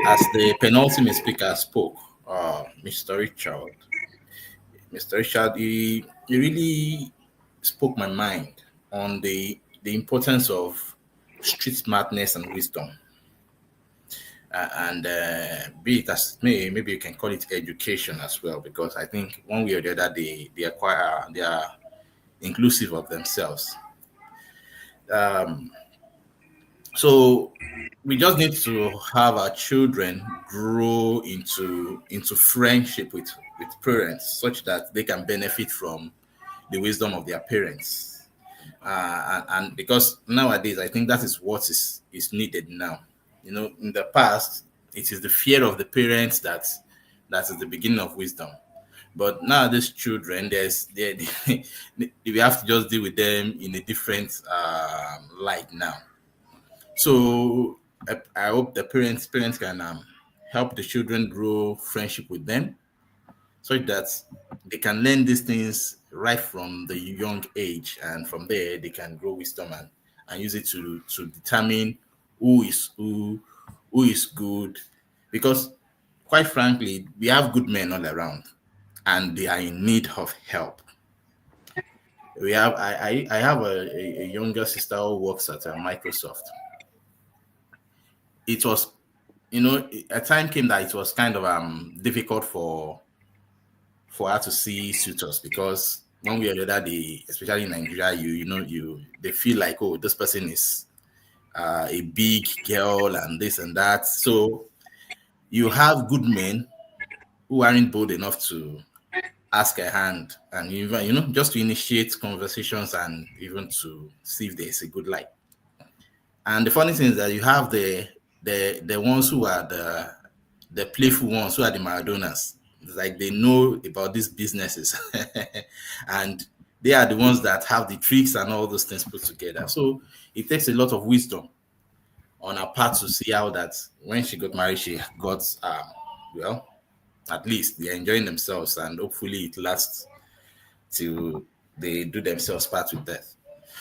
as the penultimate speaker spoke, Mr. Richard, he really spoke my mind on the importance of street smartness and wisdom. Be it as maybe you can call it education as well, because I think one way or the other they are inclusive of themselves. So we just need to have our children grow into friendship with parents, such that they can benefit from the wisdom of their parents. And because nowadays I think that is what is needed now. In the past, it is the fear of the parents that is the beginning of wisdom. But now these children, we have to just deal with them in a different light now. So I hope the parents can help the children grow friendship with them, so that they can learn these things right from the young age, and from there they can grow wisdom and use it to determine who is good. Because quite frankly, we have good men all around, and they are in need of help. I have a younger sister who works at Microsoft. It was, a time came that it was kind of difficult for her to see suitors, because one way or the other, especially in Nigeria, they feel like, oh, this person is a big girl and this and that. So you have good men who aren't bold enough to ask a hand, and even just to initiate conversations and even to see if there's a good light. And the funny thing is that you have the ones who are the playful ones, who are the Maradonas. It's like they know about these businesses and they are the ones that have the tricks and all those things put together. So it takes a lot of wisdom on her part to see how that when she got married, she got at least they're enjoying themselves, and hopefully it lasts till they do themselves part with death.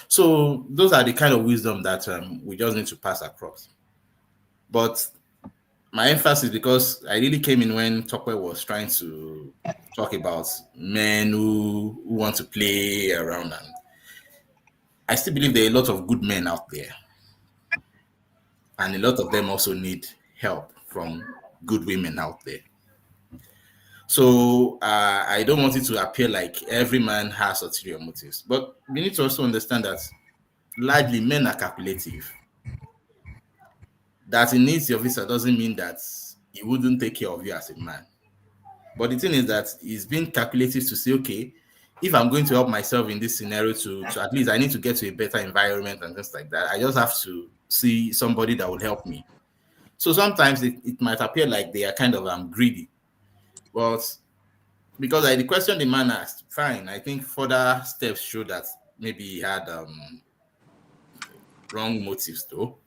So those are the kind of wisdom that we just need to pass across. But my emphasis, because I really came in when Tobi was trying to talk about men who want to play around, and I still believe there are a lot of good men out there, and a lot of them also need help from good women out there. So I don't want it to appear like every man has ulterior motives, but we need to also understand that largely men are calculative. That he needs your visa doesn't mean that he wouldn't take care of you as a man. But the thing is that he's been calculated to say, okay, if I'm going to help myself in this scenario to at least I need to get to a better environment and things like that, I just have to see somebody that will help me. So sometimes it might appear like they are kind of greedy. But because the question the man asked, fine, I think further steps show that maybe he had wrong motives though.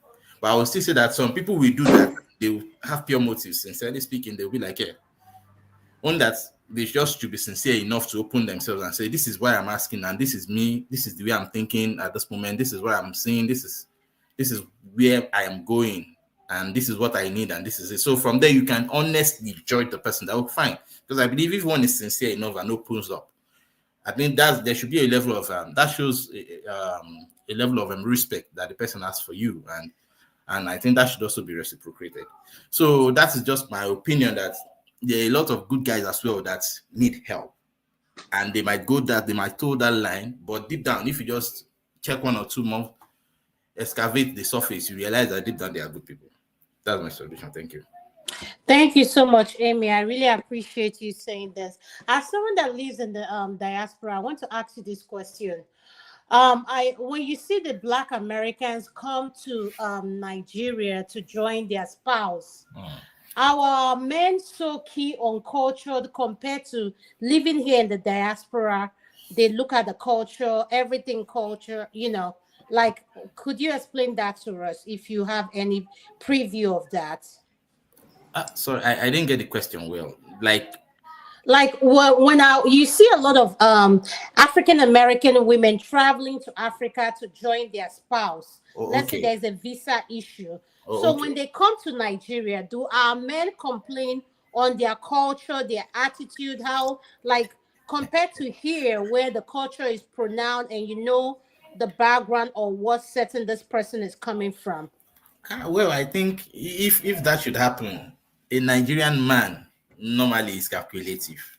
But I will still say that some people will do that. They will have pure motives. Sincerely speaking, they'll be like, yeah, on that they just should be sincere enough to open themselves and say, this is why I'm asking, and this is me, this is the way I'm thinking at this moment, this is what I'm seeing, this is where I am going, and this is what I need, and this is it. So from there you can honestly judge the person. That will fine. Because I believe if one is sincere enough and opens up, I think there should be a level of that shows a level of respect that the person has for you, and I think that should also be reciprocated. So that is just my opinion, that there are a lot of good guys as well that need help, and they might toe that line, but deep down, if you just check one or two more, excavate the surface, you realize that deep down they are good people. That's my solution. Thank you. Thank you so much, Amy. I really appreciate you saying this. As someone that lives in the diaspora, I want to ask you this question. When you see the Black Americans come to Nigeria to join their spouse, our men so key on culture compared to living here in the diaspora. They look at the culture, everything culture, like, could you explain that to us if you have any preview of that? Sorry, I didn't get the question well. Like when you see a lot of African American women traveling to Africa to join their spouse. Let's say there's a visa issue. So when they come to Nigeria, do our men complain on their culture, their attitude, how, like, compared to here where the culture is pronounced and the background or what setting this person is coming from? Well, I think if that should happen, a Nigerian man normally is calculative.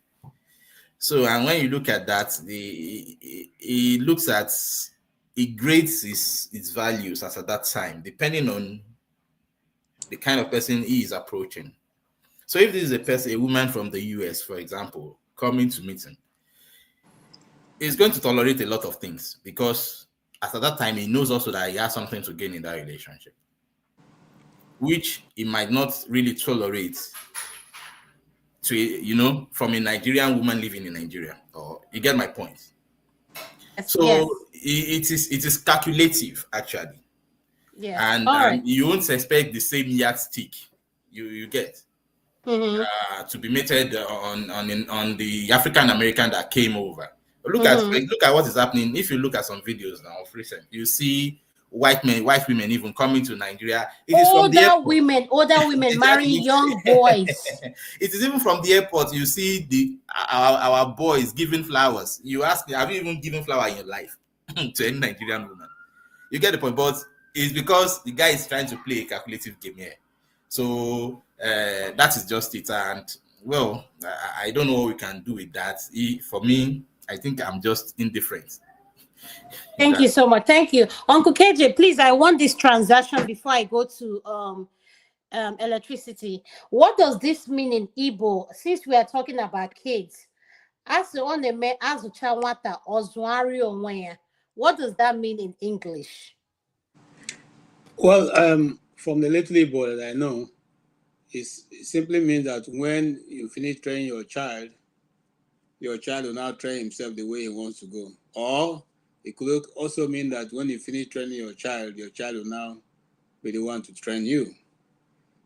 So, and when you look at that, he looks at, he grades his values as at that time, depending on the kind of person he is approaching. So if this is a woman from the US, for example, coming to meet him, he's going to tolerate a lot of things, because at that time he knows also that he has something to gain in that relationship, which he might not really tolerate to from a Nigerian woman living in Nigeria. Or you get my point? So it is calculative, actually. Yeah. And you won't expect the same yardstick you get to be meted on the African American that came over. Look at what is happening. If you look at some videos now of recent, you see white women even coming to Nigeria. It is from the airport. Older women marrying young boys. It is even from the airport. You see our boys giving flowers. You ask me, have you even given flower in your life to any Nigerian woman? You get the point. But it's because the guy is trying to play a calculative game here. So that is just it. And well, I don't know what we can do with that. For me, I think I'm just indifferent. Thank you so much. Thank you. Uncle KJ, please, I want this transaction before I go to electricity. What does this mean in Igbo, since we are talking about kids? What does that mean in English? Well, from the little Igbo that I know, it simply means that when you finish training your child will now train himself the way he wants to go. Or it could also mean that when you finish training your child will now be the one to train you.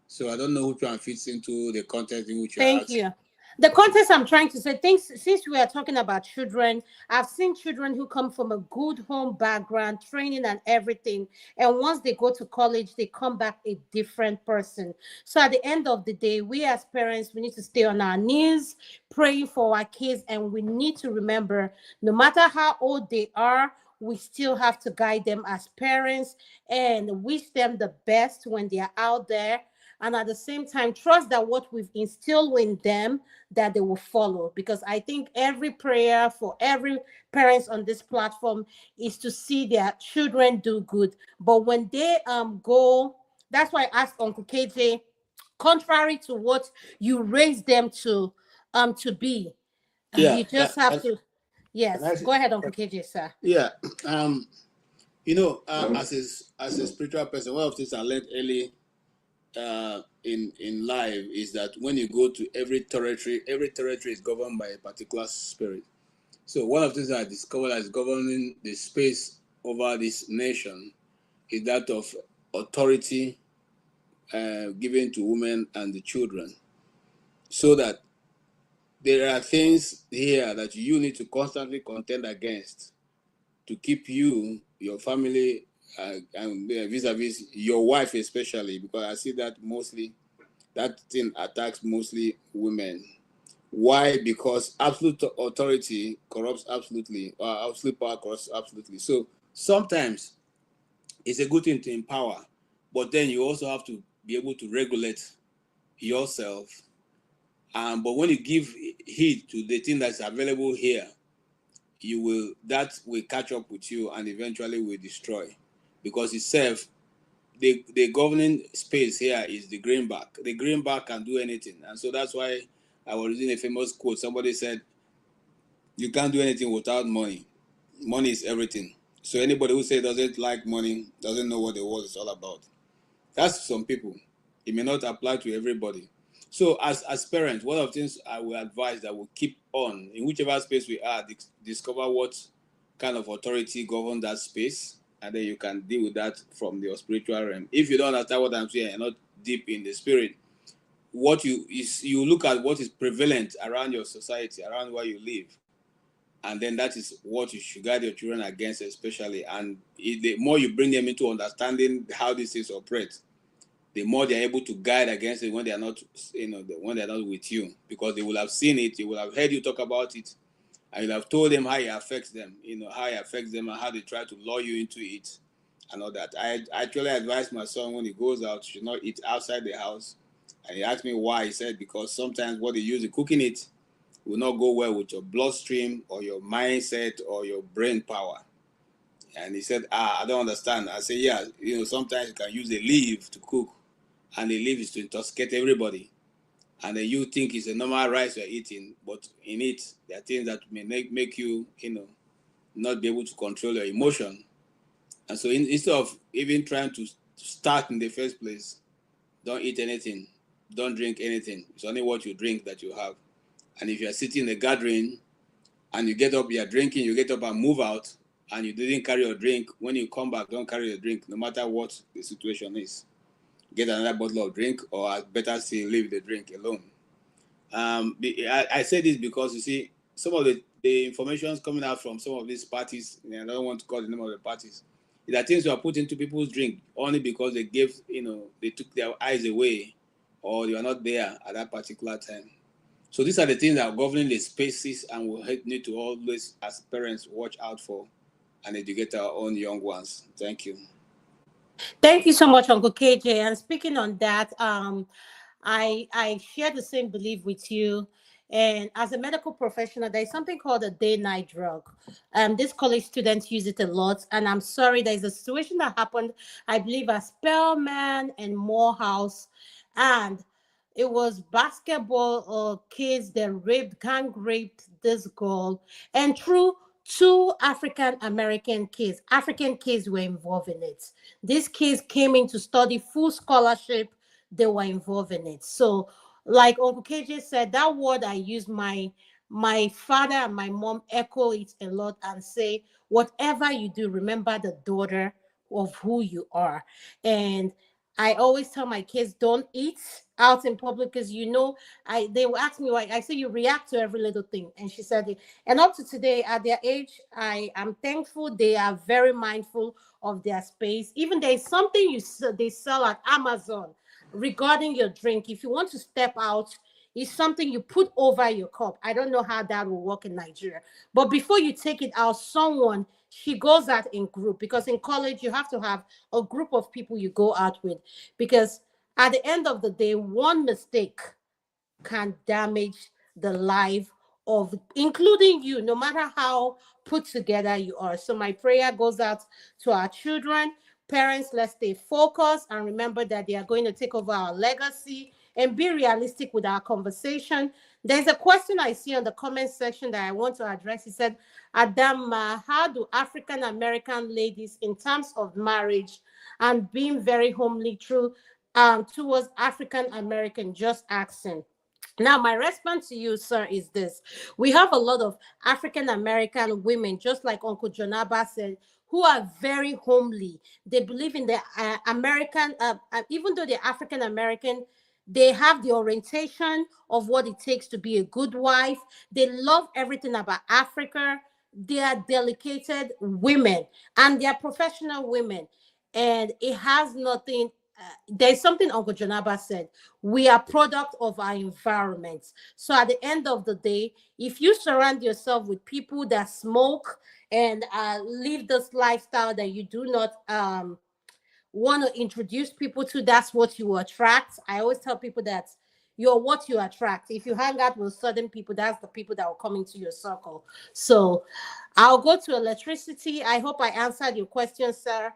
So I don't know which one fits into the context in which you're asking. Thank you. The context I'm trying to say, since we are talking about children, I've seen children who come from a good home background, training and everything. And once they go to college, they come back a different person. So at the end of the day, we as parents, we need to stay on our knees, praying for our kids. And we need to remember, no matter how old they are, we still have to guide them as parents and wish them the best when they are out there. And at the same time, trust that what we've instilled in them, that they will follow. Because I think every prayer for every parents on this platform is to see their children do good. But when they go, that's why I asked Uncle KJ, contrary to what you raised them to be. Yeah. You just have to. Can I Yes, say, go ahead, Uncle KJ, sir. yeah. As a spiritual person, one of the things I learned early in life is that when you go to every territory is governed by a particular spirit. So one of the things I discovered as governing the space over this nation is that of authority given to women and the children, so that there are things here that you need to constantly contend against to keep you, your family, and vis-a-vis your wife especially, because I see that mostly, that thing attacks mostly women. Why? Because absolute authority corrupts absolutely, or absolute power corrupts absolutely. So sometimes it's a good thing to empower, but then you also have to be able to regulate yourself. But when you give heed to the thing that's available here, that will catch up with you and eventually will destroy, because itself, the governing space here is the greenback. The greenback can do anything, and so that's why I was reading a famous quote. Somebody said, "You can't do anything without money. Money is everything." So anybody who says doesn't like money doesn't know what the world is all about. That's some people. It may not apply to everybody. So as parents, one of the things I will advise that we'll keep on in whichever space we are, discover what kind of authority governs that space, and then you can deal with that from your spiritual realm. If you don't understand what I'm saying and not deep in the spirit, you look at what is prevalent around your society, around where you live, and then that is what you should guide your children against, especially. And the more you bring them into understanding how these things operate, the more they're able to guide against it when they're not, when they're not with you, because they will have seen it, they will have heard you talk about it, and you'll have told them how it affects them, how it affects them and how they try to lure you into it and all that. I actually advise my son when he goes out, should not eat outside the house. And he asked me why. He said, because sometimes what they use in cooking it will not go well with your bloodstream or your mindset or your brain power. And he said, I don't understand. I said, yeah, sometimes you can use a leaf to cook, and the leaf is to intoxicate everybody. And then you think it's a normal rice you're eating, but in it, there are things that may make you, not be able to control your emotion. And so instead of even trying to start in the first place, don't eat anything, don't drink anything. It's only what you drink that you have. And if you're sitting in a gathering and you get up, you're drinking, you get up and move out, and you didn't carry your drink, when you come back, don't carry your drink, no matter what the situation is. Get another bottle of drink, or better still, leave the drink alone. I say this because, you see, some of the information coming out from some of these parties, and I don't want to call the name of the parties, there are things you are put into people's drink only because they they took their eyes away, or they were not there at that particular time. So these are the things that are governing the spaces, and we need to always, as parents, watch out for and educate our own young ones. Thank you. Thank you so much, Uncle KJ. And speaking on that, I share the same belief with you. And as a medical professional, there's something called a day-night drug. This college students use it a lot. And I'm sorry, there's a situation that happened, I believe, at Spellman and Morehouse. And it was basketball kids that gang raped this girl. And through two African kids were involved in it. These kids came in to study full scholarship. They were involved in it. So, like Uncle KJ said, that word I use, my father and my mom echo it a lot and say, whatever you do, remember the daughter of who you are. And I always tell my kids, don't eat out in public, because they will ask me why. I say you react to every little thing. And she said it. And up to today, at their age, I am thankful they are very mindful of their space. Even there is something they sell at Amazon regarding your drink. If you want to step out, it's something you put over your cup. I don't know how that will work in Nigeria. But before you take it out, she goes out in group, because in college you have to have a group of people you go out with, because at the end of the day, one mistake can damage the life of, including you, no matter how put together you are. So my prayer goes out to our children. Parents, let's stay focused and remember that they are going to take over our legacy, and be realistic with our conversation. There's a question I see on the comment section that I want to address. He said, Adam, how do African American ladies, in terms of marriage and being very homely towards African American, just asking? Now, my response to you, sir, is this. We have a lot of African American women, just like Uncle Jonaba said, who are very homely. They believe in the American, even though they're African American, they have the orientation of what it takes to be a good wife. They love everything about Africa. They are dedicated women and they are professional women. And it has nothing, there's something Uncle Jonaba said. We are product of our environment. So at the end of the day, if you surround yourself with people that smoke and live this lifestyle that you do not want to introduce people to, that's what you attract. I always tell people that you're what you attract. If you hang out with certain people, that's the people that will come into your circle. So I'll go to electricity. I hope I answered your question, sir.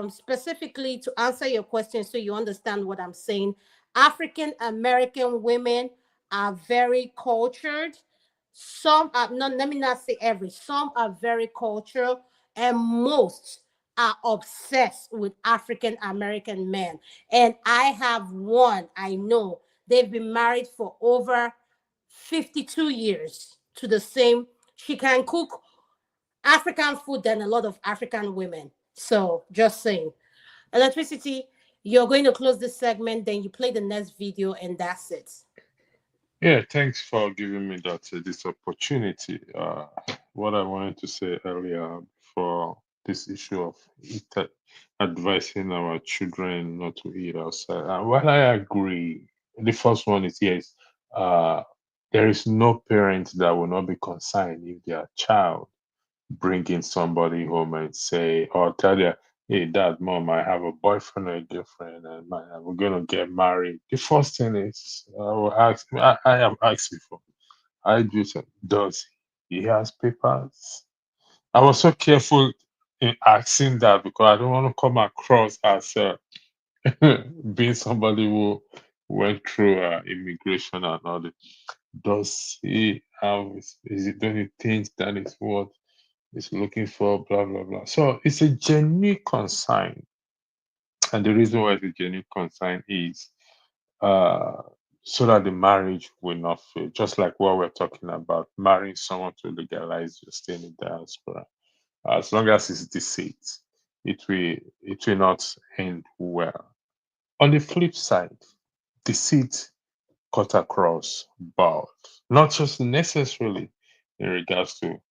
Specifically to answer your question so you understand what I'm saying. African American women are very cultured. Some are not, let me not say every, some are very cultural, and most are obsessed with African American men. And I have one, I know, they've been married for over 52 years to the same. She can cook African food than a lot of African women. So just saying. Electricity, you're going to close this segment, then you play the next video, and that's it. Yeah, thanks for giving me this opportunity. What I wanted to say earlier for this issue of advising our children not to eat outside. While I agree, the first one is yes. There is no parent that will not be concerned if their child bringing somebody home and say or tell their, hey, dad, mom, I have a boyfriend or a girlfriend and we're gonna get married. The first thing is I will ask, I have asked before, I do say, does he has papers? I was so careful in asking that because I don't want to come across as being somebody who went through immigration and all that. Does he have, is it, don't you think that is what is looking for, blah blah blah. So it's a genuine concern, and the reason why it's a genuine concern is so that the marriage will not fail. Just like what we're talking about, marrying someone to legalize your stay in the diaspora. As long as it's deceit, it will not end well. On the flip side, deceit cut across both, not just necessarily in regards to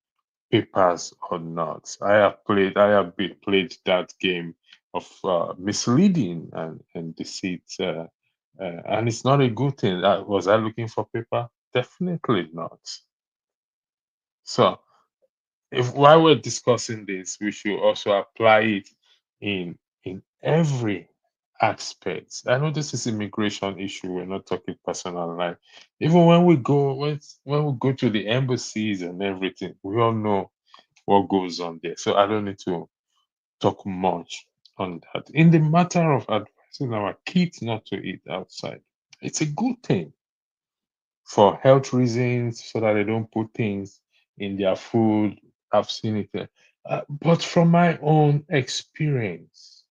papers or not. I have played that game of misleading and deceit, and it's not a good thing. Was I looking for paper? Definitely not. So, if while we're discussing this, we should also apply it in every aspect. I know this is immigration issue. We're not talking personal life. Even when we go to the embassies and everything, we all know what goes on there. So I don't need to talk much on that. In the matter of advising our kids not to eat outside, it's a good thing for health reasons so that they don't put things in their food. I've seen it there. But from my own experience,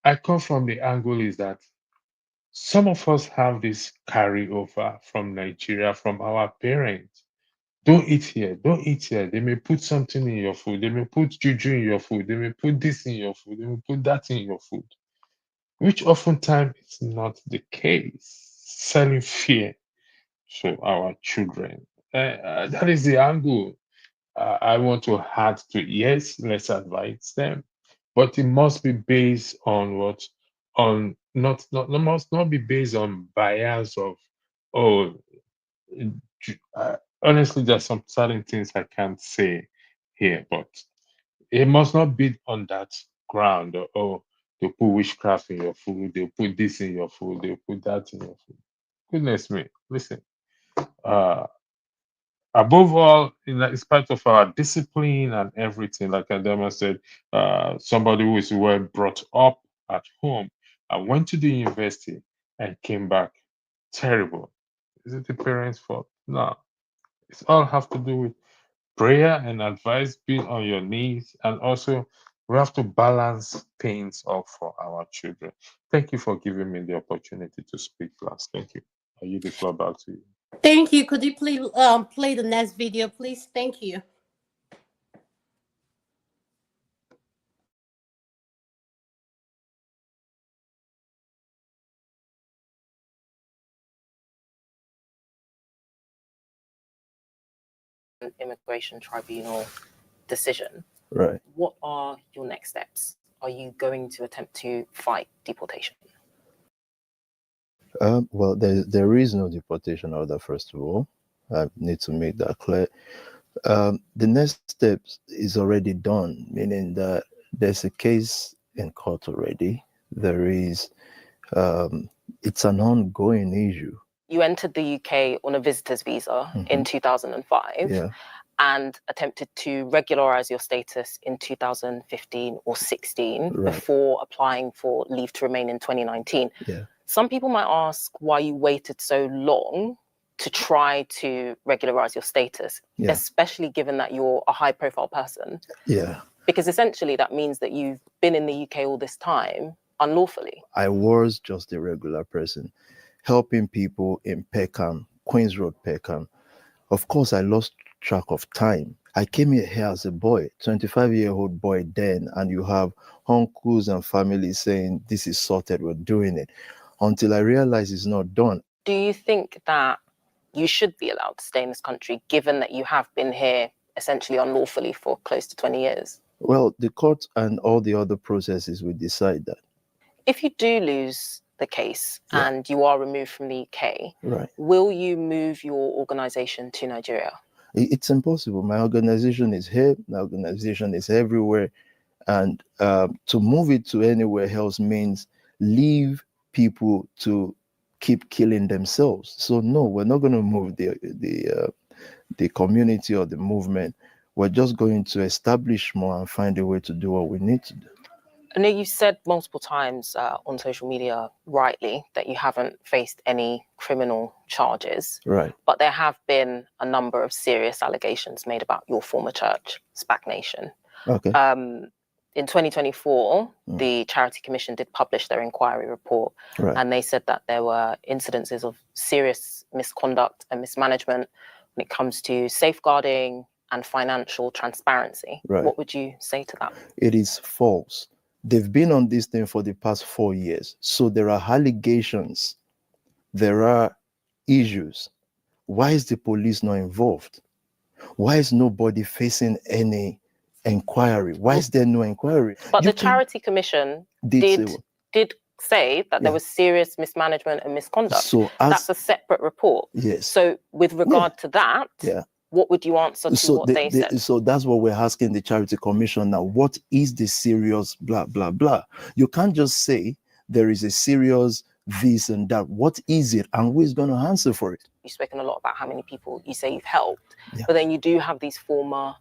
I come from the angle is that some of us have this carryover from Nigeria, from our parents. Don't eat here. Don't eat here. They may put something in your food. They may put juju in your food. They may put this in your food. They may put that in your food, which oftentimes is not the case. Selling fear to our children. That is the angle I want to add to. Yes, let's advise them, but it must be based on what on not must not be based on bias of oh honestly, there's some certain things I can't say here, but it must not be on that ground. Or, oh, they put witchcraft in your food, they put this in your food, they put that in your food. Goodness me, listen. Uh, Above all, in spite of our discipline and everything, like Adama said, somebody who is well brought up at home, I went to the university. and came back terrible. Is it the parents' fault? No. It's all have to do with prayer and advice, being on your knees, and also we have to balance things up for our children. Thank you for giving me the opportunity to speak last. Thank you. I yield the floor back to you. Thank you. Could you please play the next video, please? Thank you. Immigration tribunal decision. Right. What are your next steps? Are you going to attempt to fight deportation? Well, there is no deportation order, first of all. I need to make that clear. The next step is already done, meaning that there's a case in court already. There is, it's an ongoing issue. You entered the UK on a visitor's visa in 2005 Yeah. and attempted to regularize your status in 2015 or 16 before applying for leave to remain in 2019. Yeah. Some people might ask why you waited so long to try to regularize your status, especially given that you're a high profile person. Yeah. Because essentially that means that you've been in the UK all this time unlawfully. I was just a regular person, helping people in Peckham, Queens Road, Peckham. Of course, I lost track of time. I came here as a boy, 25-year-old boy then, and you have uncles and families saying, this is sorted, we're doing it. Until I realized it's not done. Do you think that you should be allowed to stay in this country, given that you have been here essentially unlawfully for close to 20 years? Well, the court and all the other processes will decide that. If you do lose the case and you are removed from the UK, will you move your organization to Nigeria? It's impossible. My organization is here. My organization is everywhere. And to move it to anywhere else means leave people to keep killing themselves. So no, we're not going to move the community or the movement. We're just going to establish more and find a way to do what we need to do. I know you've said multiple times on social media, rightly, that you haven't faced any criminal charges. Right. But there have been a number of serious allegations made about your former church, SPAC Nation. Okay. In 2024, the Charity Commission did publish their inquiry report, and they said that there were incidences of serious misconduct and mismanagement when it comes to safeguarding and financial transparency. Right. What would you say to that? It is false. They've been on this thing for the past 4 years. So there are allegations. There are issues. Why is the police not involved? Why is nobody facing any inquiry? Why is there no inquiry? But the Charity Commission did say that there was serious mismanagement and misconduct. So that's a separate report. Yes. So with regard to that, what would you answer to what they said? So that's what we're asking the Charity Commission now. What is the serious blah, blah, blah? You can't just say there is a serious this and that. What is it? And who is going to answer for it? You've spoken a lot about how many people you say you've helped, but then you do have these former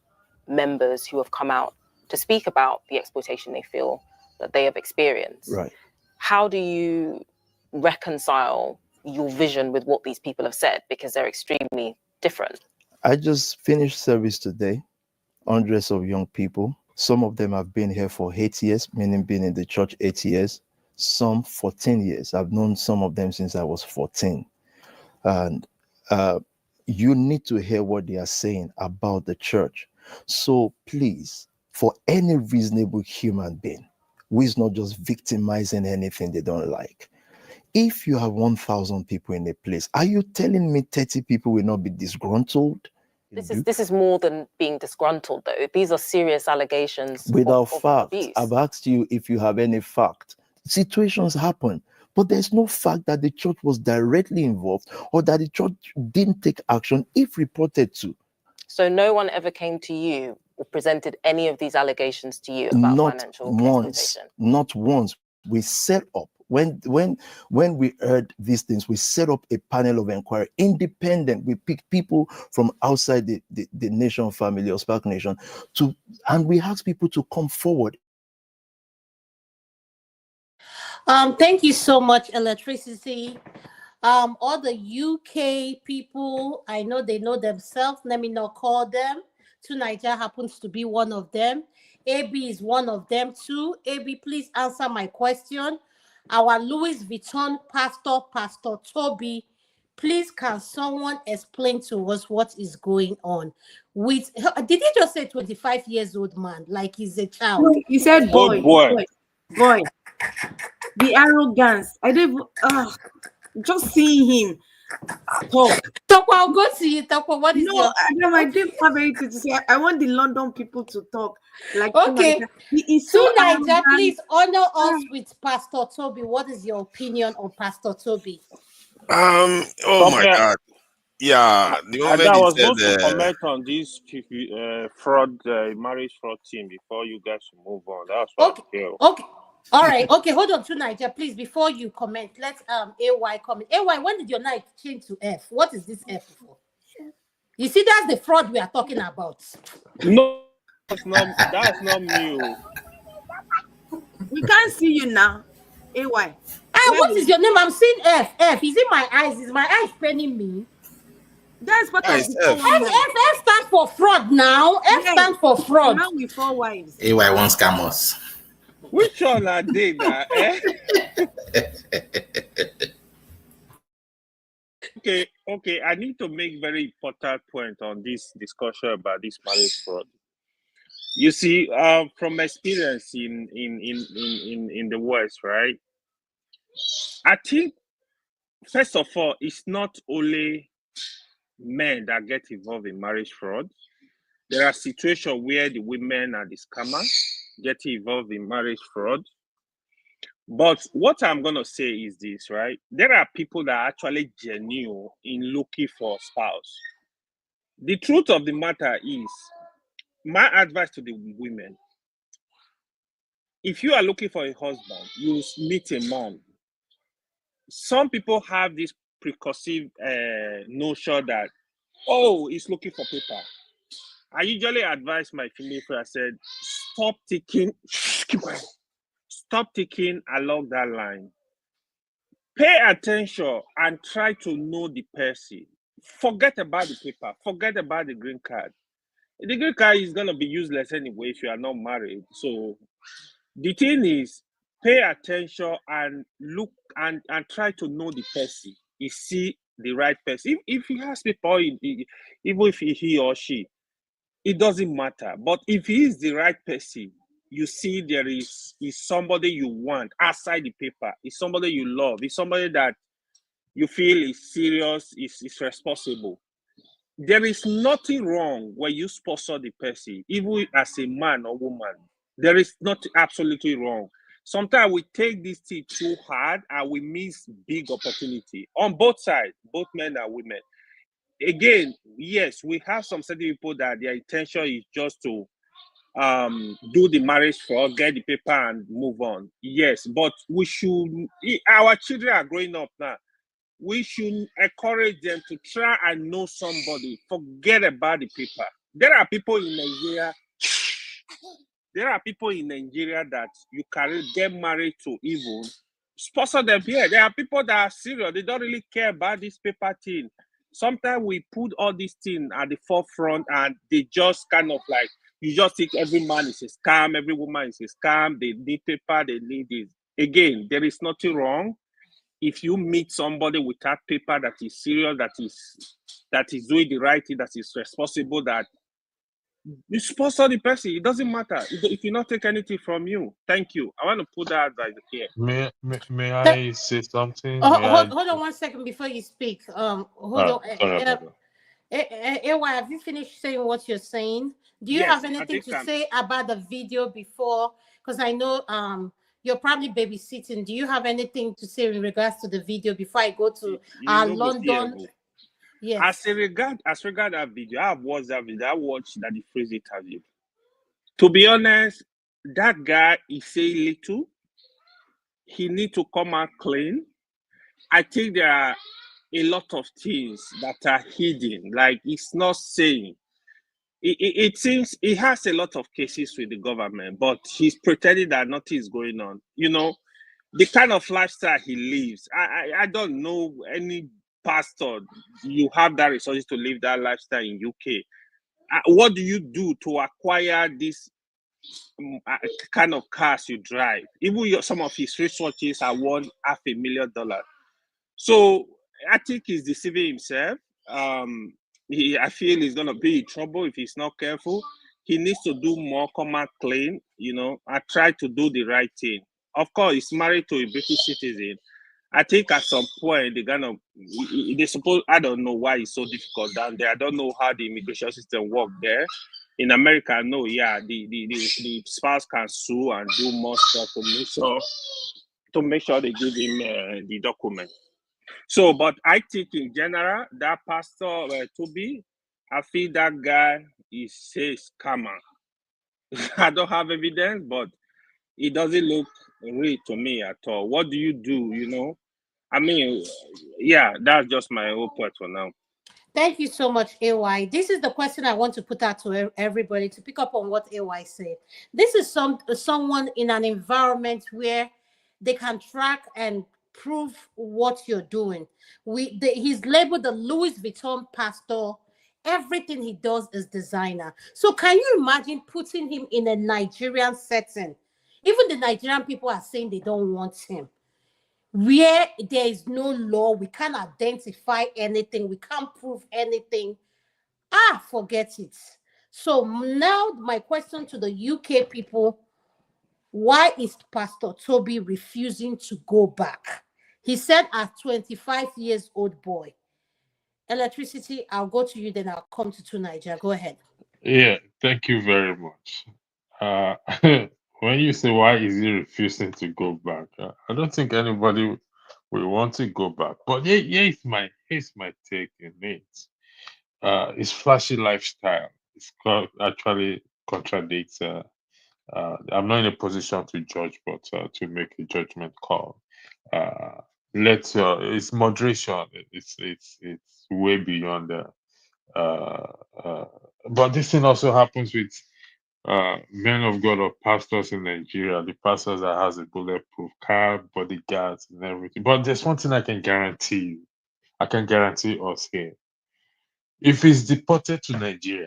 members who have come out to speak about the exploitation they feel that they have experienced. Right. How do you reconcile your vision with what these people have said? Because they're extremely different. I just finished service today, hundreds of young people. Some of them have been here for 8 years, meaning been in the church 8 years, some 14 years. I've known some of them since I was 14. And you need to hear what they are saying about the church. So please, for any reasonable human being who is not just victimizing anything they don't like, if you have 1,000 people in a place, are you telling me 30 people will not be disgruntled? This is more than being disgruntled, though. These are serious allegations without of fact. abuse. I've asked you if you have any fact. Situations happen, but there's no fact that the church was directly involved or that the church didn't take action if reported to. So no one ever came to you or presented any of these allegations to you about financial exploitation? Not once. We set up, when we heard these things, we set up a panel of inquiry, independent. We picked people from outside the nation family or SPAC Nation, and we asked people to come forward. Thank you so much, Electricity. All the UK people, I know they know themselves. Let me not call them. Nigeria happens to be one of them. AB is one of them too. AB, please answer my question. Our Louis Vuitton Pastor Tobi, please can someone explain to us what is going on with? Did he just say 25 years old man like he's a child? No, he said boy, Old boy. boy. The arrogance. I don't just see him talk. Talk, I'll go see you. Talk, what is No, I didn't have anything to say. I want the London people to talk. Like, okay? He is so Niger, please honor us Ah. with Pastor Tobi. What is your opinion on Pastor Tobi? Oh my God. Yeah, the moment I he was said supposed to comment on this fraud, marriage fraud team before you guys move on. That's what I'm here. Okay. All right. Okay. Hold on to Niger, please. Before you comment, let AY comment. AY, when did your night change to F? What is this F for? You see, that's the fraud we are talking about. No, that's not me. We can't see you now. AY. What is your name? I'm seeing F. F. Is it my eyes? Is my eyes paining me? That's part of the F stands for fraud now. F stands for fraud. Now we 4 wives. AY wants scammers. Which one are they now? Okay. I need to make very important point on this discussion about this marriage fraud. You see, from experience in the West, right? I think first of all, it's not only men that get involved in marriage fraud. There are situations where the women are the scammers getting involved in marriage fraud. But what I'm going to say is this, right? There are people that are actually genuine in looking for a spouse. The truth of the matter is, my advice to the women, if you are looking for a husband, you meet a man. Some people have this preconceived notion that, oh, he's looking for paper. I usually advise my female friend, I said, stop thinking along that line. Pay attention and try to know the person. Forget about the paper. Forget about the green card. The green card is going to be useless anyway if you are not married. So the thing is, pay attention and look and try to know the person. You see the right person. If he has people, even if he or she, it doesn't matter. But if he is the right person, you see there is somebody you want outside the paper. It's somebody you love. It's somebody that you feel is serious, is responsible. There is nothing wrong when you sponsor the person, even as a man or woman. There is not absolutely wrong. Sometimes we take this thing too hard and we miss big opportunity on both sides, both men and women. Again, yes, we have some certain people that their intention is just to do the marriage for, get the paper and move on. Yes, but we should, our children are growing up now. We should encourage them to try and know somebody. Forget about the paper. There are people in Nigeria. There are people in Nigeria that you can get married to, even sponsor them here. There are people that are serious. They don't really care about this paper thing. Sometimes we put all these things at the forefront and they just kind of like, you just think every man is a scam, every woman is a scam, they need paper, they need this. Again, there is nothing wrong. If you meet somebody without paper that is serious, that is doing the right thing, that is responsible, that you sponsor the person, it doesn't matter. If you not take anything from you, thank you. I want to put that advice here. May I say something? Hold on 1 second before you speak. Hold on. Ewa, have you finished saying what you're saying? Do you have anything to say about the video before? Because I know you're probably babysitting. Do you have anything to say in regards to the video before I go to London? Yes. As regard that video, I have watched that video. I watched that the phrase interview. To be honest, that guy is saying little. He needs to come out clean. I think there are a lot of things that are hidden. Like it's not saying. It seems he has a lot of cases with the government, but he's pretending that nothing is going on. You know, the kind of lifestyle he lives. I don't know any pastor you have that resources to live that lifestyle in UK. What do you do to acquire this kind of cars you drive? Even some of his researches are worth $500,000. So I think he's deceiving himself. I feel he's gonna be in trouble if he's not careful. He needs to do more, come out clean, and try to do the right thing. Of course, he's married to a British citizen. I think at some point they suppose, I don't know why it's so difficult down there. I don't know how the immigration system works there. In America, no, yeah, the spouse can sue and do more stuff to make sure they give him the document. So, but I think in general, that pastor Tobi, I feel that guy is a scammer. I don't have evidence, but it doesn't look real to me at all. What do you do? I mean, yeah, that's just my whole point for now. Thank you so much, AY. This is the question I want to put out to everybody to pick up on what AY said. This is someone in an environment where they can track and prove what you're doing. He's labeled the Louis Vuitton pastor. Everything he does is designer. So can you imagine putting him in a Nigerian setting? Even the Nigerian people are saying they don't want him. Where there is no law, we can't identify anything, we can't prove anything. Forget it. So now my question to the UK people, why is Pastor Tobi refusing to go back? He said as 25 years old boy. Electricity, I'll go to you, then I'll come to Nigeria. Go ahead. Yeah, thank you very much. When you say why is he refusing to go back, I don't think anybody will want to go back. But here's my take in it. His flashy lifestyle actually contradicts. I'm not in a position to judge, but to make a judgment call. It's moderation. It's way beyond but this thing also happens with men of God or pastors in Nigeria, the pastors that has a bulletproof car, bodyguards, and everything. But there's one thing I can guarantee you. I can guarantee us here. If he's deported to Nigeria,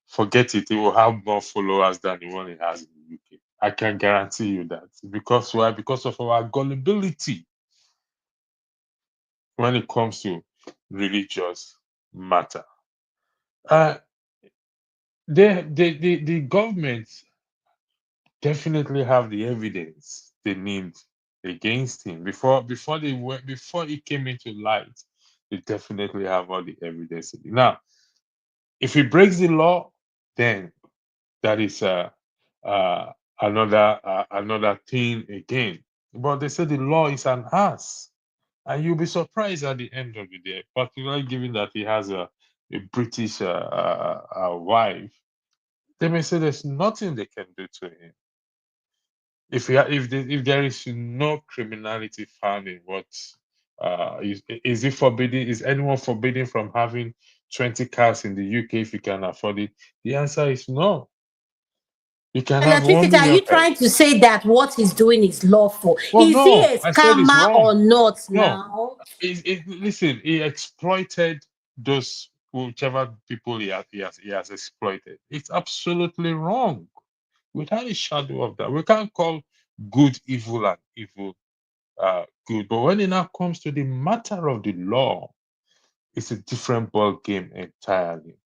forget it. He will have more followers than the one he has in the UK. I can guarantee you that. Because why? Because of our gullibility when it comes to religious matter. The government definitely have the evidence they need against him before he came into light. They definitely have all the evidence. Now, if he breaks the law, then that is another thing again. But they say the law is an ass, and you'll be surprised at the end of the day, particularly given that he has a British wife. They may say there's nothing they can do to him. If there is no criminality found in what is it forbidden? Is anyone forbidden from having 20 cars in the UK if you can afford it? The answer is no. You can have 1 Electricity, are million you cars. trying to say that what he's doing is lawful? Well, Is no, he a I said it's scammer wrong. or not No, now? listen, he exploited those whichever people he has exploited. It's absolutely wrong, without a shadow of doubt. We can't call good evil and evil good, but when it now comes to the matter of the law, it's a different ball game entirely.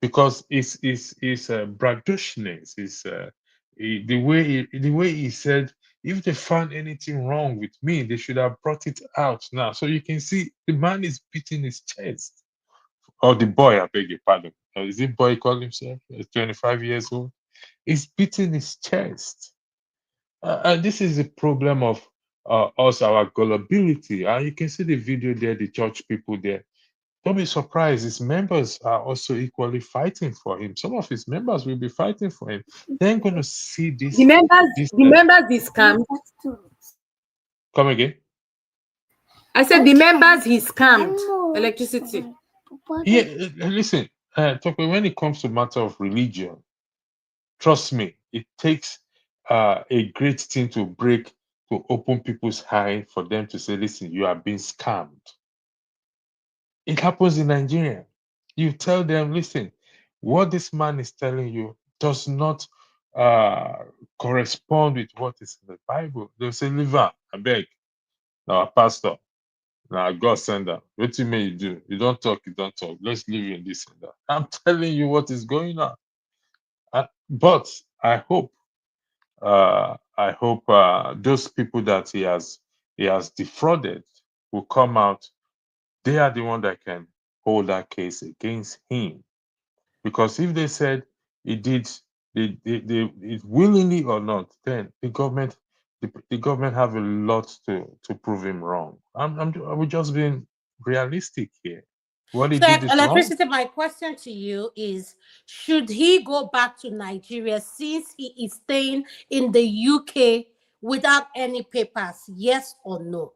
Because it's braggadociousness. It's the way he said, if they found anything wrong with me, they should have brought it out now. So you can see the man is beating his chest. Or the boy, I beg your pardon. Is it boy call himself? He's 25 years old. He's beating his chest. And this is the problem of us, our gullibility. And you can see the video there, the church people there. Don't be surprised. His members are also equally fighting for him. Some of his members will be fighting for him. They're going to see this. The members he scammed. Come again? I said the members he scammed. Electricity. Yeah, listen, Tobi, when it comes to matter of religion, trust me, it takes a great thing to break to open people's eyes for them to say, listen, you are being scammed. It happens in Nigeria. You tell them, listen, what this man is telling you does not correspond with what is in the Bible. They'll say, leave her, I beg. Now, pastor, now God send her. What you may do? You don't talk, you don't talk. Let's leave you in this and that. I'm telling you what is going on. But I hope those people that he has defrauded will come out. They are the one that can hold that case against him. Because if they said he did it willingly or not, then the government have a lot to prove him wrong. We're just being realistic here. What he So, did is wrong. Electricity, my question to you is, should he go back to Nigeria since he is staying in the UK without any papers? Yes or no?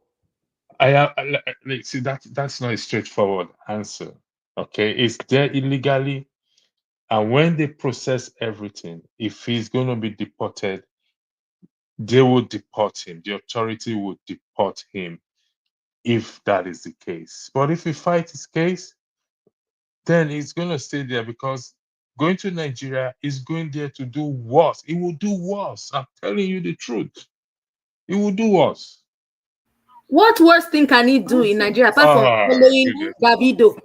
See, that's not a straightforward answer. Okay, it's there illegally, and when they process everything, if he's going to be deported, they will deport him. The authority will deport him if that is the case. But if he fights his case, then he's going to stay there, because going to Nigeria is going there to do worse. He will do worse. I'm telling you the truth. He will do worse. What worse thing can he do in Nigeria apart from following Davido?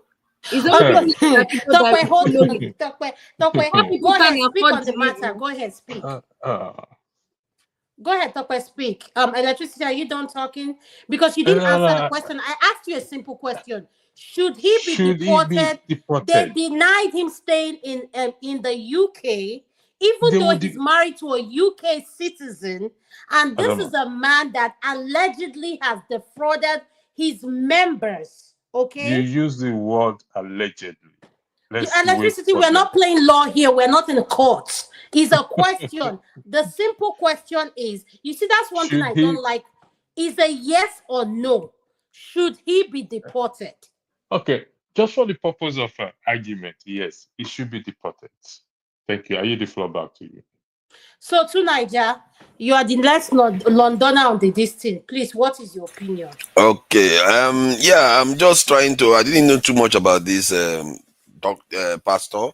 Is only Tokwe, hold on. Tokwe, go ahead, speak on the matter. Davido. Go ahead, speak. Go ahead, Tokwe, speak. Electricity, are you done talking? Because you didn't answer the question. I asked you a simple question. Should he be deported? They denied him staying in the UK, even though he's married to a UK citizen. And this is a man that allegedly has defrauded his members. Okay. You use the word allegedly. Electricity, we're not playing law here. We're not in a court. It's a question. The simple question is, you see, that's one thing I don't like. Is a yes or no. Should he be deported? Okay, just for the purpose of argument, yes, he should be deported. Thank you. I yield the floor back to you. So, to Niger, you are the last Londoner on this thing. Please, what is your opinion? Okay. Yeah, I'm just trying to. I didn't know too much about this pastor.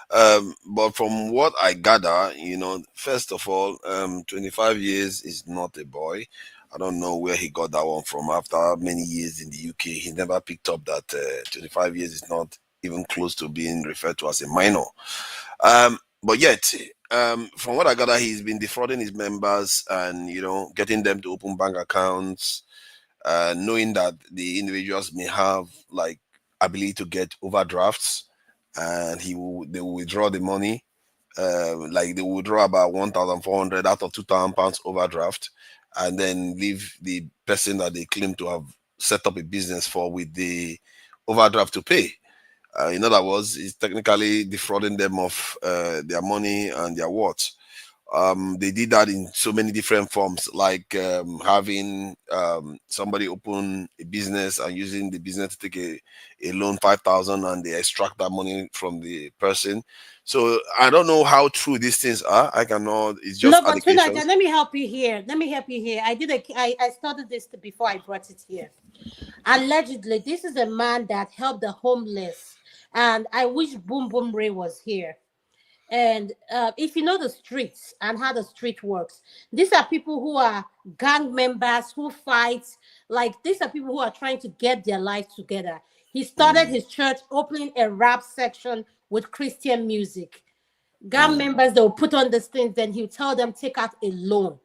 But from what I gather, first of all, 25 years is not a boy. I don't know where he got that one from. After many years in the UK, he never picked up that 25 years is not even close to being referred to as a minor. But yet, from what I gather, he's been defrauding his members and, getting them to open bank accounts, knowing that the individuals may have like ability to get overdrafts, and they will withdraw the money. Like they will withdraw about 1,400 out of 2,000 pounds overdraft, and then leave the person that they claim to have set up a business for with the overdraft to pay. In other words, it's technically defrauding them of their money and their what. They did that in so many different forms, like having somebody open a business and using the business to take a loan 5,000, and they extract that money from the person. So I don't know how true these things are. I cannot. It's just no, but tonight, let me help you here. I started this before I brought it here. Allegedly, this is a man that helped the homeless, and I wish Boom Boom Ray was here. And if you know the streets and how the street works, these are people who are gang members who fight. Like, these are people who are trying to get their life together. He started his church opening a rap section with Christian music. Gang members, they'll put on these things, then he'll tell them take out a loan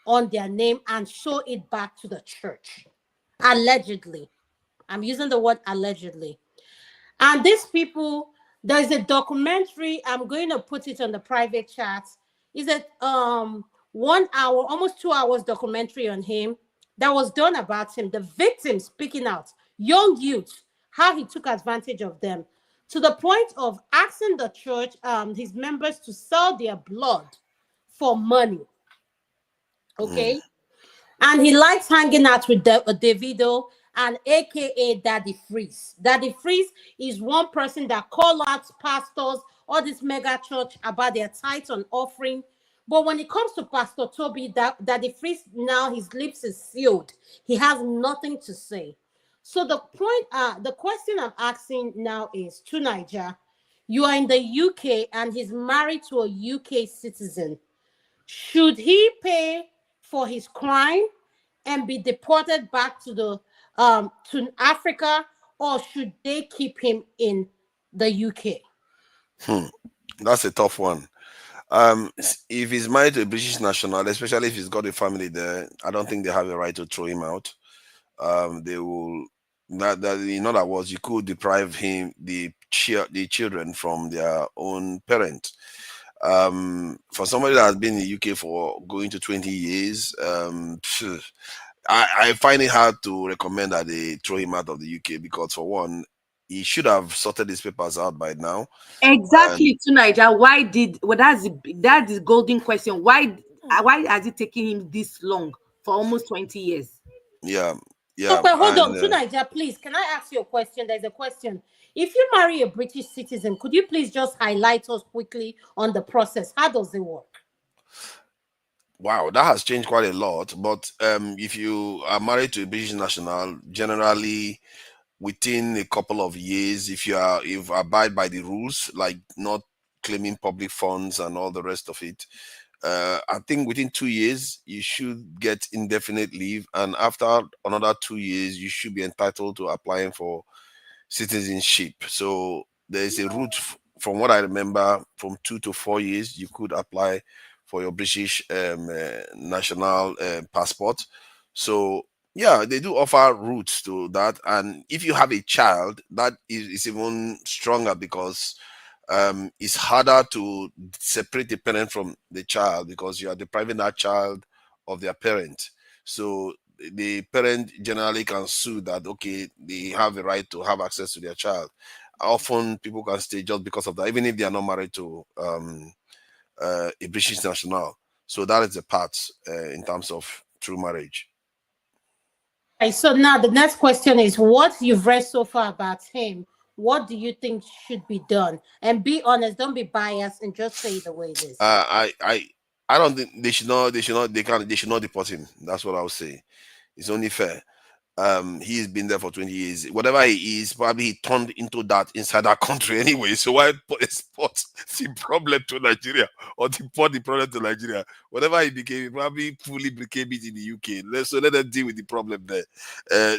on their name and show it back to the church. Allegedly. I'm using the word allegedly. And these people, there's a documentary, I'm going to put it on the private chat. It's a 1 hour, almost 2 hours documentary on him that was done about him. The victim speaking out, young youth, how he took advantage of them, to the point of asking the church, his members, to sell their blood for money. Okay? And he likes hanging out with Davido and AKA Daddy Freeze. Daddy Freeze is one person that calls out pastors or this mega church about their tithes and offering. But when it comes to Pastor Tobi, that the priest now his lips is sealed, he has nothing to say. So the question I'm asking now is to Niger. You are in the UK and he's married to a UK citizen. Should he pay for his crime and be deported back to Africa, or should they keep him in the UK? That's a tough one. If he's married to a British national, especially if he's got a family there, I don't think they have a right to throw him out. They will. That in other words, you could deprive the children from their own parent. For somebody that has been in the UK for going to 20 years, I find it hard to recommend that they throw him out of the UK, because for one, he should have sorted his papers out by now. Exactly, to Niger. Why did that's the golden question. Why has it taken him this long, for almost 20 years? Yeah. Okay, hold on, to Niger, please. Can I ask you a question? There's a question. If you marry a British citizen, could you please just highlight us quickly on the process? How does it work? Wow, that has changed quite a lot. But if you are married to a British national, generally within a couple of years, if you abide by the rules, like not claiming public funds and all the rest of it, I think within 2 years you should get indefinite leave, and after another 2 years you should be entitled to applying for citizenship. So there is a route, from what I remember, from 2 to 4 years you could apply for your British national passport. So yeah, they do offer routes to that. And if you have a child, that is even stronger, because it's harder to separate the parent from the child, because you are depriving that child of their parent. So the parent generally can sue that, okay, they have a right to have access to their child. Often people can stay just because of that, even if they are not married to a British national. So that is the part in terms of true marriage. Okay, so now the next question is, what you've read so far about him, what do you think should be done? And be honest, don't be biased, and just say the way it is. I don't think they should not deport him. That's what I would say. It's only fair. He's been there for 20 years. Whatever he is, probably he turned into that inside that country anyway. So why export the problem to Nigeria, or deport the problem to Nigeria? Whatever he became, he probably fully became it in the UK. So let them deal with the problem there.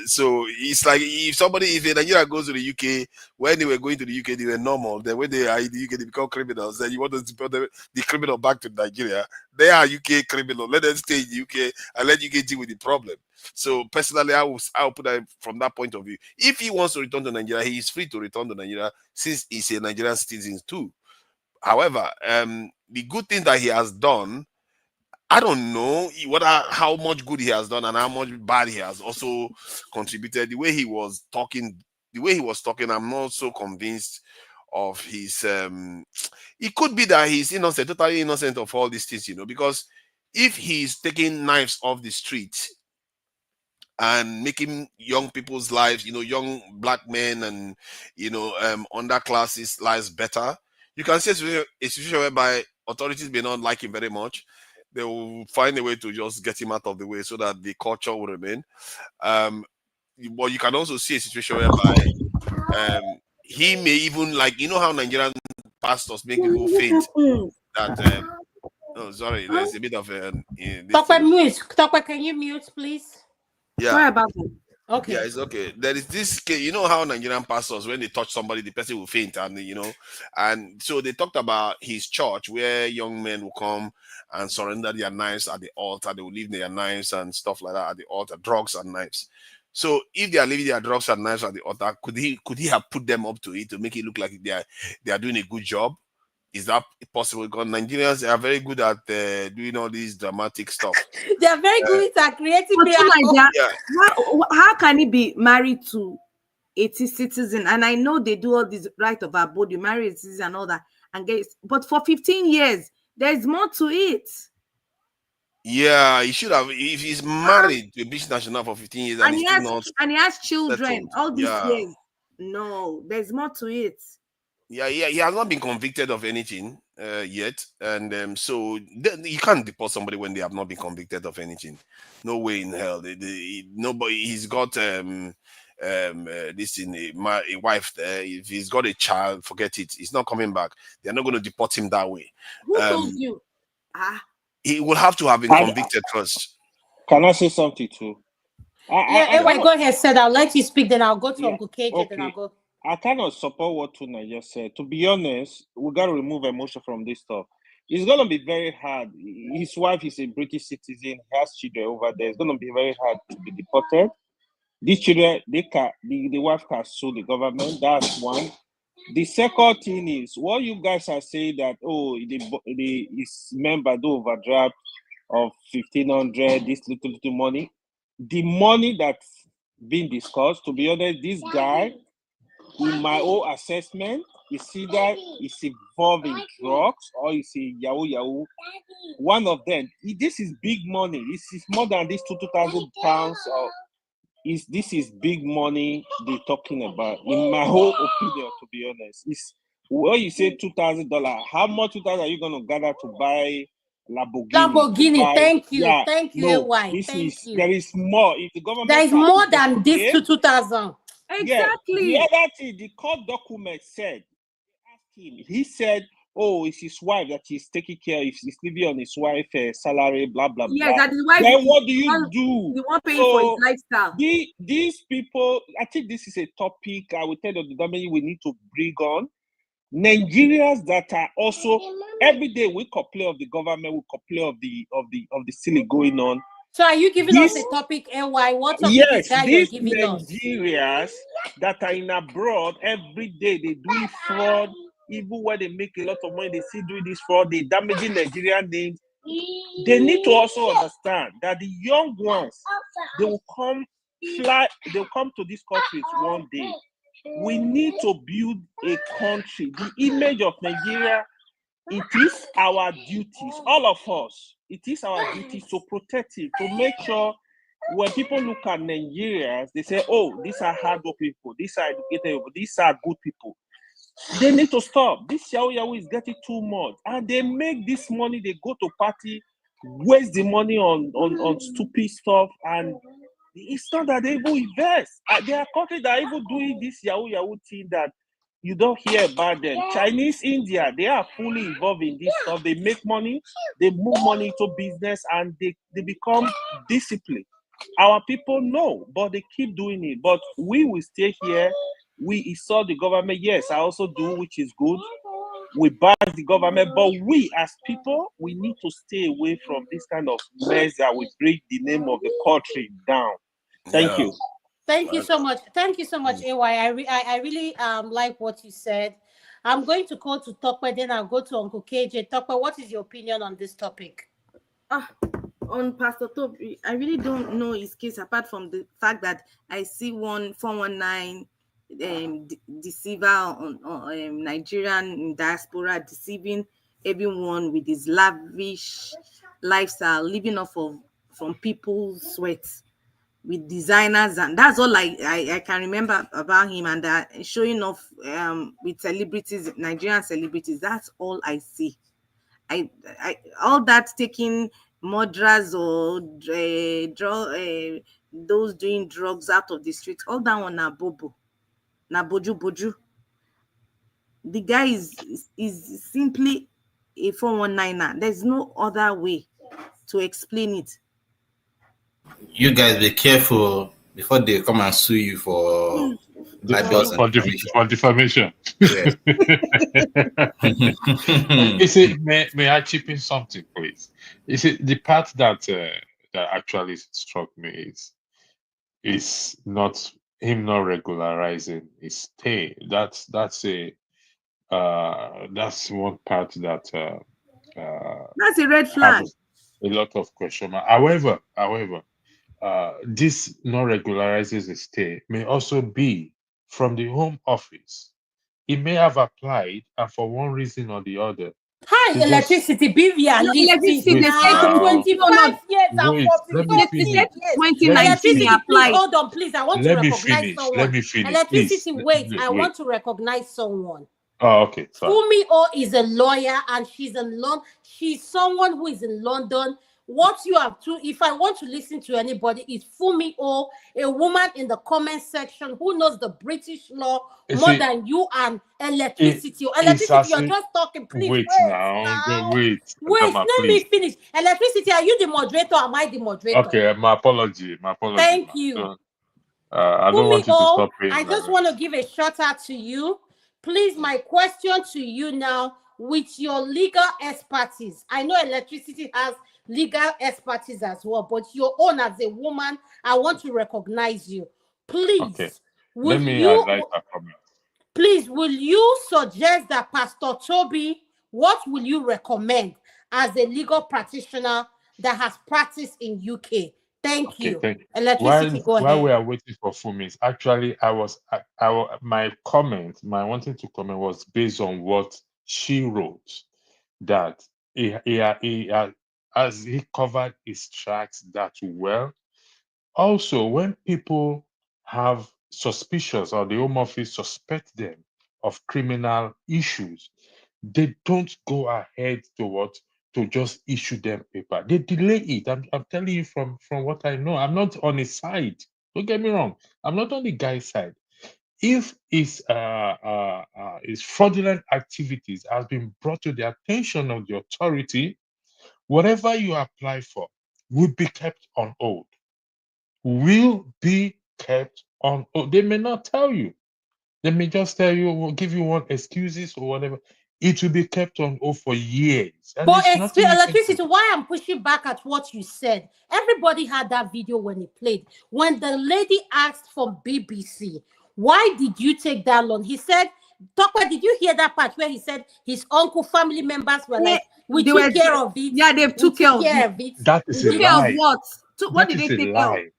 So it's like if a Nigeria goes to the UK, when they were going to the UK, they were normal. Then when they are in the UK, they become criminals. Then you want to deport the criminal back to Nigeria. They are UK criminals. Let them stay in the UK and let UK deal with the problem. So personally, I will put that from that point of view. If he wants to return to Nigeria, he is free to return to Nigeria, since he's a Nigerian citizen too. However, the good thing that he has done, I don't know how much good he has done and how much bad he has also contributed. The way he was talking, I'm not so convinced of his. It could be that he's innocent, totally innocent of all these things, because if he's taking knives off the street and making young people's lives, young black men and underclasses lives better, you can see a situation whereby authorities may not like him very much. They will find a way to just get him out of the way so that the culture will remain. But you can also see a situation whereby he may even, like, how Nigerian pastors make people faint. That sorry, there's a bit of Tope, can you mute, please? Yeah. Sorry about that. Okay. Yeah, it's okay. There is this case, how Nigerian pastors, when they touch somebody, the person will faint, and so they talked about his church, where young men will come and surrender their knives at the altar. They will leave their knives and stuff like that at the altar, drugs and knives. So if they are leaving their drugs and knives at the altar, could he have put them up to it to make it look like they are doing a good job? Is that possible? Because Nigerians are very good at doing all these dramatic stuff. They are very good at creating How can he be married to a citizen? And I know they do all this right of abode, you marry a citizen and all that, but for 15 years, there's more to it. Yeah, he should have. If he's married to a British national for 15 years and he has children settled, all these years, no, there's more to it. Yeah, he has not been convicted of anything. yet, and so you can't deport somebody when they have not been convicted of anything. No way in hell. Nobody. He's got this in a wife there. If he's got a child, forget it. He's not coming back. They're not going to deport him that way. Who told you? He will have to have been convicted first. Can I say something too? Go ahead, said I'll let you speak, then I'll go to Uncle KJ, then I'll go. I kind of support what Tuna just said. To be honest, we got to remove emotion from this stuff. It's going to be very hard. His wife is a British citizen, he has children over there. It's going to be very hard to be deported. These children, the wife can sue the government. That's one. The second thing is, what you guys are saying that, his member do overdraft of 1,500, this little money. The money that's been discussed, to be honest, this guy, in my own assessment, is either is involved in drugs or is a yahoo. One of them. This is big money. This is more than this 2,000 pounds. This is big money they're talking about. In my whole opinion, to be honest, when you say $2,000, how much 2,000 are you going to gather to buy Lamborghini? Thank you. Thank you, Wike. There is more. If the government there is more than this to 2,000. Exactly. Yeah, the other thing, the court document said, he said, it's his wife that he's taking care of. He's living on his wife's salary, blah, blah, blah. Yes, that is why. Then what do you do? You want paying for his lifestyle. These people, I think this is a topic I will tell the government we need to bring on. Nigerians that are also, every day we complain of the government, we complain of the silly going on. So are you giving us a topic, NY? What topic is that you're giving us? Nigerians that are in abroad, every day they do fraud, even when they make a lot of money, they still do this fraud, they damaging Nigerian names. They need to also understand that the young ones, they'll come to these countries one day. We need to build a country. The image of Nigeria, it is our duties, all of us. It is our duty to protect it, to make sure when people look at Nigerians, they say, these are hardworking people, these are educated people, these are good people. They need to stop. This yahoo is getting too much. And they make this money, they go to party, waste the money on stupid stuff, and it's not that they will invest. There are countries that are even doing this yahoo thing that you don't hear about them. Chinese, India, they are fully involved in this stuff. They make money, they move money into business, and they become disciplined. Our people know, but they keep doing it. But we will stay here. We insult the government. Yes, I also do, which is good. We bash the government, but we as people, we need to stay away from this kind of mess that will bring the name of the country down. Thank you. Thank you so much. Thank you so much, AY. I really like what you said. I'm going to call to Tobi, then I'll go to Uncle KJ. Tobi, what is your opinion on this topic? On Pastor Tobi, I really don't know his case apart from the fact that I see one 419 deceiver on Nigerian diaspora deceiving everyone with his lavish lifestyle, living off of from people's sweat with designers, and that's all I can remember about him, and showing off with celebrities, Nigerian celebrities. That's all I see. I all that taking murderers or those doing drugs out of the streets, all that one na bobo. Na boju. The guy is simply a 419er. There's no other way to explain it. You guys be careful before they come and sue you for defamation. Yes. You see, may I chip in something, please? You see, the part that actually struck me is not him not regularizing his stay. That's one part that that's a red flag. A lot of question mark. However, this not regularizes his stay may also be from the Home Office. He may have applied, and for one reason or the other. Hi, electricity, BVR, electricity. 25 years and 44 years. 2019 applied. Hold on, please. I want to recognize someone. Let me finish. Electricity, please. wait. I want to recognize someone. Oh, okay, fine. Fumio is a lawyer and she's in London. She's someone who is in London. What you have to, if I want to listen to anybody, is Fumio, a woman in the comment section who knows the British law more than you and electricity. Electricity, you're just talking. Please wait wait. Wait, Adama, let me finish. Electricity, are you the moderator or am I the moderator? Okay, my apology. Thank you. I don't want you to stop paying. I just want to give a shout out to you. Please, my question to you now, with your legal expertise. I know electricity has legal expertise as well, but your own as a woman, I want to recognize you. Please, okay. Let me highlight a comment. Please, will you suggest that Pastor Tobi, what will you recommend as a legal practitioner that has practiced in UK? Thank you. Electricity, go ahead. While we are waiting for Fumis, actually, my wanting to comment was based on what she wrote, that as he covered his tracks that well. Also, when people have suspicions or the Home Office suspect them of criminal issues, they don't go ahead to just issue them paper. They delay it. I'm telling you from what I know. I'm not on his side. Don't get me wrong. I'm not on the guy's side. If his fraudulent activities has been brought to the attention of the authority, whatever you apply for will be kept on hold. Will be kept on hold. They may not tell you. They may just tell you, we'll give you one excuses or whatever. It will be kept on hold for years. And but electricity, why I'm pushing back at what you said, everybody had that video when it played. When the lady asked for BBC, why did you take that long? He said, Tobi, did you hear that part where he said his uncle, family members were like, we took care of it. Yeah, they took care of it. That is a took care lie. of what? What did they take care of?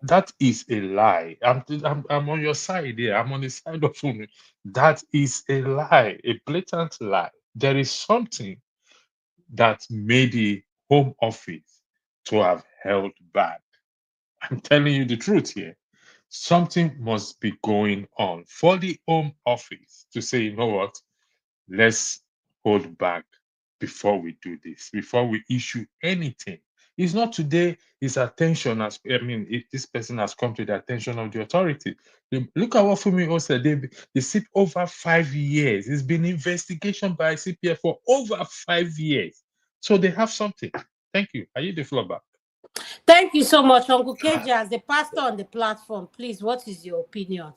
That is a lie. I'm on your side here. I'm on the side of Fumi. That is a lie, a blatant lie. There is something that made the Home Office to have held back. I'm telling you the truth here. Something must be going on for the Home Office to say, you know what, let's hold back before we do this, before we issue anything. It's not today his attention this person has come to the attention of the authority. Look at what Fumio said. They sit over 5 years. It's been investigation by CPF for over 5 years. So they have something. Thank you. Are you the floor back? Thank you so much, Uncle KJ. As the pastor on the platform, please, what is your opinion?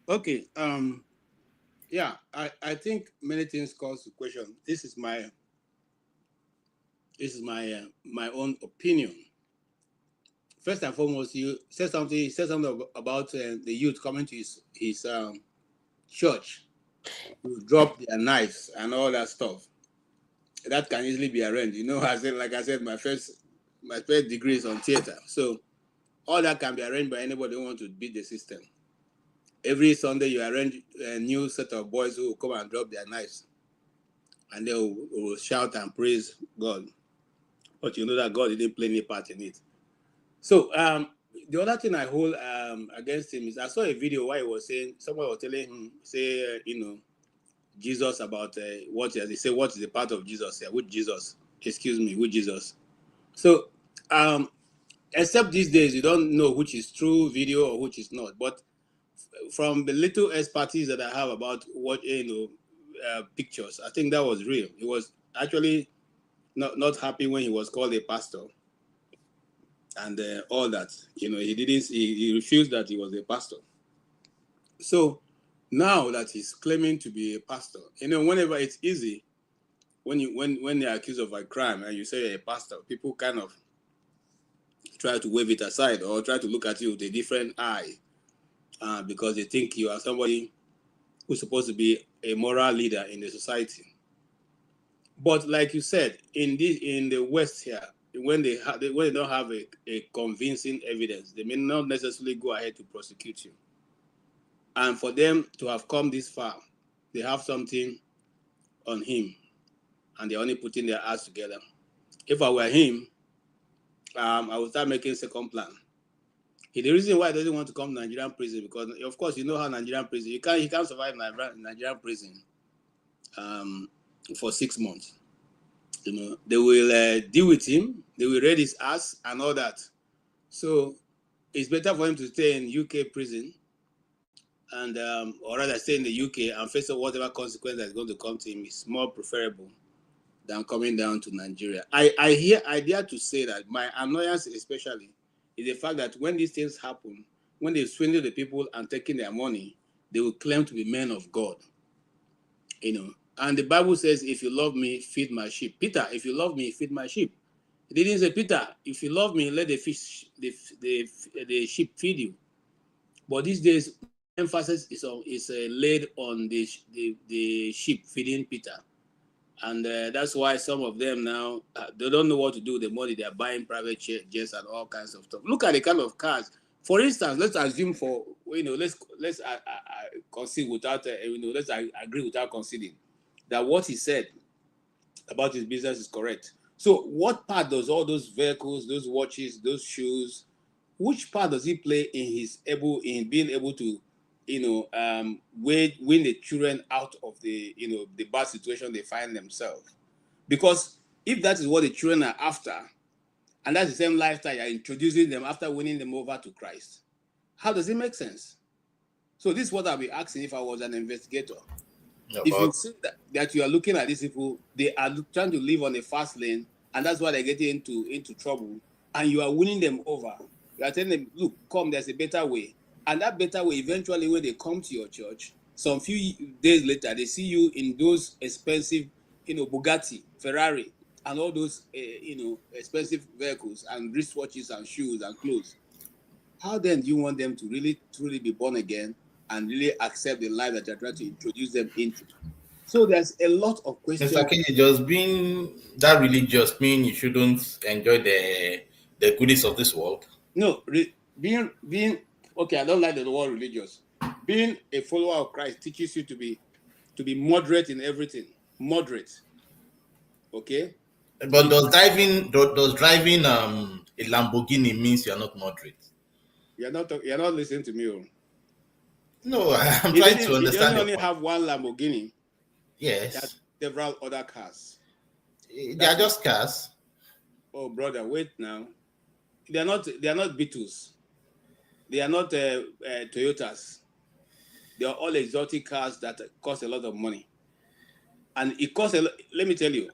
Okay. Yeah, I think many things cause the question. This is my my own opinion. First and foremost, you said something. About the youth coming to his church to drop their knives and all that stuff. That can easily be arranged. You know, like I said, my first degree is on theater, so all that can be arranged by anybody who wants to beat the system. Every Sunday, you arrange a new set of boys who will come and drop their knives, and they will shout and praise God. But you know that God didn't play any part in it. So the other thing I hold against him is I saw a video where he was saying, someone was telling him, Jesus about what they say, what is the part of Jesus here? Which Jesus? Excuse me, which Jesus? So except these days, you don't know which is true video or which is not. But from the little expertise that I have about what pictures, I think that was real. He was actually not happy when he was called a pastor and all that. He refused that he was a pastor. So now that he's claiming to be a pastor, whenever it's easy, when they're accused of a crime and you say you're a pastor, people kind of try to wave it aside or try to look at you with a different eye because they think you are somebody who's supposed to be a moral leader in the society. But like you said, in the West here, when they don't have a convincing evidence, they may not necessarily go ahead to prosecute you. And for them to have come this far, they have something on him, and they're only putting their ass together. If I were him, I would start making second plan. The reason why he doesn't want to come to Nigerian prison, because of course you know how Nigerian prison, he can't survive Nigerian prison for 6 months. You know, they will deal with him, they will raid his ass and all that. So it's better for him to stay in UK prison, and or rather stay in the UK and face whatever consequence that's going to come to him. Is more preferable than coming down to Nigeria. I dare to say that my annoyance especially is the fact that when these things happen, when they swindle the people and taking their money, they will claim to be men of God. You know, and the Bible says, if you love me, feed my sheep. Peter, if you love me, feed my sheep. It didn't say, Peter, if you love me, let the sheep feed you. But these days, emphasis is laid on the sheep feeding Peter. And that's why some of them now, they don't know what to do with the money. They're buying private jets and all kinds of stuff. Look at the kind of cars. For instance, let's assume let's concede without, let's agree without conceding that what he said about his business is correct. So what part does all those vehicles, those watches, those shoes, which part does he play in being able to, win the children out of the bad situation they find themselves? Because if that is what the children are after, and that's the same lifestyle you're introducing them after winning them over to Christ, how does it make sense? So this is what I'll be asking if I was an investigator. Yeah, if you see that you are looking at these people, they are trying to live on a fast lane, and that's why they're getting into trouble, and you are winning them over. You are telling them, look, come, there's a better way. And that better way, eventually, when they come to your church, some few days later, they see you in those expensive, Bugatti, Ferrari, and all those, expensive vehicles, and wristwatches, and shoes, and clothes. How then do you want them to really, truly be born again and really accept the life that you're trying to introduce them into? So there's a lot of questions. Mr. Kenny, just being that religious mean you shouldn't enjoy the goodies of this world? No, being okay, I don't like the word religious. Being a follower of Christ teaches you to be moderate in everything. Moderate. Okay? But does driving a Lamborghini means you're not moderate? You're not listening to me. No, I'm trying to understand. You only have one Lamborghini. Yes. Several other cars. They are just cars. Oh, brother, wait now. They are not Beetles. They are not Toyotas. They are all exotic cars that cost a lot of money. And it costs a lot. Let me tell you,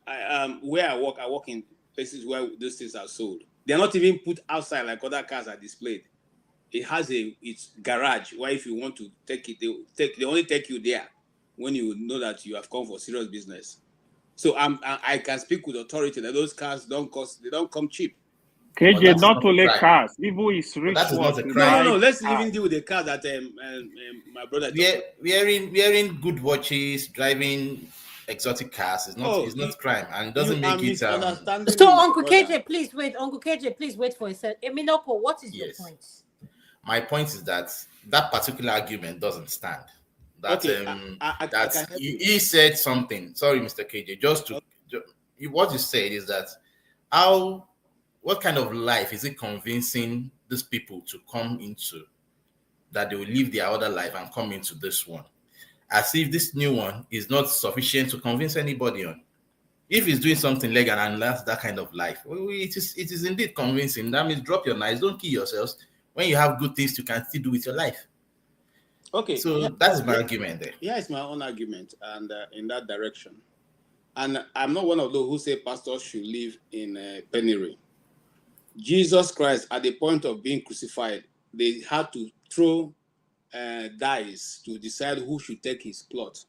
where I work in places where those things are sold. They are not even put outside like other cars are displayed. It has its garage where if you want to take it, they only take you there when you know that you have come for serious business. So I can speak with authority that those cars don't come cheap. KJ, not only cars, even his rich that is not a crime. No. Let's even deal with the car that my brother. Wearing good watches, driving exotic cars is not crime, and doesn't make it. So Uncle KJ, please wait. Uncle KJ, please wait for a second. Eminoko, what is your point? My point is that particular argument doesn't stand. That he said something. Sorry, Mr. KJ. What you said is that what kind of life is it convincing these people to come into, that they will live their other life and come into this one, as if this new one is not sufficient to convince anybody on. If he's doing something legal and that's that kind of life, it is indeed convincing. That means drop your knives, don't kill yourselves. When you have good things you can still do with your life. Okay. So that's my argument there. Yeah, it's my own argument, and in that direction. And I'm not one of those who say pastors should live in penury. Jesus Christ, at the point of being crucified, they had to throw dice to decide who should take his plot.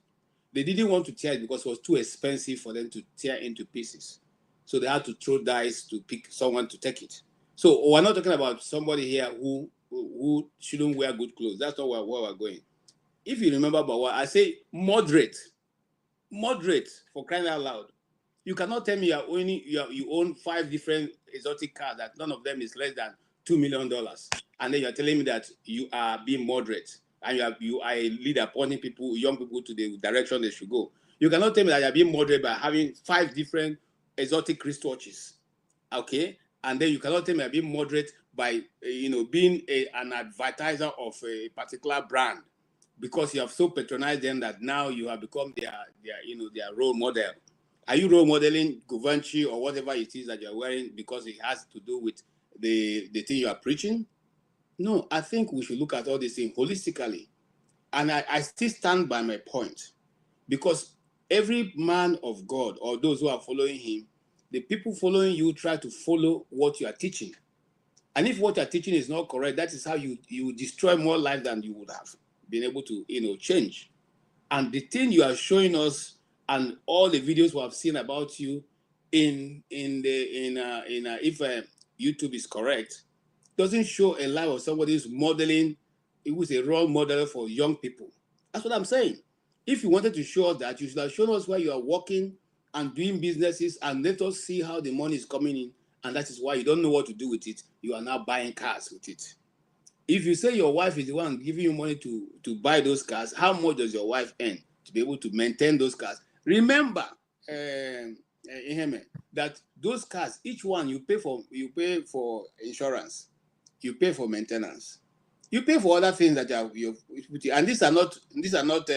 They didn't want to tear it because it was too expensive for them to tear into pieces. So they had to throw dice to pick someone to take it. So we're not talking about somebody here who shouldn't wear good clothes. That's not where we're going. If you remember about what I say, moderate for crying out loud. You cannot tell me you own 5 different exotic cars that none of them is less than $2 million, and then you're telling me that you are being moderate and you are a leader pointing young people to the direction they should go. You cannot tell me that you're being moderate by having 5 different exotic wristwatches, okay? And then you cannot tell me you're being moderate by being an advertiser of a particular brand, because you have so patronized them that now you have become their role model. Are you role modeling Givenchy or whatever it is that you're wearing because it has to do with the thing you are preaching? No, I think we should look at all these things holistically. And I still stand by my point, because every man of God or those who are following him, the people following you try to follow what you are teaching. And if what you're teaching is not correct, that is how you destroy more life than you would have been able to change. And the thing you are showing us and all the videos we have seen about you if YouTube is correct, doesn't show a life of somebody who's modeling, who's a role model for young people. That's what I'm saying. If you wanted to show us that, you should have shown us where you are working and doing businesses, and let us see how the money is coming in. And that is why you don't know what to do with it. You are now buying cars with it. If you say your wife is the one giving you money to buy those cars, how much does your wife earn to be able to maintain those cars? Remember, that those cars, each one you pay for insurance, you pay for maintenance, you pay for other things that and these are not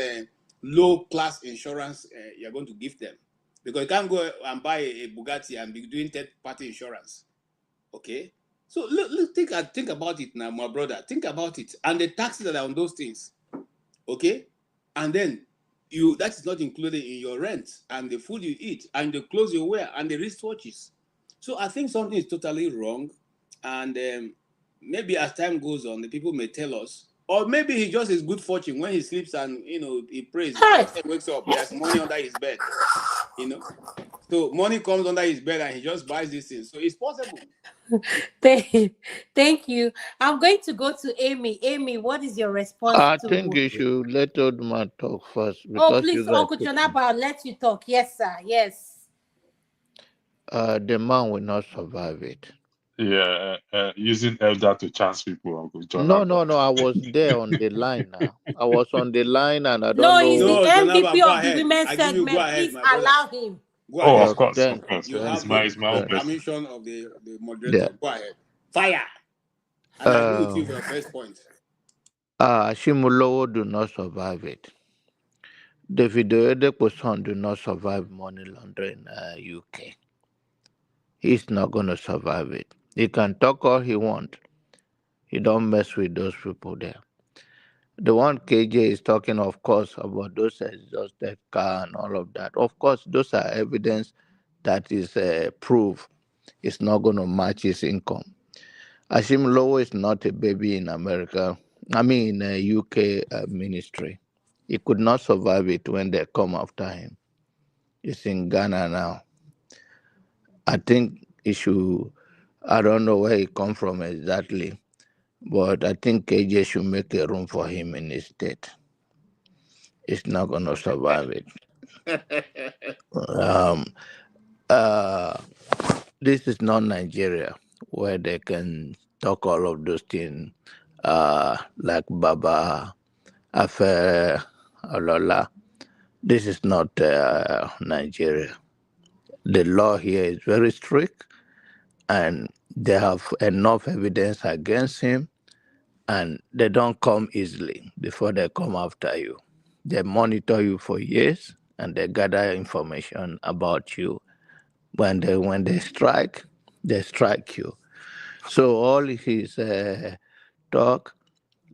low class insurance you're going to give them, because you can't go and buy a Bugatti and be doing third party insurance. Okay, so look, think about it now, my brother. Think about it, and the taxes that are on those things. Okay, and then that is not included in your rent and the food you eat and the clothes you wear and the wristwatches. So I think something is totally wrong, and maybe as time goes on, the people may tell us, or maybe he just is good fortune when he sleeps and he prays. He wakes up, there's money under his bed. So money comes under his bed and he just buys these things. So it's possible. Thank you. I'm going to go to Amy. Amy, what is your response I to? think you should let old man talk first, Oh, because please, you Uncle guys. Jonaba, I'll let you talk. Yes, sir. Yes. The man will not survive it. Yeah, using elder to chance people, Uncle John. No. I was there on the line now. I was on the line, and I No, don't he's know. the MVP go of the ahead. women's I give you, go segment. ahead, Please my brother. allow him. Go Oh, ahead. of course, Then, of course. You It's have my own the person. permission of the moderator. yeah. Go ahead. Fire. And I agree with you for your first point. Shimulowo do not survive it. Davido Edeposon do not survive money laundering in UK. He's not going to survive it. He can talk all he wants. He don't mess with those people there. The one KJ is talking, of course, about those exhausted car and all of that. Of course, those are evidence that is proof it's not going to match his income. Ashim Lowo is not a baby in America. I mean, in UK ministry. He could not survive it when they come after him. He's in Ghana now. I think he should, I don't know where he come from exactly, but I think KJ should make a room for him in his state. It's not going to survive it. This is not Nigeria, where they can talk all of those things like Baba, Affair, Alola. This is not Nigeria. The law here is very strict, and they have enough evidence against him, and they don't come easily before they come after you. They monitor you for years, and they gather information about you. When they strike you. So all his talk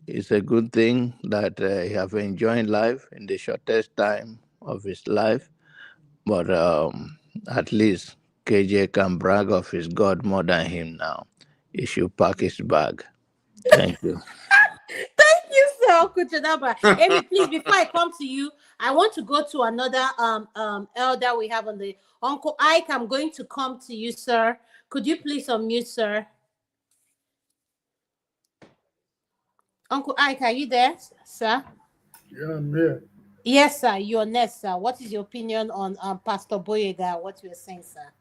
is a good thing that he have enjoyed life in the shortest time of his life. But at least KJ can brag of his God more than him now. He should pack his bag. Thank you. Thank you, sir, Uncle Jonaba. Amy, please, before I come to you, I want to go to another elder we have on the Uncle Ike. I'm going to come to you, sir. Could you please unmute, sir? Uncle Ike, are you there, sir? Yeah, I'm here. Yes, sir. You're next, sir. What is your opinion on Pastor Boyega, what you were saying, sir?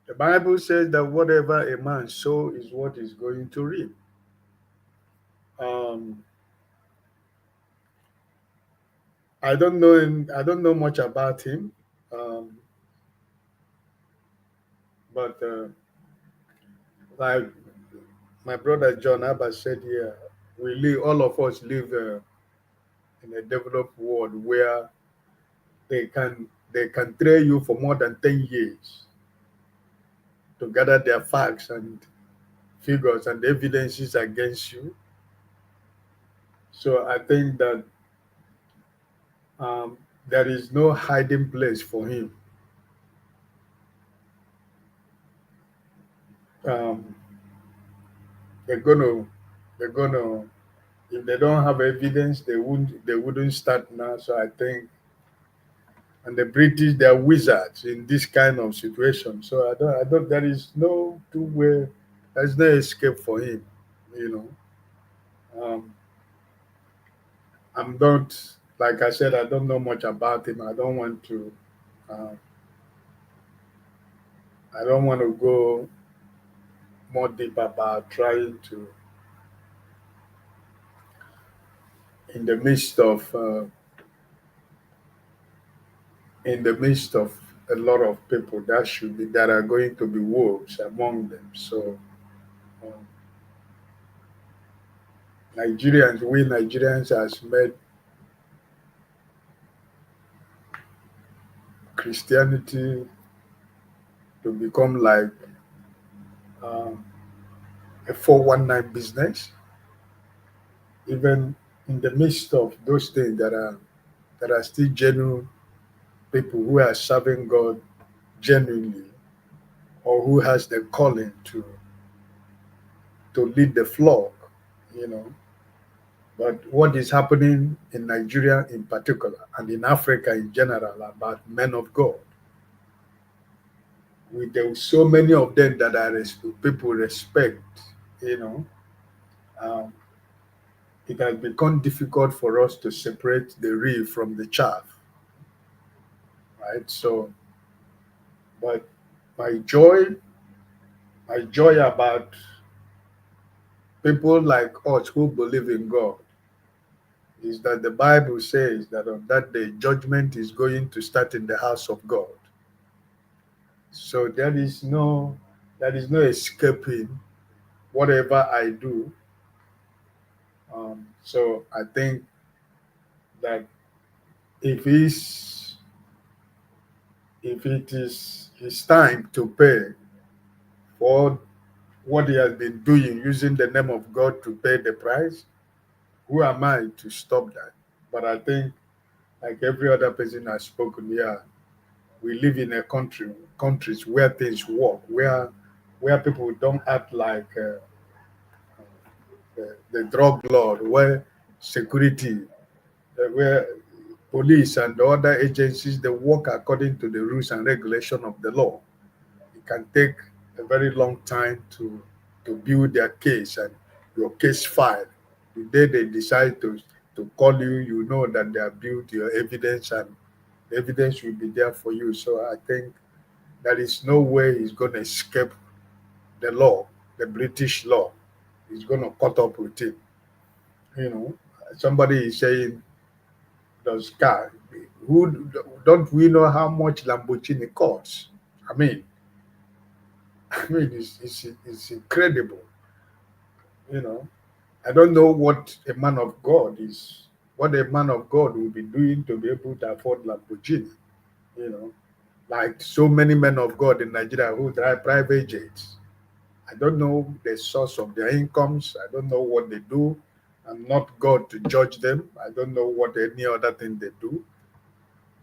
The Bible says that whatever a man sows is what he's going to reap. I don't know much about him. But like my brother John Abba said here, we live, all of us live in a developed world where they can train you for more than 10 years to gather their facts and figures and evidences against you. So I think that there is no hiding place for him. They're gonna, if they don't have evidence, they wouldn't start now. So I think, and the British, they're wizards in this kind of situation. So I don't. There is no two-way. There's no escape for him. You know, I'm not, like I said, I don't know much about him. I don't want to. I don't want to go more deep about trying to, in the midst of a lot of people that are going to be wolves among them. So we Nigerians has made Christianity to become like a 419 business, even in the midst of those things that are still genuine people who are serving God genuinely, or who has the calling to lead the flock, you know. But what is happening in Nigeria in particular, and in Africa in general, about men of God, there are so many of them that people respect, you know. It has become difficult for us to separate the real from the chaff, right? So, but my joy about people like us who believe in God is that the Bible says that on that day, judgment is going to start in the house of God. So there is no escaping whatever I do. So I think that if it is his time to pay for what he has been doing, using the name of God to pay the price, who am I to stop that? But I think, like every other person has spoken here, we live in a countries where things work, where people don't act like the drug lord, where security, where police and the other agencies, they work according to the rules and regulation of the law. It can take a very long time to build their case and your case file. The day they decide to call you, you know that they have built your evidence, and the evidence will be there for you. So I think there is no way he's going to escape the law, the British law. He's going to cut up with it. You know, somebody is saying, "Does car? Who don't we know how much Lamborghini costs?" I mean, it's incredible. You know, I don't know what a man of God will be doing to be able to afford Lamborghini. You know, like so many men of God in Nigeria who drive private jets. I don't know the source of their incomes. I don't know what they do. I'm not God to judge them. I don't know what any other thing they do.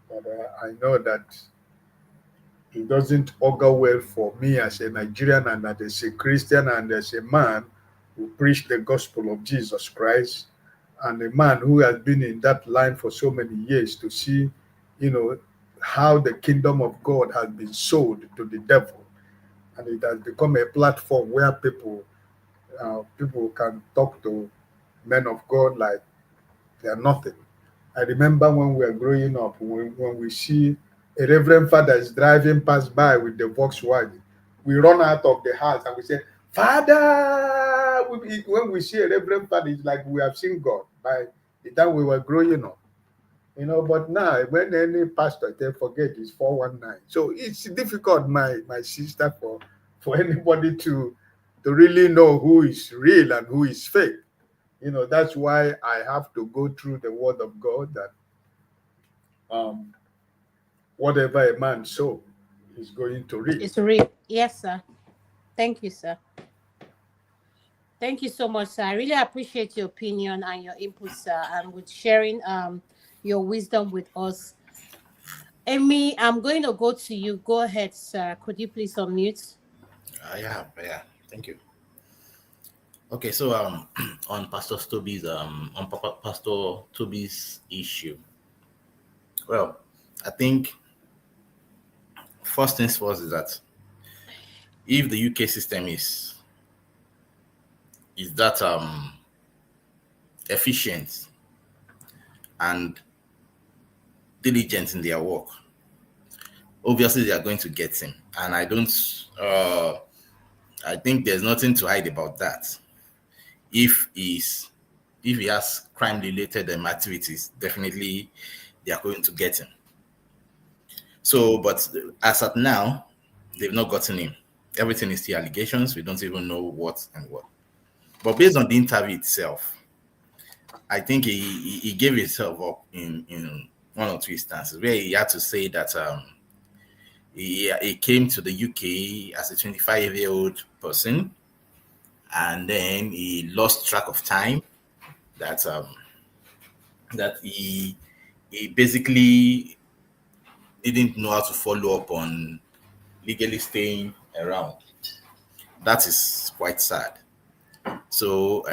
But I know that it doesn't augur well for me as a Nigerian and as a Christian and as a man who preached the gospel of Jesus Christ, and a man who has been in that line for so many years, to see, you know, how the kingdom of God has been sold to the devil, and it has become a platform where people can talk to men of God like they are nothing. I remember when we were growing up, when we see a reverend father is driving past by with the Volkswagen, we run out of the house and we say, "Father!" When we see a reverend father, it's like we have seen God by the time we were growing up. You know, but now when any pastor they forget it's 419. So it's difficult, my sister, for anybody to really know who is real and who is fake. You know, that's why I have to go through the word of God that whatever a man sow is going to reap. It's real. Yes, sir. Thank you, sir. Thank you so much, sir. I really appreciate your opinion and your input, sir, and with sharing your wisdom with us. Amy, I'm going to go to you. Go ahead, sir. Could you please unmute? Yeah. Thank you. Okay, so on Pastor Tobi's issue. Well, I think first things first is that if the UK system is that efficient and diligent in their work, obviously they are going to get him. And I think there's nothing to hide about that. If he has crime-related activities, definitely they are going to get him. So, but as of now, they've not gotten him. Everything is still allegations. We don't even know what and what. But based on the interview itself, I think he gave himself up in one or two instances where he had to say that he came to the UK as a 25-year-old person, and then he lost track of time. That he basically didn't know how to follow up on legally staying around. That is quite sad. So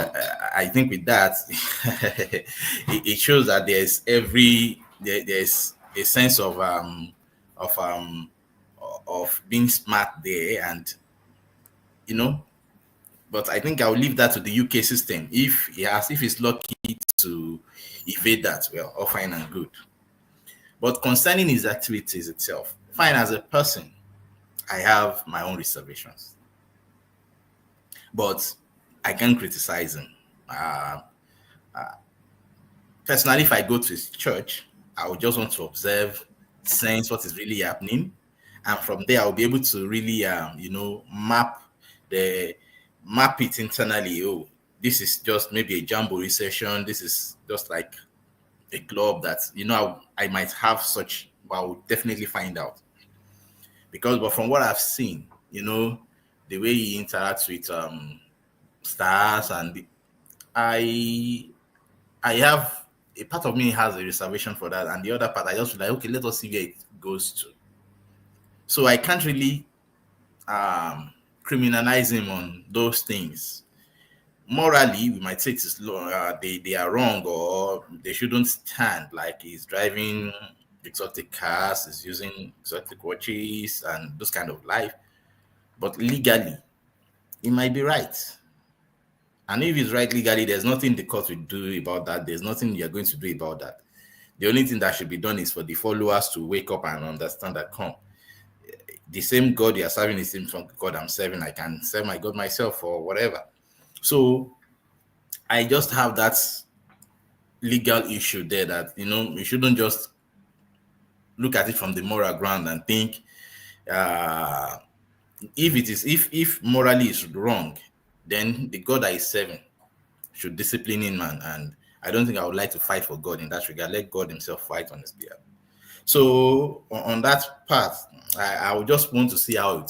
I think with that, it shows that there's a sense of being smart there, and But I think I'll leave that to the UK system. If he's lucky to evade that, well, all fine and good. But concerning his activities itself, fine, as a person, I have my own reservations. But I can criticize him. Personally, if I go to his church, I would just want to observe, sense what is really happening. And from there, I'll be able to really, map it internally. Oh, this is just maybe a jamboree session. This is just like a club that, I might have such, but I will definitely find out. But from what I've seen, the way he interacts with stars, and I have a part of me has a reservation for that, and the other part I just feel like, okay, let us see where it goes to. So I can't really criminalize him on those things. Morally, we might say they are wrong, or they shouldn't stand. Like he's driving exotic cars, he's using exotic watches, and those kind of life. But legally, he might be right. And if he's right legally, there's nothing the court will do about that. There's nothing you're going to do about that. The only thing that should be done is for the followers to wake up and understand that, the same God you're serving is the same God I'm serving. I can serve my God myself or whatever. So I just have that legal issue there that, we shouldn't just look at it from the moral ground and think if morally it's wrong, then the God I is serving should discipline him, man. And I don't think I would like to fight for God in that regard. Let God himself fight on his behalf. So on that part, I would just want to see how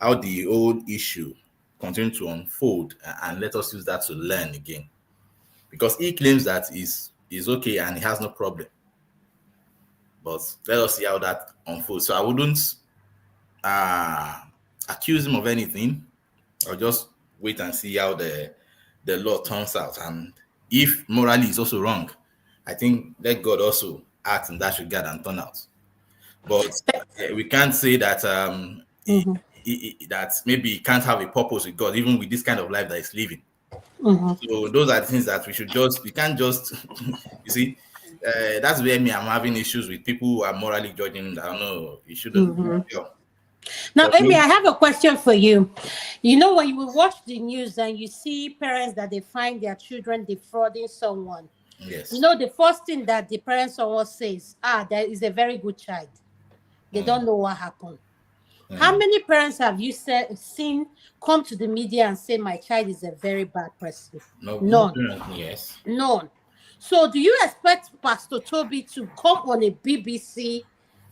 the old issue continue to unfold, and let us use that to learn again. Because he claims that is okay and he has no problem. But let us see how that unfolds. So I wouldn't accuse him of anything. I'll just wait and see how the law turns out. And if morally is also wrong, I think let God also act in that regard and turn out. But we can't say that that maybe he can't have a purpose with God, even with this kind of life that he's living. So those are the things that we can't just, you see, that's where I'm having issues with people who are morally judging. I don't know, you shouldn't. Now, Amy, I have a question for you. When you watch the news and you see parents that they find their children defrauding someone, Yes. You know, the first thing that the parents always says, there is a very good child. They don't know what happened. How many parents have you seen come to the media and say my child is a very bad person? None. Yes. None. So do you expect Pastor Tobi to come on a BBC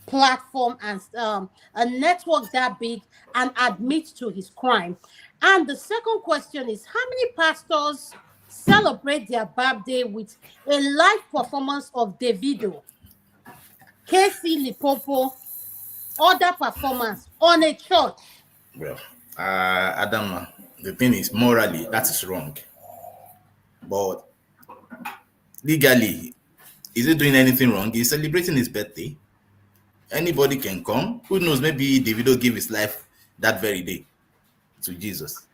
platform and a network that big and admit to his crime? And the second question is, how many pastors celebrate their birthday with a live performance of Davido, KC Lipopo, other performance on a church? Well, Adama, the thing is, morally, that is wrong. But legally, is he doing anything wrong? He's celebrating his birthday. Anybody can come. Who knows? Maybe Davido gave his life that very day to Jesus.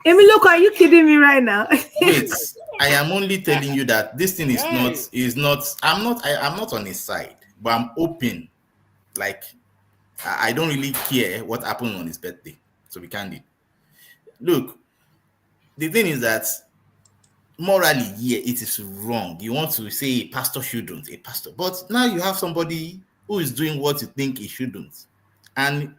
Look, are you kidding me right now? Wait, I am only telling you that this thing is not. I'm not on his side, but I'm open. Like, I don't really care what happened on his birthday. To be candid, look, the thing is that morally, yeah, it is wrong. You want to say a pastor shouldn't, but now you have somebody who is doing what you think he shouldn't. And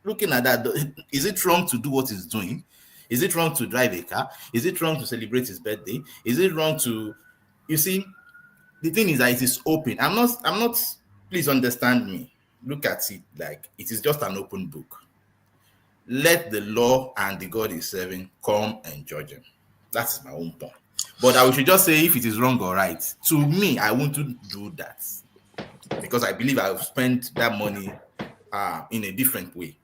looking at that, is it wrong to do what he's doing? Is it wrong to drive a car? Is it wrong to celebrate his birthday? Is it wrong to, you see, the thing is that it is open. I'm not, please understand me. Look at it like it is just an open book. Let the law and the God he's serving come and judge him. That's my own point. But I should just say if it is wrong or right. To me, I want to do that because I believe I've spent that money in a different way.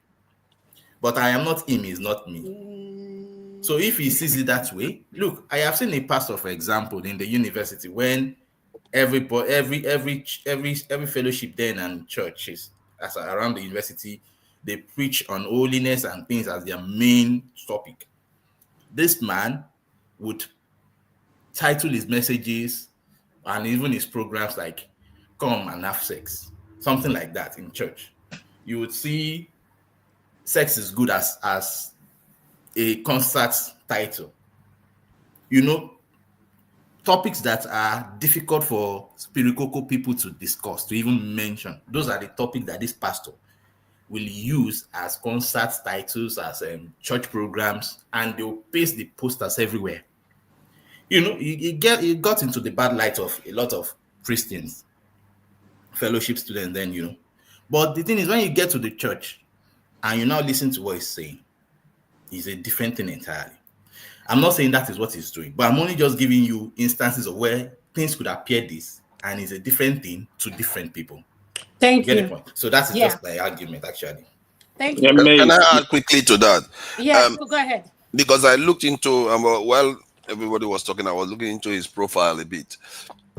But I am not him, he's not me. So if he sees it that way, look, I have seen a pastor, for example, in the university when every fellowship then and churches as around the university, they preach on holiness and things as their main topic. This man would title his messages and even his programs like "Come and Have Sex," something like that in church. You would see sex is good as a concert title. You know, topics that are difficult for spiritual people to discuss, to even mention. Those are the topics that this pastor will use as concert titles, as church programs, and they'll paste the posters everywhere. You know, it got into the bad light of a lot of Christians, fellowship students then, you know. But the thing is, when you get to the church and you now listen to what he's saying, it's a different thing entirely. I'm not saying that is what he's doing, but I'm only just giving you instances of where things could appear this, and it's a different thing to different people. Thank Get you. the point? So that's just my argument, actually. Thank you. Can I add quickly to that? Yes, go ahead. Because I looked into, while everybody was talking, I was looking into his profile a bit.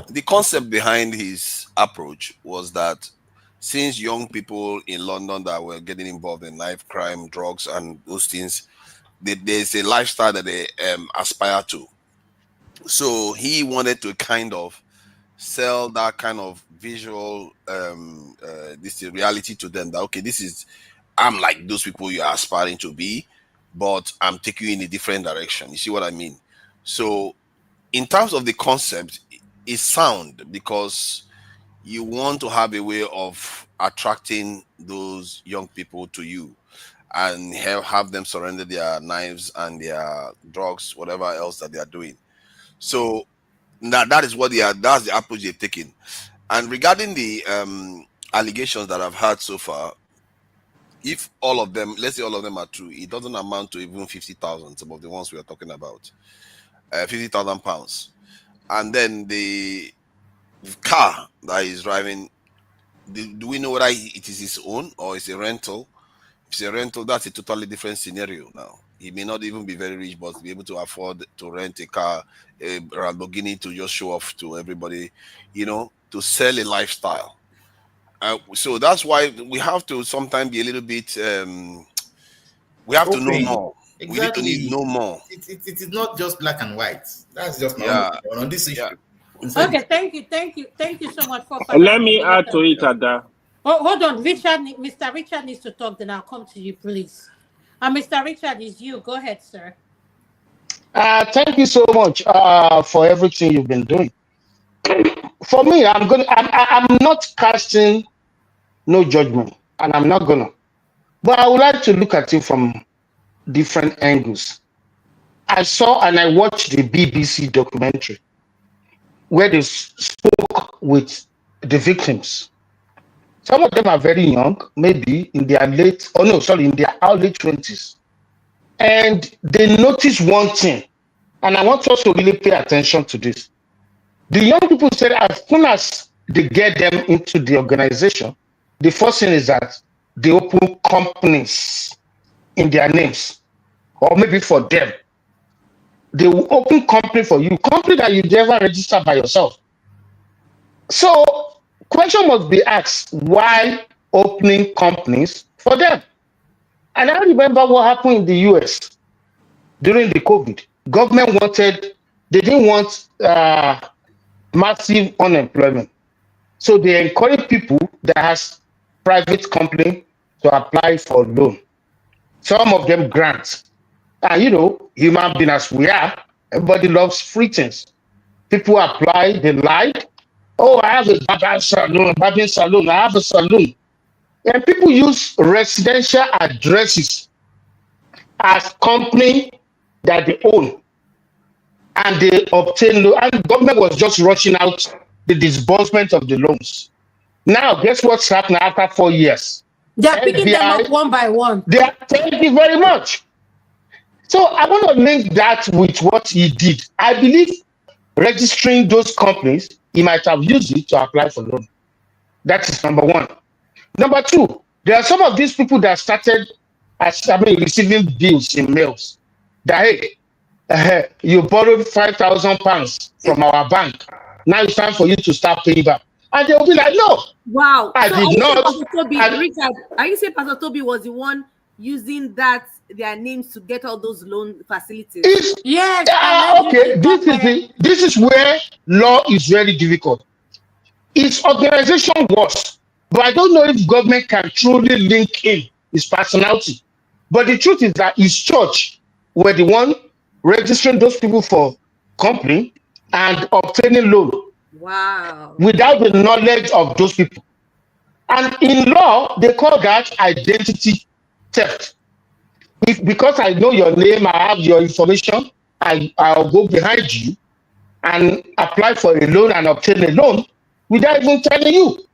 The concept behind his approach was that since young people in London that were getting involved in life crime, drugs, and those things, there's a lifestyle that they aspire to. So he wanted to kind of sell that kind of visual this reality to them that, okay, I'm like those people you are aspiring to be, but I'm taking you in a different direction. You see what I mean? So in terms of the concept, it's sound because you want to have a way of attracting those young people to you and have them surrender their knives and their drugs, whatever else that they are doing. So that is what that's the approach they're taking. And regarding the allegations that I've heard so far, if all of them, let's say all of them are true, it doesn't amount to even 50,000, some of the ones we are talking about, 50,000 pounds. And then the car that he's driving, do we know whether it is his own or it's a rental? If it's a rental, that's a totally different scenario now. He may not even be very rich, but be able to afford to rent a car, a Lamborghini, to just show off to everybody, you know, to sell a lifestyle. So that's why we have to sometimes be a little bit, we have to know more. Exactly. We need to know more. It is not just black and white. That's just my own on this issue. Okay, thank you so much for. Let me add to it, Ada. Oh, hold on, Mr. Richard needs to talk. Then I'll come to you, please. Mr. Richard, is you. Go ahead, sir. Thank you so much for everything you've been doing. For me, I'm not casting no judgment, and I'm not gonna. But I would like to look at it from different angles. I saw and I watched the BBC documentary where they spoke with the victims. Some of them are very young, maybe in their in their early 20s. And they noticed one thing, and I want us to really pay attention to this. The young people said as soon as they get them into the organization, the first thing is that they open companies in their names, or maybe for them. They will open company for you, company that you never register by yourself. So question must be asked, why opening companies for them? And I remember what happened in the US during the COVID. Government they didn't want massive unemployment. So they encourage people that has private company to apply for loan. Some of them grants. And human beings as we are, everybody loves free things. People apply, they lied. Oh, I have a barbering salon, I have a salon. And people use residential addresses as company that they own. And they obtain loan. And the government was just rushing out the disbursement of the loans. Now, guess what's happening after 4 years? They're picking them up one by one. Thank you very much. So I want to link that with what he did. I believe registering those companies, he might have used it to apply for loan. That is number one. Number two, there are some of these people that started receiving bills in mails. That, hey, you borrowed £5,000 from our bank. Now it's time for you to start paying back. And they'll be like, no. Wow. I did not. Richard, are you saying Pastor Tobi was the one using their names to get all those loan facilities? Yes. Okay. This is where law is very difficult. His organization was, but I don't know if government can truly link in his personality. But the truth is that his church were the one registering those people for company and obtaining loan. Wow. Without the knowledge of those people. And in law, they call that identity theft. Because I know your name, I have your information, I'll go behind you and apply for a loan and obtain a loan without even telling you.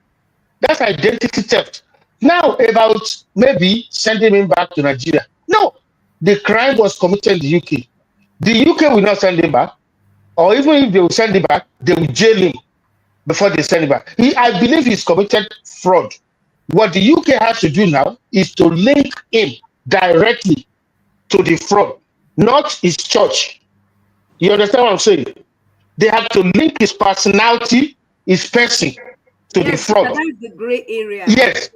That's identity theft. Now, about maybe sending him back to Nigeria. No, the crime was committed in the UK. The UK will not send him back, or even if they will send him back, they will jail him before they send him back. I believe he's committed fraud. What the UK has to do now is to link him directly to the fraud, not his church. You understand what I'm saying? They have to link his personality, his person, to the fraud. That's the gray area. Yes.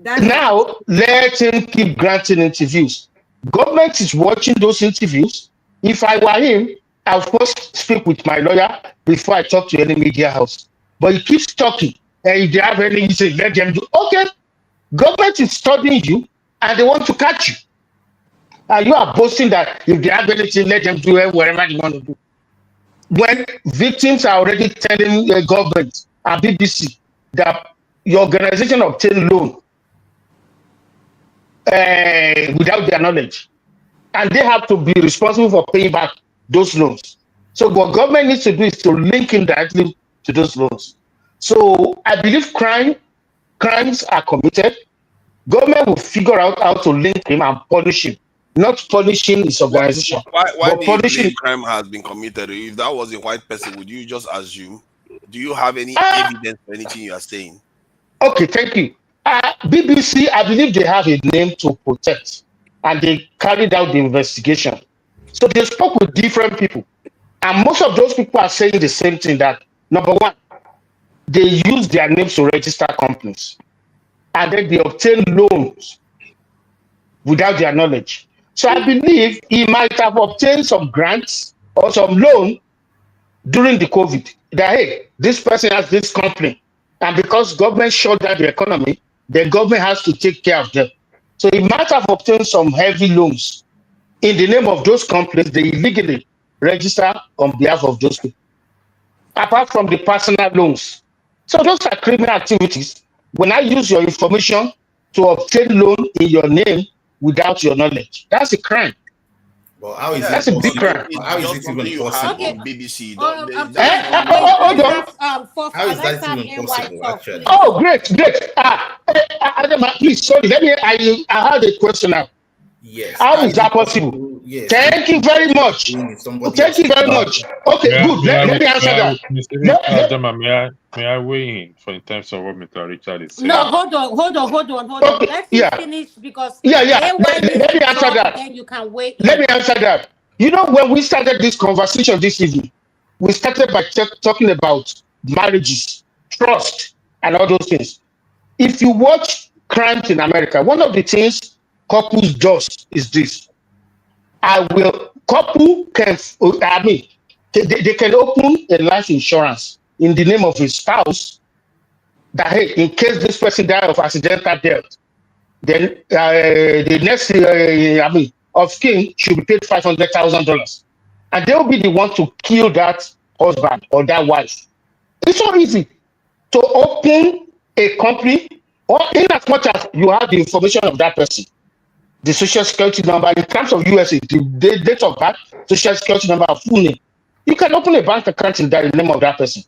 Now, let him keep granting interviews. Government is watching those interviews. If I were him, I would first speak with my lawyer before I talk to any media house. But he keeps talking. And if they have anything, let them do. Okay. Government is studying you and they want to catch you. And you are boasting that if they have anything, let them do it wherever they want to do. When victims are already telling the government and BBC that your organization obtained loan without their knowledge, and they have to be responsible for paying back those loans. So what government needs to do is to link in directly to those loans. So I believe crimes are committed. Government will figure out how to link him and punish him, not punishing his organization. Why do you believe crime has been committed? If that was a white person, would you just assume? Do you have any evidence for anything you are saying? Okay, thank you. BBC, I believe they have a name to protect, and they carried out the investigation. So they spoke with different people, and most of those people are saying the same thing, that number one, they use their names to register companies, and then they obtain loans without their knowledge. So I believe he might have obtained some grants or some loan during the COVID, that, hey, this person has this company, and because government shut down the economy, the government has to take care of them. So he might have obtained some heavy loans in the name of those companies they illegally register on behalf of those people. apart from the personal loans. So those are criminal activities. When I use your information to obtain loan in your name without your knowledge, that's a crime. Well, how is That's it a big crime. possible? How is it even you have possible? on BBC. Hold on. How is that even possible, actually? Oh, great. Adama, please, sorry. I had a question now. Yes. How is that possible? Yes. Thank you very much. Thank you very much. Okay, good. Let me answer that. May I weigh in in terms of what Mr. Richard is saying? No, hold on. Let me finish because Let me answer that. Then you can wait. Let me answer that. You know, when we started this conversation this evening, we started by talking about marriages, trust, and all those things. If you watch crimes in America, one of the things couples does is this. Couple can, they can open a life insurance in the name of his spouse that, hey, in case this person died of accidental death, then the next, of kin should be paid $500,000. And they'll be the one to kill that husband or that wife. It's so easy to open a company, or in as much as you have the information of that person, the social security number, in terms of USA, the date of birth, social security number, full name. You can open a bank account in the name of that person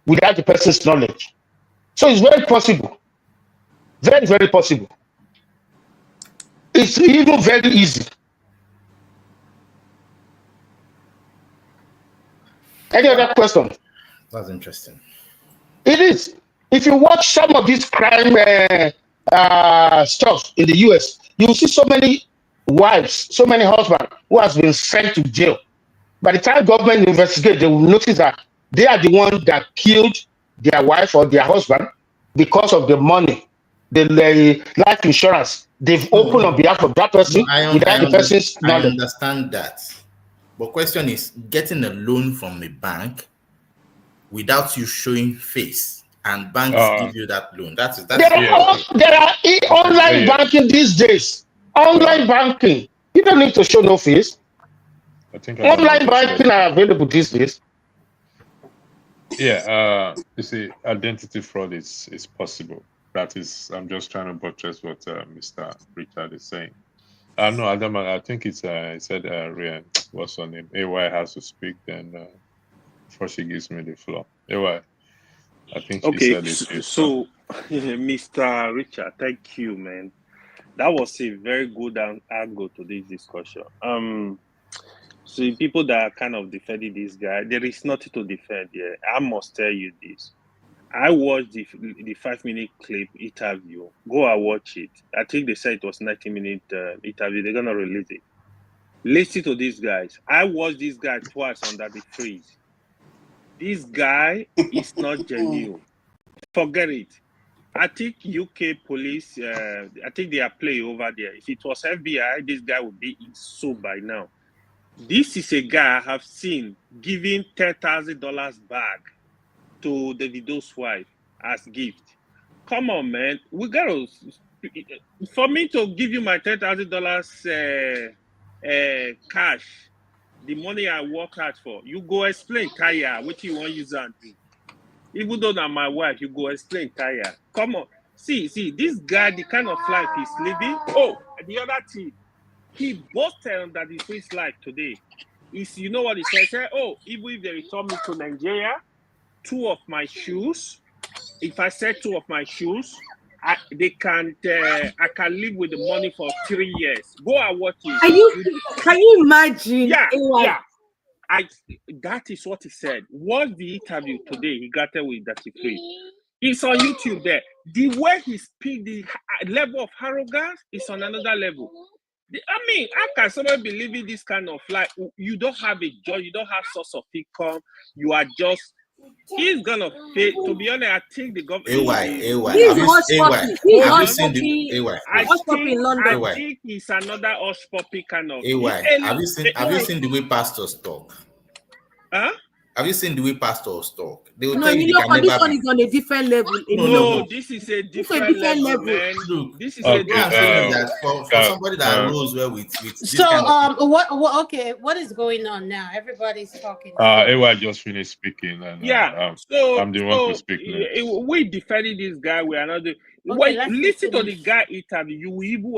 without the person's knowledge. So it's very possible. Very, very possible. It's even very easy. Any other question? That's interesting. It is. If you watch some of this crime stuff in the US, you will see so many wives, so many husbands who has been sent to jail. By the time government investigates, they will notice that they are the ones that killed their wife or their husband because of the money, the life insurance they've opened on behalf of that person without the person's knowledge. I understand that. But question is, getting a loan from a bank without you showing face, and banks give you that loan. There are online banking these days. Online banking. You don't need to show no face. I think online banking are available these days. Yeah, you see, identity fraud is possible. That is, I'm just trying to buttress what Mr. Richard is saying. No, Adam, I think he said Rian, what's her name? AY has to speak, then before she gives me the floor. AY, I think she said it. So, Mr. Richard, thank you, man. That was a very good angle to this discussion. So people that are kind of defending this guy, there is nothing to defend here. I must tell you this. I watched the 5-minute clip interview. Go and watch it. I think they said it was 90-minute interview. They're gonna release it. Listen to these guys. I watched this guy twice under the freeze. This guy is not genuine. Forget it. I think UK police, I think they are playing over there. If it was FBI, this guy would be in soup by now. This is a guy I have seen giving $10,000 back to Davido's wife as gift. Come on, man. We gotta, for me to give you my $10,000 cash, the money I work hard for, you go explain Kaya what you want to use and do. Even though not my wife, you go explain Kaya. Come on. See, this guy, the kind of life he's living. Oh, the other thing, he boasted on that his life today. Is, you know what he said? He said, oh, even if they return me to Nigeria, 2 of my shoes, if I sell 2 of my shoes, I can live with the money for 3 years. Go and watch it. Can you imagine? Yeah. That is what he said. Watch the interview today. He got it with Deceit. It's on YouTube there. The way he speaks, the level of arrogance is on another level. I mean, how can someone be living this kind of life? You don't have a job, you don't have source of income, you are just. He's gonna pay. To be honest, I think the government. I think he's another hush puppy kind of. Have you seen the way pastors talk? Huh? Have you seen the way pastors talk? They will No, tell you you they know, can for this never one be. is on a different level. No, this is a It's a different different level, level. man. Look, This is a what I'm different saying is level. that for somebody that rose well with this So, kind of okay, what is going on now? Everybody's talking. Ewa just finished speaking, and Yeah. So, I'm the one to speak next. we defending this guy. We are not. Okay, When let's listen to finish. the guy interview, you will even.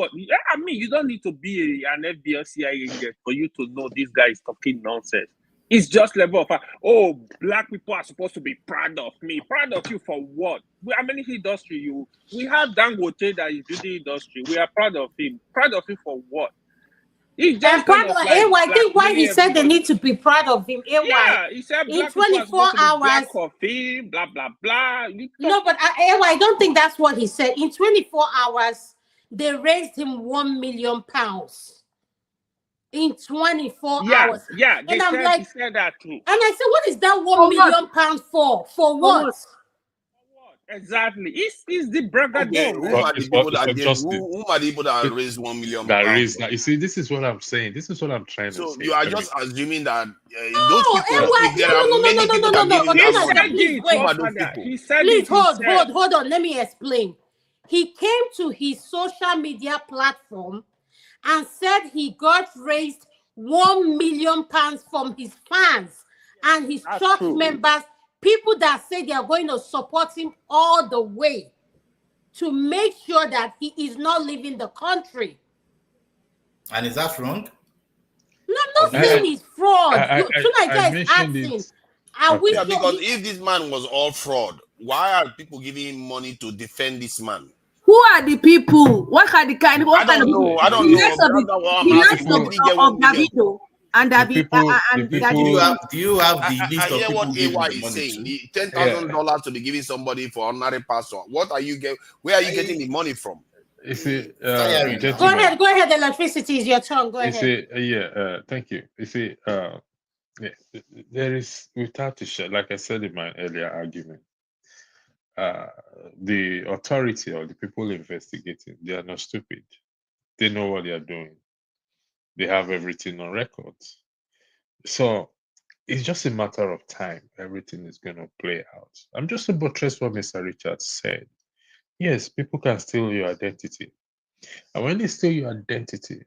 I mean, you don't need to be an FBI or CIA agent for you to know this guy is talking nonsense. It's just level of oh, black people are supposed to be proud of me. Proud of you for what? How many industry we have Dangote that is building industry. We are proud of him. Proud of him for what? He's just kind of like I think why he said they everybody. need to be proud of him. Yeah, he said in black people are 24 supposed to be black hours. of him, blah blah blah. No, but I don't think that's what he said. In 24 hours, they raised him £1 million. In 24 hours. Yeah, And I'm like, he said that too. And I said, what is that £1 million for? For what? Exactly. He's the brother. Okay, who are the people that raised £1 million? That raised that. You see, this is what I'm saying. This is what I'm trying to say. So you are just assuming that No, those people. If there are many people that give him that money, who are those people? He said Please hold on. Let me explain. He came to his social media platform and said he got raised £1 million from his fans and his church members, people that say they are going to support him all the way to make sure that he is not leaving the country. And is that wrong? No, I'm not saying he's fraud. Tonight is asking. Because if this man was all fraud, why are people giving him money to defend this man? Who are the people? What are the kind? What kind of people? I don't know. The likes of Davido and David. Do you have the list I of hear people what giving AY the is money saying. to? The $10,000 to be giving somebody for ordinary pastor. What are you getting? Where are you getting the money from? You see, go ahead. Electricity is your turn. Go ahead. See, thank you. You see, there is, without a share, like I said in my earlier argument, the authority or the people investigating, they are not stupid. They know what they are doing. They have everything on record. So it's just a matter of time. Everything is going to play out. I'm just to buttress what Mr. Richard said. Yes, people can steal your identity. And when they steal your identity,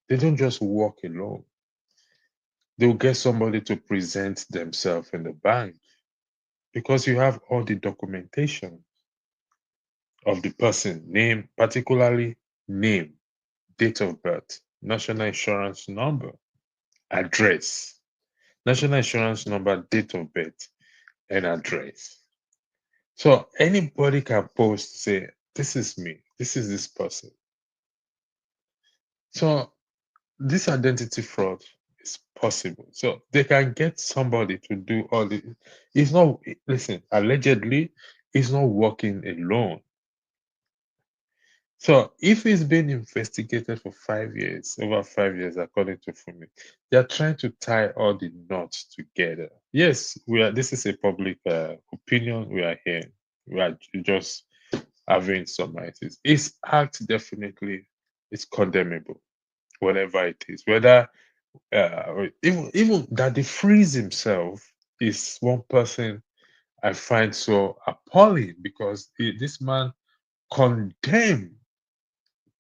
they don't just walk alone. They'll get somebody to present themselves in the bank because you have all the documentation of the person, name, particularly name, date of birth, national insurance number, address, national insurance number, date of birth, and address. So anybody can post, say, this is me, this is this person. So this identity fraud is possible. So they can get somebody to do all the, it's not, listen, allegedly, it's not working alone. So if it's been investigated for 5 years, over 5 years, according to Fumi, they are trying to tie all the knots together. Yes, this is a public opinion we are hearing. We are just having some ideas. His act definitely is condemnable, whatever it is. Whether even that he frees himself is one person I find so appalling because this man condemned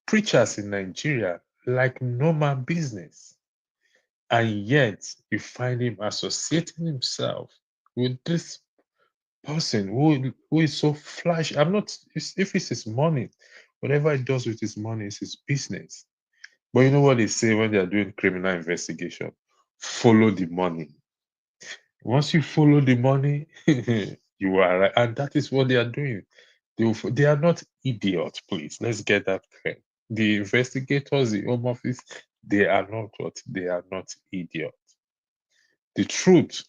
preachers in Nigeria like normal business. And yet you find him associating himself with this person who is so flashy. If it's his money, whatever he does with his money is his business. But you know what they say when they are doing criminal investigation? Follow the money. Once you follow the money, you are right. And that is what they are doing. They are not idiots, please. Let's get that clear. The investigators, the Home Office, they are not what? They are not idiots. The truth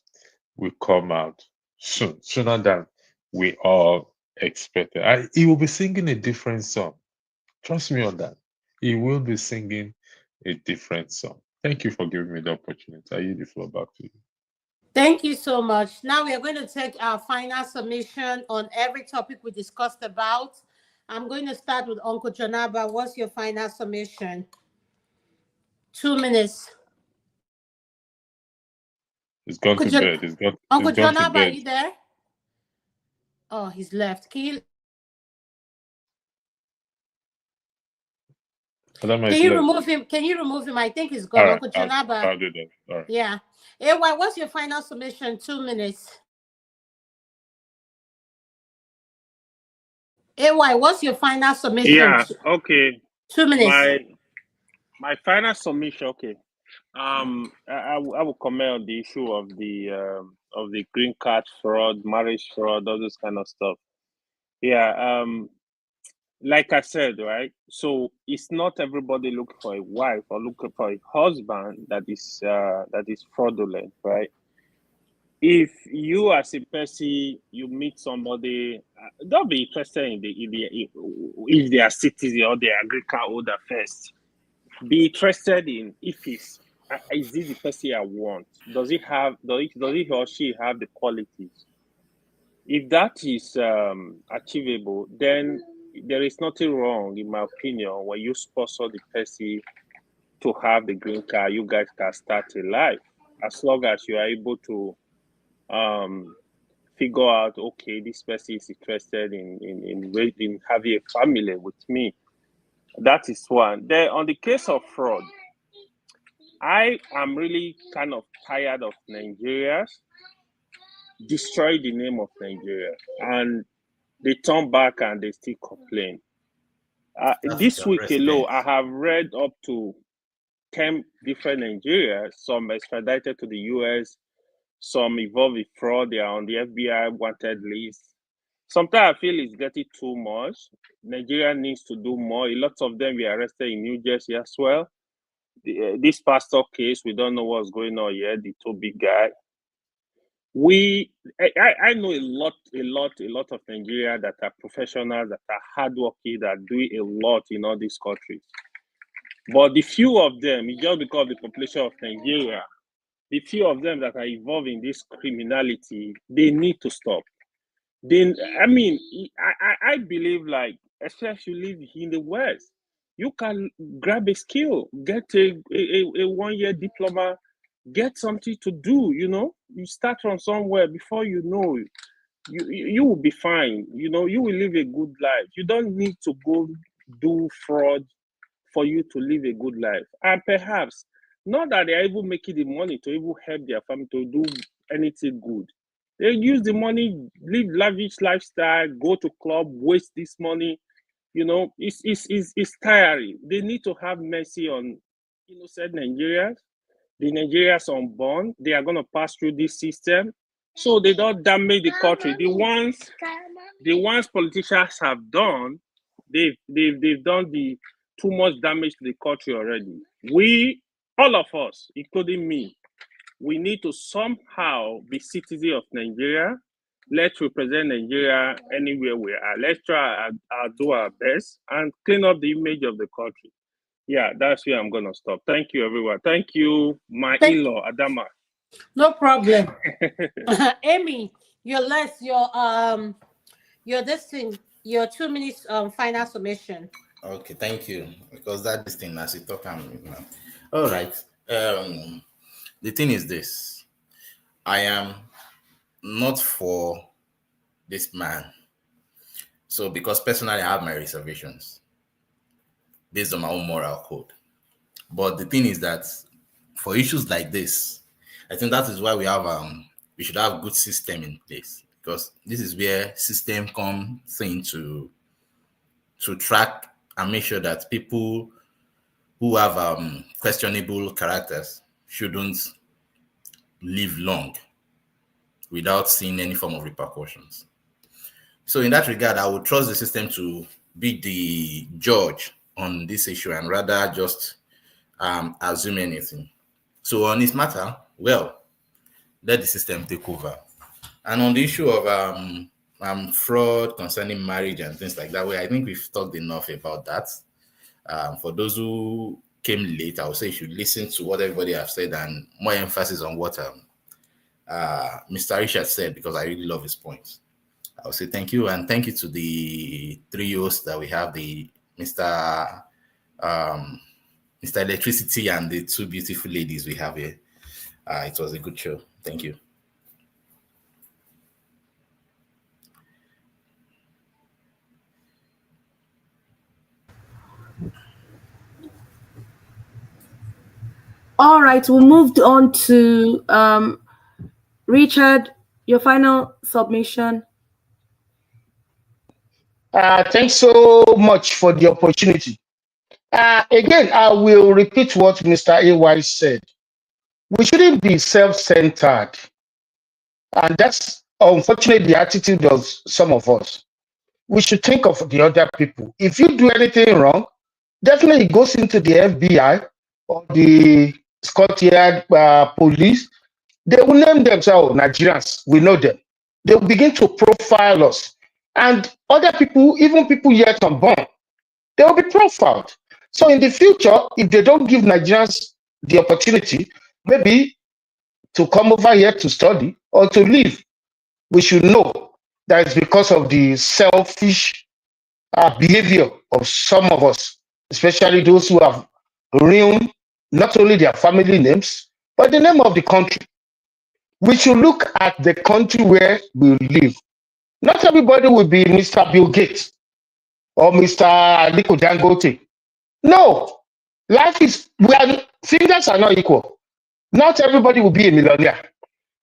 will come out soon, sooner than we all expected. He will be singing a different song. Trust me on that. He will be singing a different song. Thank you for giving me the opportunity. I yield the floor back to you. Thank you so much. Now we are going to take our final submission on every topic we discussed about. I'm going to start with Uncle Janaba. What's your final submission? 2 minutes. He's gone to bed. Uncle He's gone to Jonaba, are bed. you there? Oh, he's left. Can you remove him? Can you remove him? I think he's gone. All right, Uncle Jonaba. I'll do that. All right. Yeah. Hey, what's your final submission? 2 minutes. Hey, what's your final submission? Yeah. Okay. 2 minutes. My final submission. Okay. I will comment on the issue of the green card fraud, marriage fraud, all this kind of stuff. Yeah. Like I said, right? So it's not everybody looking for a wife or looking for a husband that is fraudulent, right? If you as a person you meet somebody, don't be interested in if they are citizen or they are green card holder first. Be interested in if is this the person I want? Does he or she have the qualities? If that is achievable, then there is nothing wrong, in my opinion, when you sponsor the person to have the green card. You guys can start a life as long as you are able to figure out, okay, this person is interested in having a family with me. That is one. Then on the case of fraud, I am really kind of tired of Nigerians destroy the name of Nigeria, and they turn back and they still complain. This week alone, I have read up to 10 different Nigerians, some extradited to the US, some involved in fraud, they are on the FBI wanted list. Sometimes I feel it's getting too much. Nigeria needs to do more. A lot of them were arrested in New Jersey as well. This pastor case, we don't know what's going on yet, the Tobi guy. I know a lot of Nigeria that are professionals, that are hardworking, that do a lot in all these countries. But the few of them, just because of the population of Nigeria, the few of them that are involved in this criminality, they need to stop. I believe, like, especially live in the West, you can grab a skill, get a 1-year diploma, get something to do. You start from somewhere. Before you know, you will be fine. You will live a good life. You don't need to go do fraud for you to live a good life. And perhaps not that they're even making the money to even help their family to do anything good. They use the money, live lavish lifestyle, go to club, waste this money. It's tiring. They need to have mercy on innocent Nigerians. The Nigerians unborn, they are going to pass through this system, so they don't damage the country. The ones politicians have done, they've done the too much damage to the country already. We, all of us, including me, we need to somehow be citizens of Nigeria. Let's represent Nigeria anywhere we are. Let's try and do our best and clean up the image of the country. Yeah, that's where I'm gonna stop. Thank you, everyone. Thank you, my in-law, Adama. No problem. Amy, your 2 minutes final submission. Okay, thank you. Because that is thing as you talk, all right. The thing is this: I am not for this man. So, because personally, I have my reservations based on my own moral code. But the thing is that for issues like this, I think that is why we should have good system in place, because this is where system comes in to track and make sure that people who have questionable characters shouldn't live long without seeing any form of repercussions. So in that regard, I would trust the system to be the judge on this issue and rather just assume anything. So on this matter, well, let the system take over. And on the issue of fraud concerning marriage and things like that, I think we've talked enough about that. For those who came late, I would say you should listen to what everybody have said and more emphasis on what Mr. Richard said, because I really love his points. I would say thank you, and thank you to the three hosts that we have, the Mr. Electricity and the two beautiful ladies we have here. It was a good show. Thank you. All right, we'll move on to Richard, your final submission. Thanks so much for the opportunity. Again, I will repeat what Mr. AY said. We shouldn't be self-centered. And that's unfortunately the attitude of some of us. We should think of the other people. If you do anything wrong, definitely it goes into the FBI or the Scotland police. They will name themselves Nigerians. We know them. They will begin to profile us. And other people, even people yet unborn, they will be profiled. So in the future, if they don't give Nigerians the opportunity, maybe to come over here to study or to live, we should know that it's because of the selfish behavior of some of us, especially those who have ruined not only their family names, but the name of the country. We should look at the country where we live. Not everybody will be Mr. Bill Gates or Mr. Aliko Dangote. No, life is, fingers are not equal. Not everybody will be a millionaire.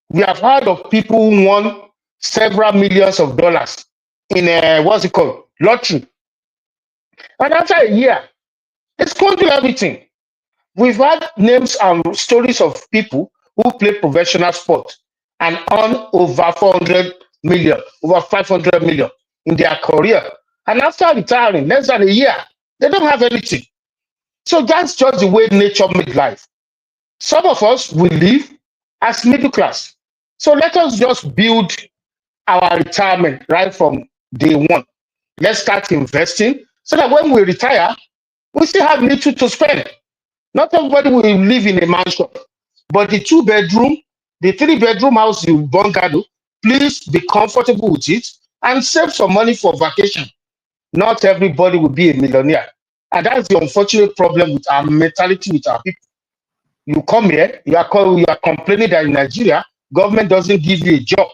We have heard of people who won several millions of dollars in what's it called? Lottery. And after a year, they squander everything. We've had names and stories of people who play professional sport and earn over 400 million, over 500 million in their career. And after retiring, less than a year, they don't have anything. So that's just the way nature made life. Some of us will live as middle class. So let us just build our retirement right from day one. Let's start investing so that when we retire, we still have little to spend. Not everybody will live in a mansion, but the 2-bedroom, the 3-bedroom house you bungalow, please be comfortable with it and save some money for vacation. Not everybody will be a millionaire. And that's the unfortunate problem with our mentality with our people. You come here, you are complaining that in Nigeria, government doesn't give you a job.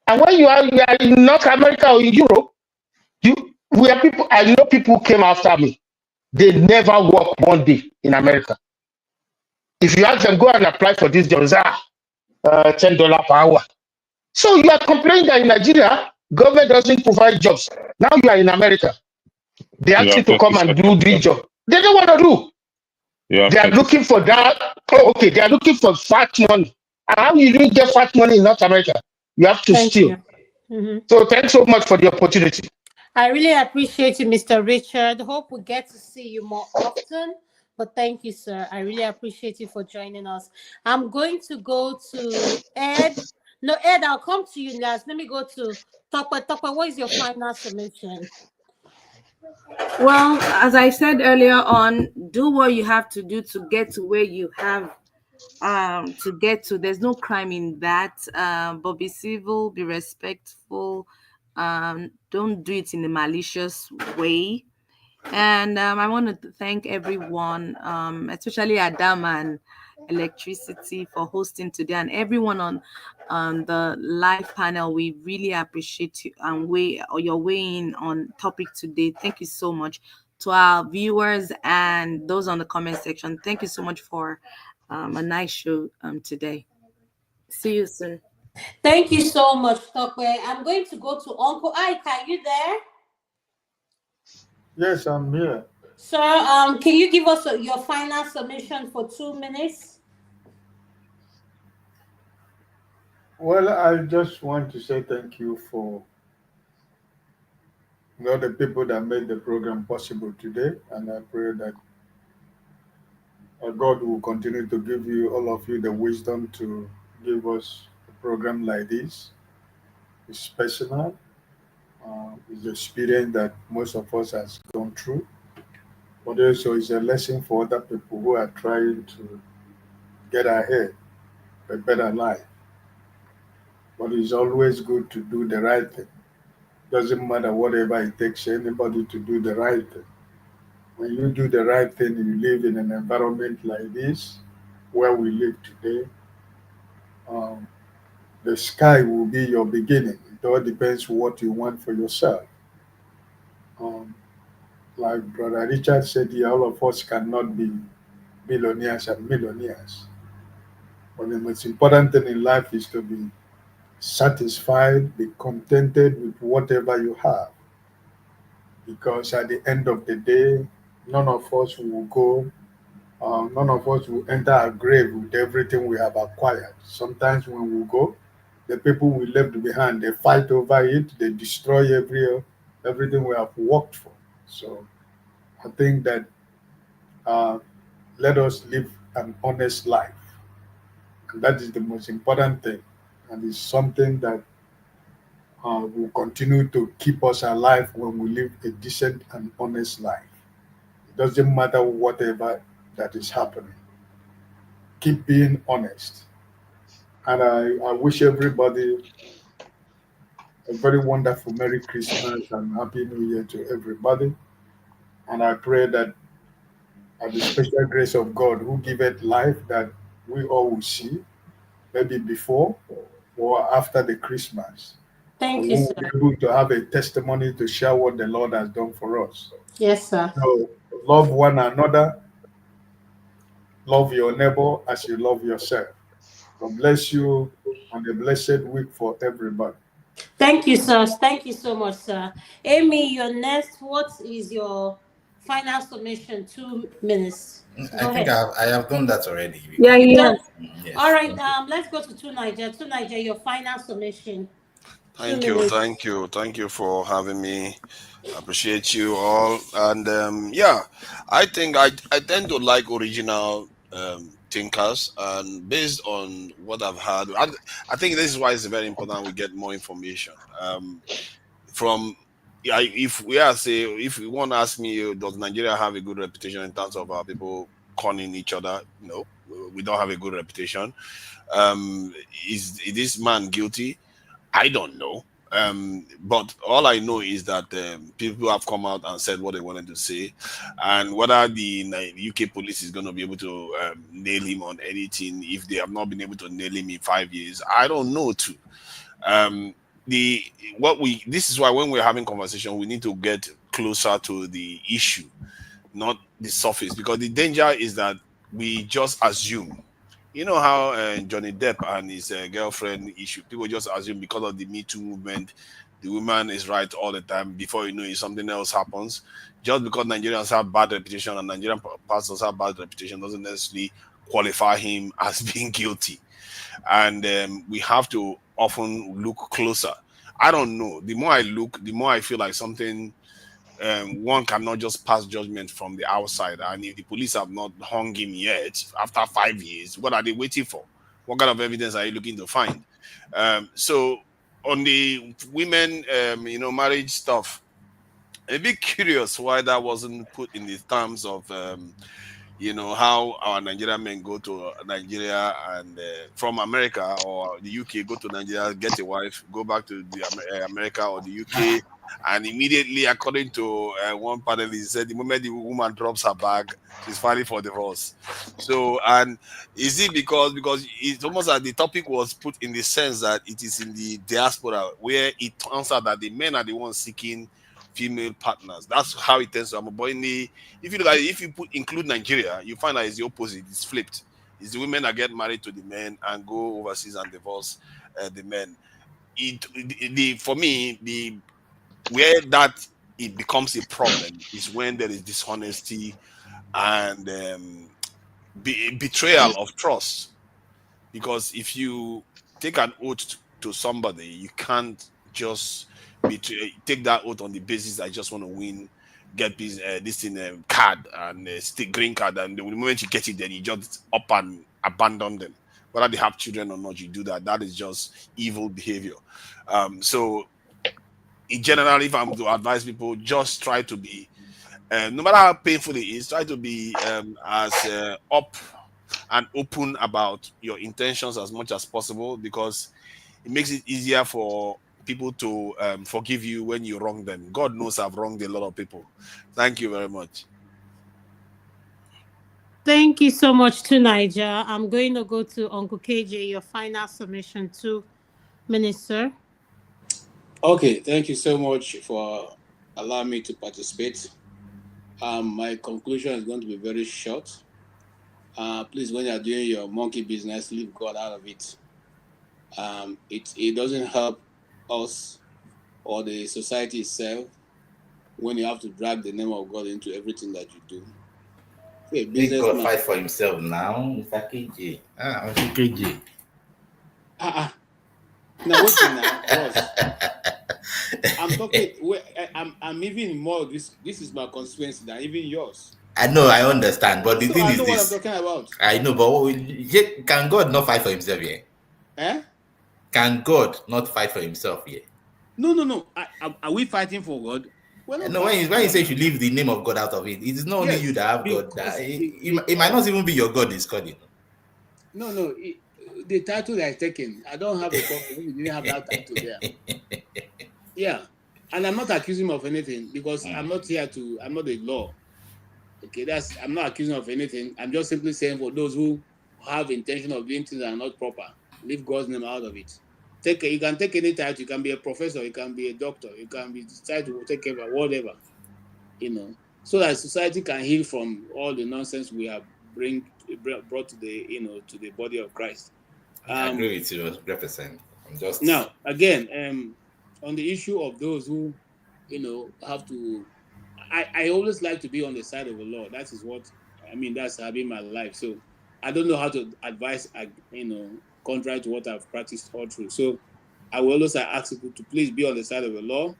And when you are in North America or in Europe, I know people came after me. They never work one day in America. If you ask them, go and apply for this job, $10 per hour. So you are complaining that in Nigeria, government doesn't provide jobs. Now you are in America. They ask you to come and do this job. They don't want to do. They are looking for that. Oh, okay. They are looking for fat money. And how you do get fat money in North America? You have to steal. So thanks so much for the opportunity. I really appreciate you, Mr. Richard. Hope we get to see you more often. But thank you, sir. I really appreciate you for joining us. I'm going to go to Ed. No, Ed, I'll come to you last. Let me go to Topa. Topa, what is your final submission? Well, as I said earlier on, do what you have to do to get to where you have to get to. There's no crime in that, but be civil, be respectful, don't do it in a malicious way. And I want to thank everyone, especially Adam and Electricity, for hosting today, and everyone on the live panel. We really appreciate you and your weighing on topic today. Thank you so much. To our viewers and those on the comment section, thank you so much for a nice show today. See you soon. Thank you so much, Tokwe. I'm going to go to Uncle Ike. Are you there? Yes, I'm here. Sir, can you give us your final submission for 2 minutes? Well, I just want to say thank you for the people that made the program possible today, and I pray that God will continue to give you, all of you, the wisdom to give us a program like this. It's personal. It's an experience that most of us has gone through, but also it's a lesson for other people who are trying to get ahead, a better life. But it's always good to do the right thing. Doesn't matter whatever it takes anybody to do the right thing. When you do the right thing, you live in an environment like this, where we live today, the sky will be your beginning. It all depends what you want for yourself. Um, like Brother Richard said here, all of us cannot be billionaires and millionaires. But the most important thing in life is to be satisfied, be contented with whatever you have. Because at the end of the day, none of us will go, none of us will enter our grave with everything we have acquired. Sometimes when we go, the people we left behind, they fight over it, they destroy everything we have worked for. So I think that uh, let us live an honest life. And that is the most important thing. And it's something that will continue to keep us alive when we live a decent and honest life. It doesn't matter whatever that is happening. Keep being honest. And I wish everybody a very wonderful Merry Christmas and Happy New Year to everybody. And I pray that at the special grace of God who giveth life that we all will see, maybe before or after the Christmas. Thank And you, we will sir. be able to have a testimony to share what the Lord has done for us. Yes, sir. So love one another, love your neighbor as you love yourself. God bless you and a blessed week for everybody. Thank you, sir. Thank you so much, sir. Amy, you're next. What is your final submission? 2 minutes. I Go think ahead. I have done that already. Yeah, You yeah. done? Yes. All right. Let's go to Niger. Niger, your final submission. 2 Thank you, minutes. thank you for having me. Appreciate you all. And yeah, I think I tend to like original thinkers, and based on what I've had, I think this is why it's very important we get more information from. Yeah, if we are say, if you want to ask me, does Nigeria have a good reputation in terms of our people conning each other? No, we don't have a good reputation. Is this man guilty? I don't know. But all I know is that people have come out and said what they wanted to say, and whether the UK police is going to be able to nail him on anything, if they have not been able to nail him in 5 years, I don't know too. This is why when we're having conversation, we need to get closer to the issue, not the surface, because the danger is that we just assume. You know how Johnny Depp and his girlfriend issue, people just assume because of the Me Too movement, the woman is right all the time. Before you know it, something else happens. Just because Nigerians have bad reputation and Nigerian pastors have bad reputation doesn't necessarily qualify him as being guilty. And we have to often look closer. I don't know. The more I look, the more I feel like something one cannot just pass judgment from the outside. And if the police have not hung him yet, after 5 years, what are they waiting for? What kind of evidence are you looking to find? So on the women, marriage stuff, I'm a bit curious why that wasn't put in the terms of, how our Nigerian men go to Nigeria and from America or the UK, go to Nigeria, get a wife, go back to the America or the UK, and immediately, according to one panelist, said the moment the woman drops her bag, she's filing for divorce. So, and is it because it's almost like the topic was put in the sense that it is in the diaspora where it turns out that the men are the ones seeking female partners. That's how it tends to happen. But if you look at it, if you include Nigeria, you find that it's the opposite. It's flipped. It's the women that get married to the men and go overseas and divorce the men. For me, where that it becomes a problem is when there is dishonesty and betrayal of trust. Because if you take an oath to somebody, you can't just take that oath on the basis I just want to win, get this in a card and stick green card, and the moment you get it, then you just up and abandon them. Whether they have children or not, you do that. That is just evil behavior. So in general, if I'm to advise people, just try to be, no matter how painful it is, try to be as up and open about your intentions as much as possible, because it makes it easier for people to forgive you when you wrong them. God knows I've wronged a lot of people. Thank you very much. Thank you so much to Niger. I'm going to go to Uncle KJ, your final submission, 2 Minister. Okay, thank you so much for allowing me to participate. My conclusion is going to be very short. Please, when you're doing your monkey business, leave God out of it. It doesn't help us or the society itself when you have to drag the name of God into everything that you do. Hey, Make God businessman. fight for himself now, Mr. KJ. Mr. KJ. Now wait now, boss. I'm talking. I'm even more. This is my constituency than even yours. I know, I understand, but the So thing I is know what I'm this. talking about. I know, but can God not fight for himself here? Eh? Can God not fight for himself here? No. Are we fighting for God? We're not No, fighting when for you God say you now. should leave the name of God out of it, it is not only you Yes, that have God. because It might not even be your God is calling. no. The title that is taken, I don't have a problem. You didn't have that title there. Yeah, and I'm not accusing him of anything because I'm not here to. I'm not the law. Okay, I'm not accusing of anything. I'm just simply saying for those who have intention of doing things that are not proper, leave God's name out of it. You can take any title. You can be a professor. You can be a doctor. You can be decide to take care of whatever, so that society can heal from all the nonsense we have brought to the body of Christ. I agree with you 100%. I'm just Now again, on the issue of those who, have to. I always like to be on the side of the law. That is what I mean. That's been my life. So I don't know how to advise, contrary to what I've practiced all through. So I will always ask people to please be on the side of the law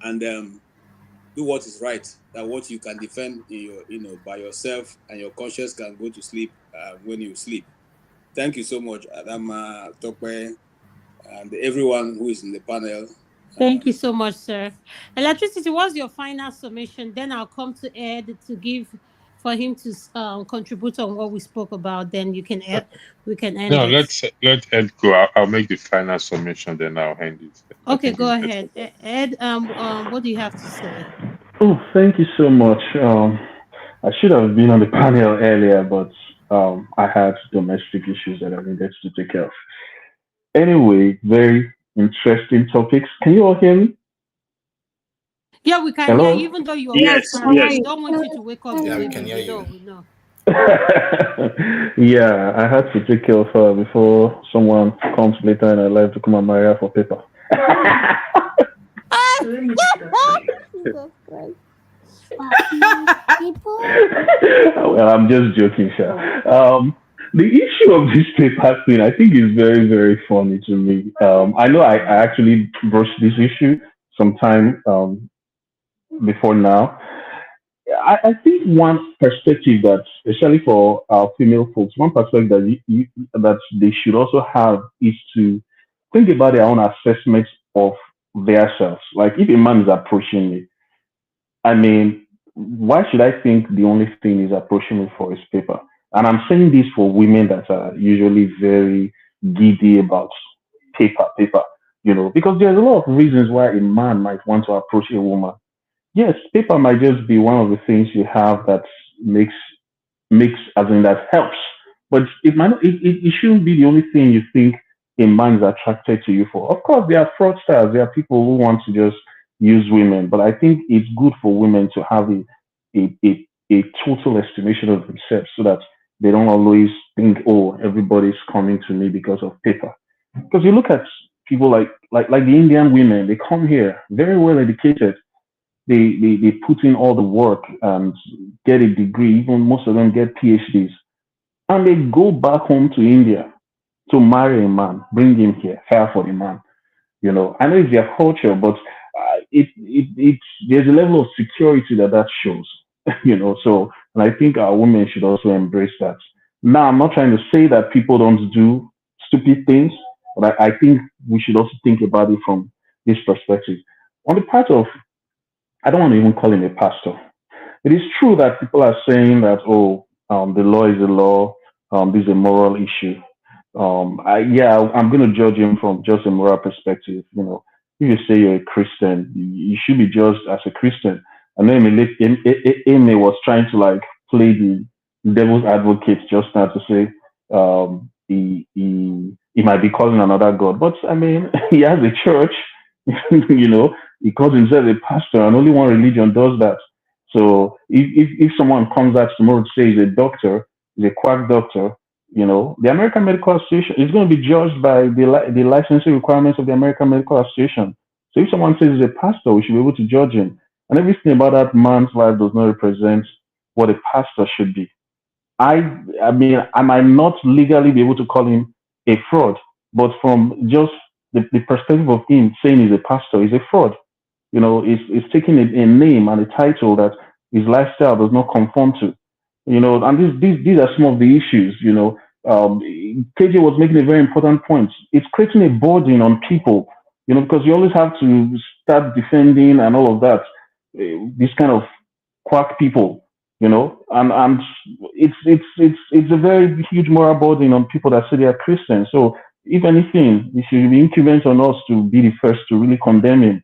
and do what is right. That what you can defend in your, by yourself, and your conscience can go to sleep when you sleep. Thank you so much, Adama, Tokwe, and everyone who is in the panel. Thank you so much, sir. Electricity, what's your final summation? Then I'll come to Ed to give for him to contribute on what we spoke about. Then we can end No, it. let Ed go. I'll make the final summation, then I'll end it. I Okay, think go it's better. ahead, Ed. What do you have to say? Oh, thank you so much. I should have been on the panel earlier, but I had domestic issues that I needed to take care of. Anyway, very interesting topics. Can you all hear me? Yeah, we can hear you, Hello? even though you're Yes, whispering. We yes. don't want you to wake up the we baby. can hear you. We know. Yeah, I had to take care of her before someone comes later in her life to come and marry her for paper. Jesus Christ. Well, I'm just joking, sure. The issue of this paper thing, I think, is very, very funny to me. I know I actually broached this issue sometime before now. I think one perspective that, especially for our female folks, one perspective that they should also have is to think about their own assessment of their selves. Like if a man is approaching me, I mean, why should I think the only thing he's approaching me for is paper? And I'm saying this for women that are usually very giddy about paper, because there's a lot of reasons why a man might want to approach a woman. Yes, paper might just be one of the things you have that makes as in that helps. But it might not, it shouldn't be the only thing you think a man is attracted to you for. Of course, there are fraudsters, there are people who want to just use women, but I think it's good for women to have a total estimation of themselves so that they don't always think, oh, everybody's coming to me because of paper. Because you look at people like the Indian women, they come here very well educated, they put in all the work and get a degree. Even most of them get PhDs, and they go back home to India to marry a man, bring him here, care for the man. I know it's their culture, but it's there's a level of security that shows. So and I think our women should also embrace that. Now, I'm not trying to say that people don't do stupid things, but I think we should also think about it from this perspective. On the part of, I don't want to even call him a pastor. It is true that people are saying that, oh, the law is the law. This is a moral issue. I'm going to judge him from just a moral perspective. If you say you're a Christian, you should be judged as a Christian. I know Amy was trying to like play the devil's advocate just now to say he he might be calling another God. But I mean, he has a church, he calls himself a pastor, and only one religion does that. So if someone comes out tomorrow to say he's a doctor, he's a quack doctor, the American Medical Association is going to be judged by the licensing requirements of the American Medical Association. So if someone says he's a pastor, we should be able to judge him. And everything about that man's life does not represent what a pastor should be. I mean, I might not legally be able to call him a fraud, but from just the perspective of him saying he's a pastor, he's a fraud. It's taking a name and a title that his lifestyle does not conform to. And these are some of the issues. KJ was making a very important point. It's creating a burden on people. Because you always have to start defending and all of that. These kind of quack people. And it's a very huge moral burden on people that say they are Christians. So if anything, it should be incumbent on us to be the first to really condemn him.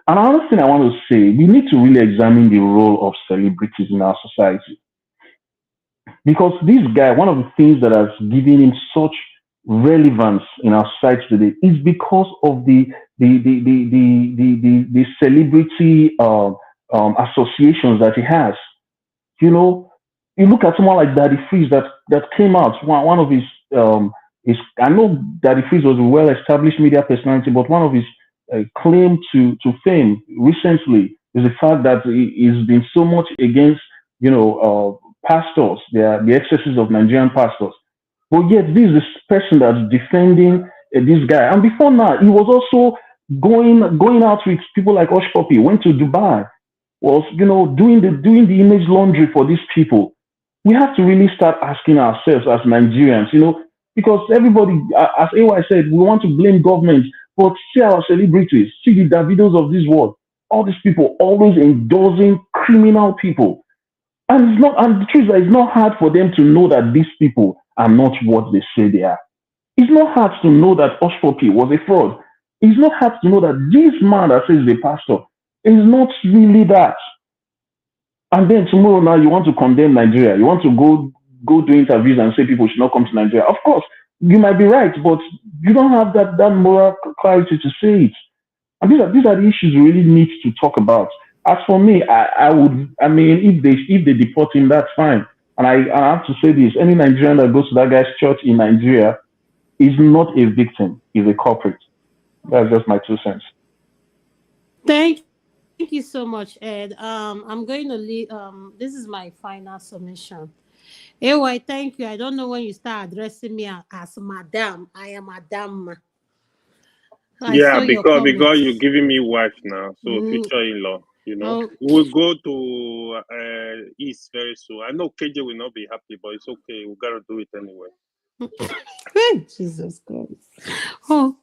Another thing I want to say, we need to really examine the role of celebrities in our society. Because this guy, one of the things that has given him such relevance in our society today is because of the celebrity associations that he has. You look at someone like Daddy Freeze that came out. One of his I know Daddy Freeze was a well-established media personality, but one of his claim to fame recently is the fact that he's been so much against pastors, the excesses of Nigerian pastors. But yet this is this person that's defending this guy. And before now, he was also going out with people like Osh Poppy, went to Dubai, was doing the image laundry for these people. We have to really start asking ourselves as Nigerians, because everybody, as AY said, we want to blame government, but see our celebrities, see the Davidos of this world, all these people always endorsing criminal people. And the truth is, it's not hard for them to know that these people are not what they say they are. It's not hard to know that Osh Poppy was a fraud. It's not hard to know that this man that says the pastor is not really that. And then tomorrow now you want to condemn Nigeria. You want to go do interviews and say people should not come to Nigeria. Of course, you might be right, but you don't have that moral clarity to say it. And these are the issues we really need to talk about. As for me, if they deport him, that's fine. And I have to say this: any Nigerian that goes to that guy's church in Nigeria is not a victim; is a culprit. That's just my 2 cents. Thank you so much, Ed. I'm going to leave. This is my final submission. Anyway, thank you. I don't know when you start addressing me as Madam. I am Madam. Because you're giving me wife now, so future-in-law. Oh. We'll go to East very soon. I know KJ will not be happy, but it's okay. We gotta do it anyway. Jesus Christ. Oh,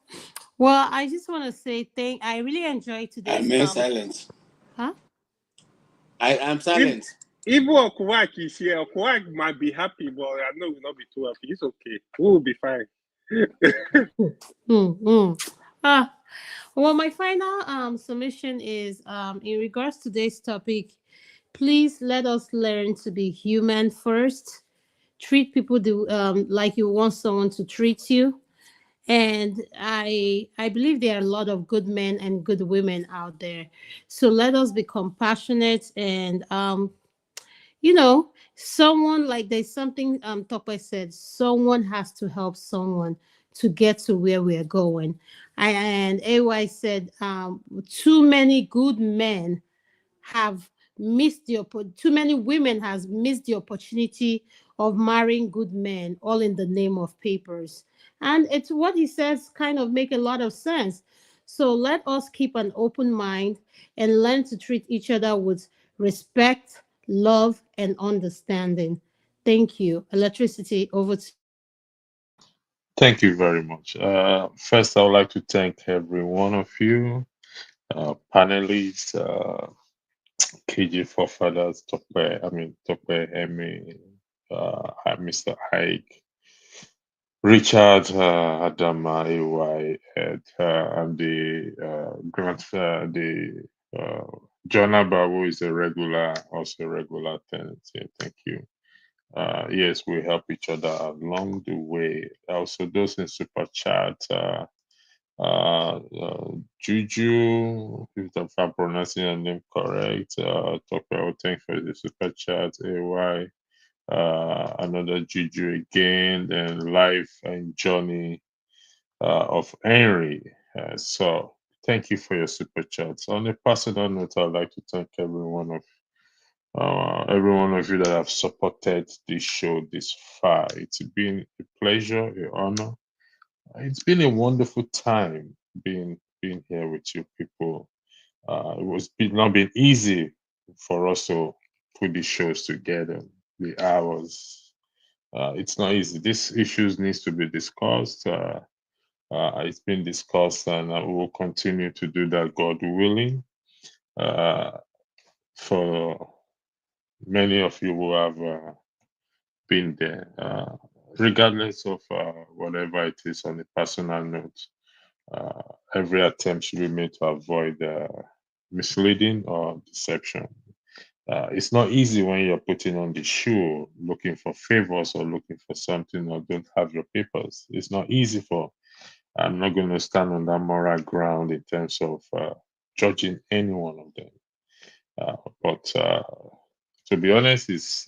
well, I just want to say I really enjoyed today's. I'm silent. Huh? I'm silent. Even Okwak is here. Okwak might be happy, but I know will not be too happy. It's okay. We will be fine. Well, my final submission is in regards to today's topic. Please let us learn to be human first. Treat people like you want someone to treat you. And I believe there are a lot of good men and good women out there. So let us be compassionate and someone, like there's something Tope said, someone has to help someone to get to where we're going. And AY said too many good men have missed too many women has missed the opportunity of marrying good men, all in the name of papers. And it's what he says kind of make a lot of sense. So let us keep an open mind and learn to treat each other with respect, love, and understanding. Thank you. Electricity, over to you. Thank you very much. First, I would like to thank every one of you, panelists, KJ Forefathers, Tope, Emi, Mr. Ike, Richard, Adama, AY, Ed, and the Jonah Babu is also a regular tenant here. Thank you. yes, we help each other along the way. Also, those in super chat, Juju, if I'm pronouncing your name correct, Tokyo, thanks for the super chat. AY, another Juju again, then Life and Johnny of Henry. So thank you for your super chats. On a personal note, I'd like to thank every one of you that have supported this show this far. It's been a pleasure, an honor. It's been a wonderful time being here with you people. It was not been easy for us to put these shows together. The hours, it's not easy. These issues needs to be discussed. It's been discussed, and we will continue to do that, God willing. For many of you who have been there, regardless of whatever it is on a personal note, every attempt should be made to avoid misleading or deception. It's not easy when you're putting on the shoe, looking for favors or looking for something or don't have your papers. It's not easy for. I'm not going to stand on that moral ground in terms of judging any one of them. But to be honest, it's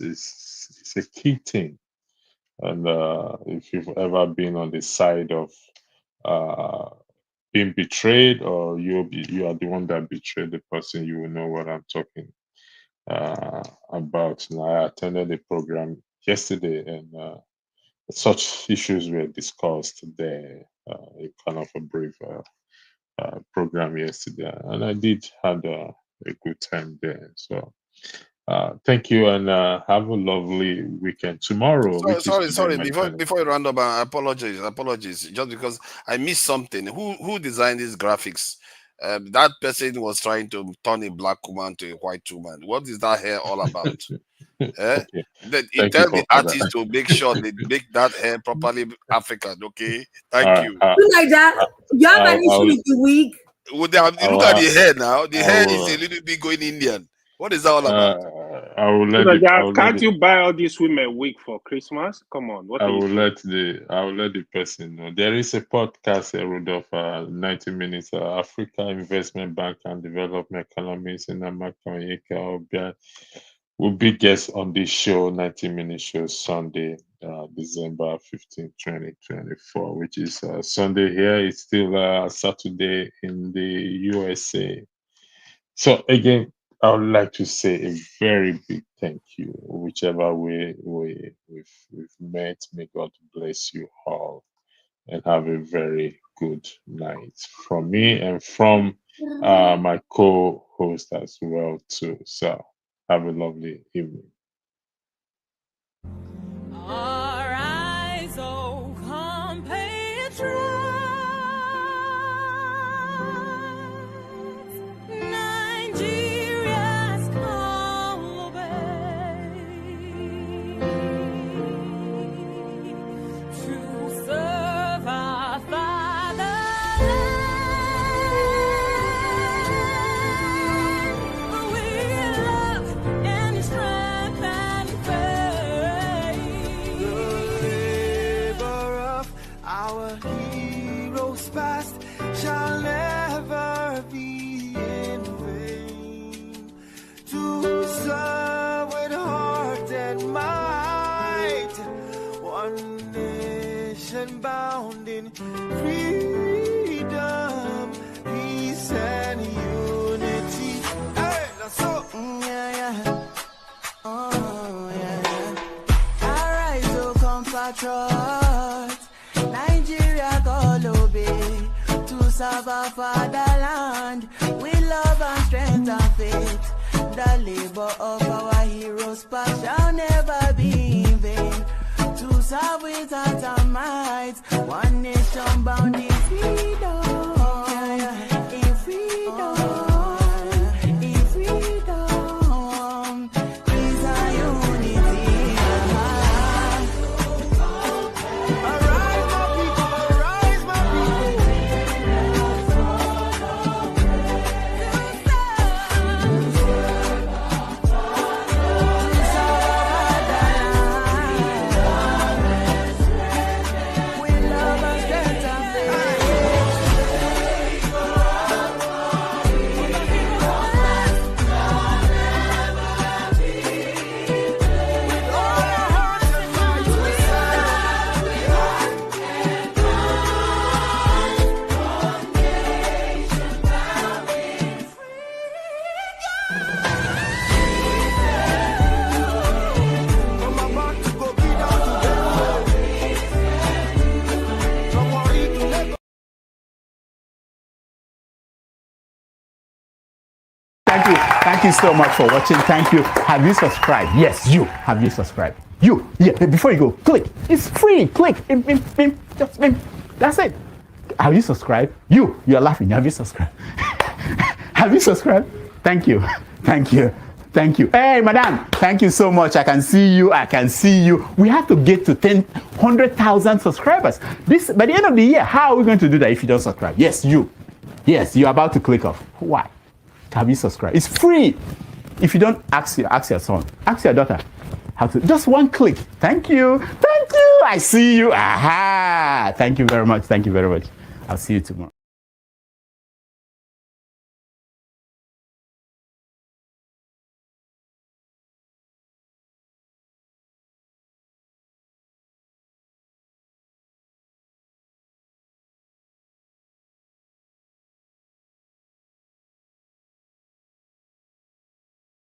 a key thing. And if you've ever been on the side of being betrayed, or you are the one that betrayed the person, you will know what I'm talking about. Now, I attended a program yesterday, and such issues were discussed there. A kind of a brief program yesterday, and I did had a good time there. So thank you, and have a lovely weekend. Tomorrow, Sorry. Before you round up, apologies. Just because I missed something. Who designed these graphics? That person was trying to turn a black woman to a white woman. What is that hair all about? Okay. You tell the artist to make sure they make that hair properly African. Okay, thank you. Like that, you have an issue with the wig. Look at the hair now. The hair is a little bit going Indian. What is that all about? Can't you buy all these women wig for Christmas? Come on. I will let the person know. There is a podcast, Rudolph, 90 minutes, Africa Investment Bank and Development Economies in America. Will be guests on this show, 90-minute show, Sunday, December 15, 2024, which is Sunday here. It's still Saturday in the USA. So again, I would like to say a very big thank you, whichever way we've met. May God bless you all, and have a very good night from me and from my co-host as well too. So have a lovely evening. Arise, O compatriots, Nigeria's call obey, to serve our fatherland. We love and strength and faith. The labor of our heroes past shall never be in vain. To serve with heart and might, one nation bound in freedom, peace and unity. Hey, that's so. Arise, O compatriots, Nigeria call obey, to serve our fatherland with love and strength and faith. The labor of our heroes past shall never be in vain. To serve with heart and might, one nation bound in freedom. In freedom. In freedom. Peace and unity. Arise, my people. Arise, my people. you so much for watching. Thank you. Have you subscribed? Yes, you. Have you subscribed? You. Yeah, before you go, click. It's free. Click. Just that's it. Have you subscribed? You're laughing. Have you subscribed? Have you subscribed? Thank you. Thank you. Thank you. Hey, madam, thank you so much. I can see you. I can see you. We have to get to 100,000 subscribers. By the end of the year, how are we going to do that if you don't subscribe? Yes, you. Yes, you're about to click off. Why? Have you subscribed? It's free. If you don't, ask your son. Ask your daughter. How to, just one click. Thank you. Thank you. I see you. Aha. Thank you very much. Thank you very much. I'll see you tomorrow.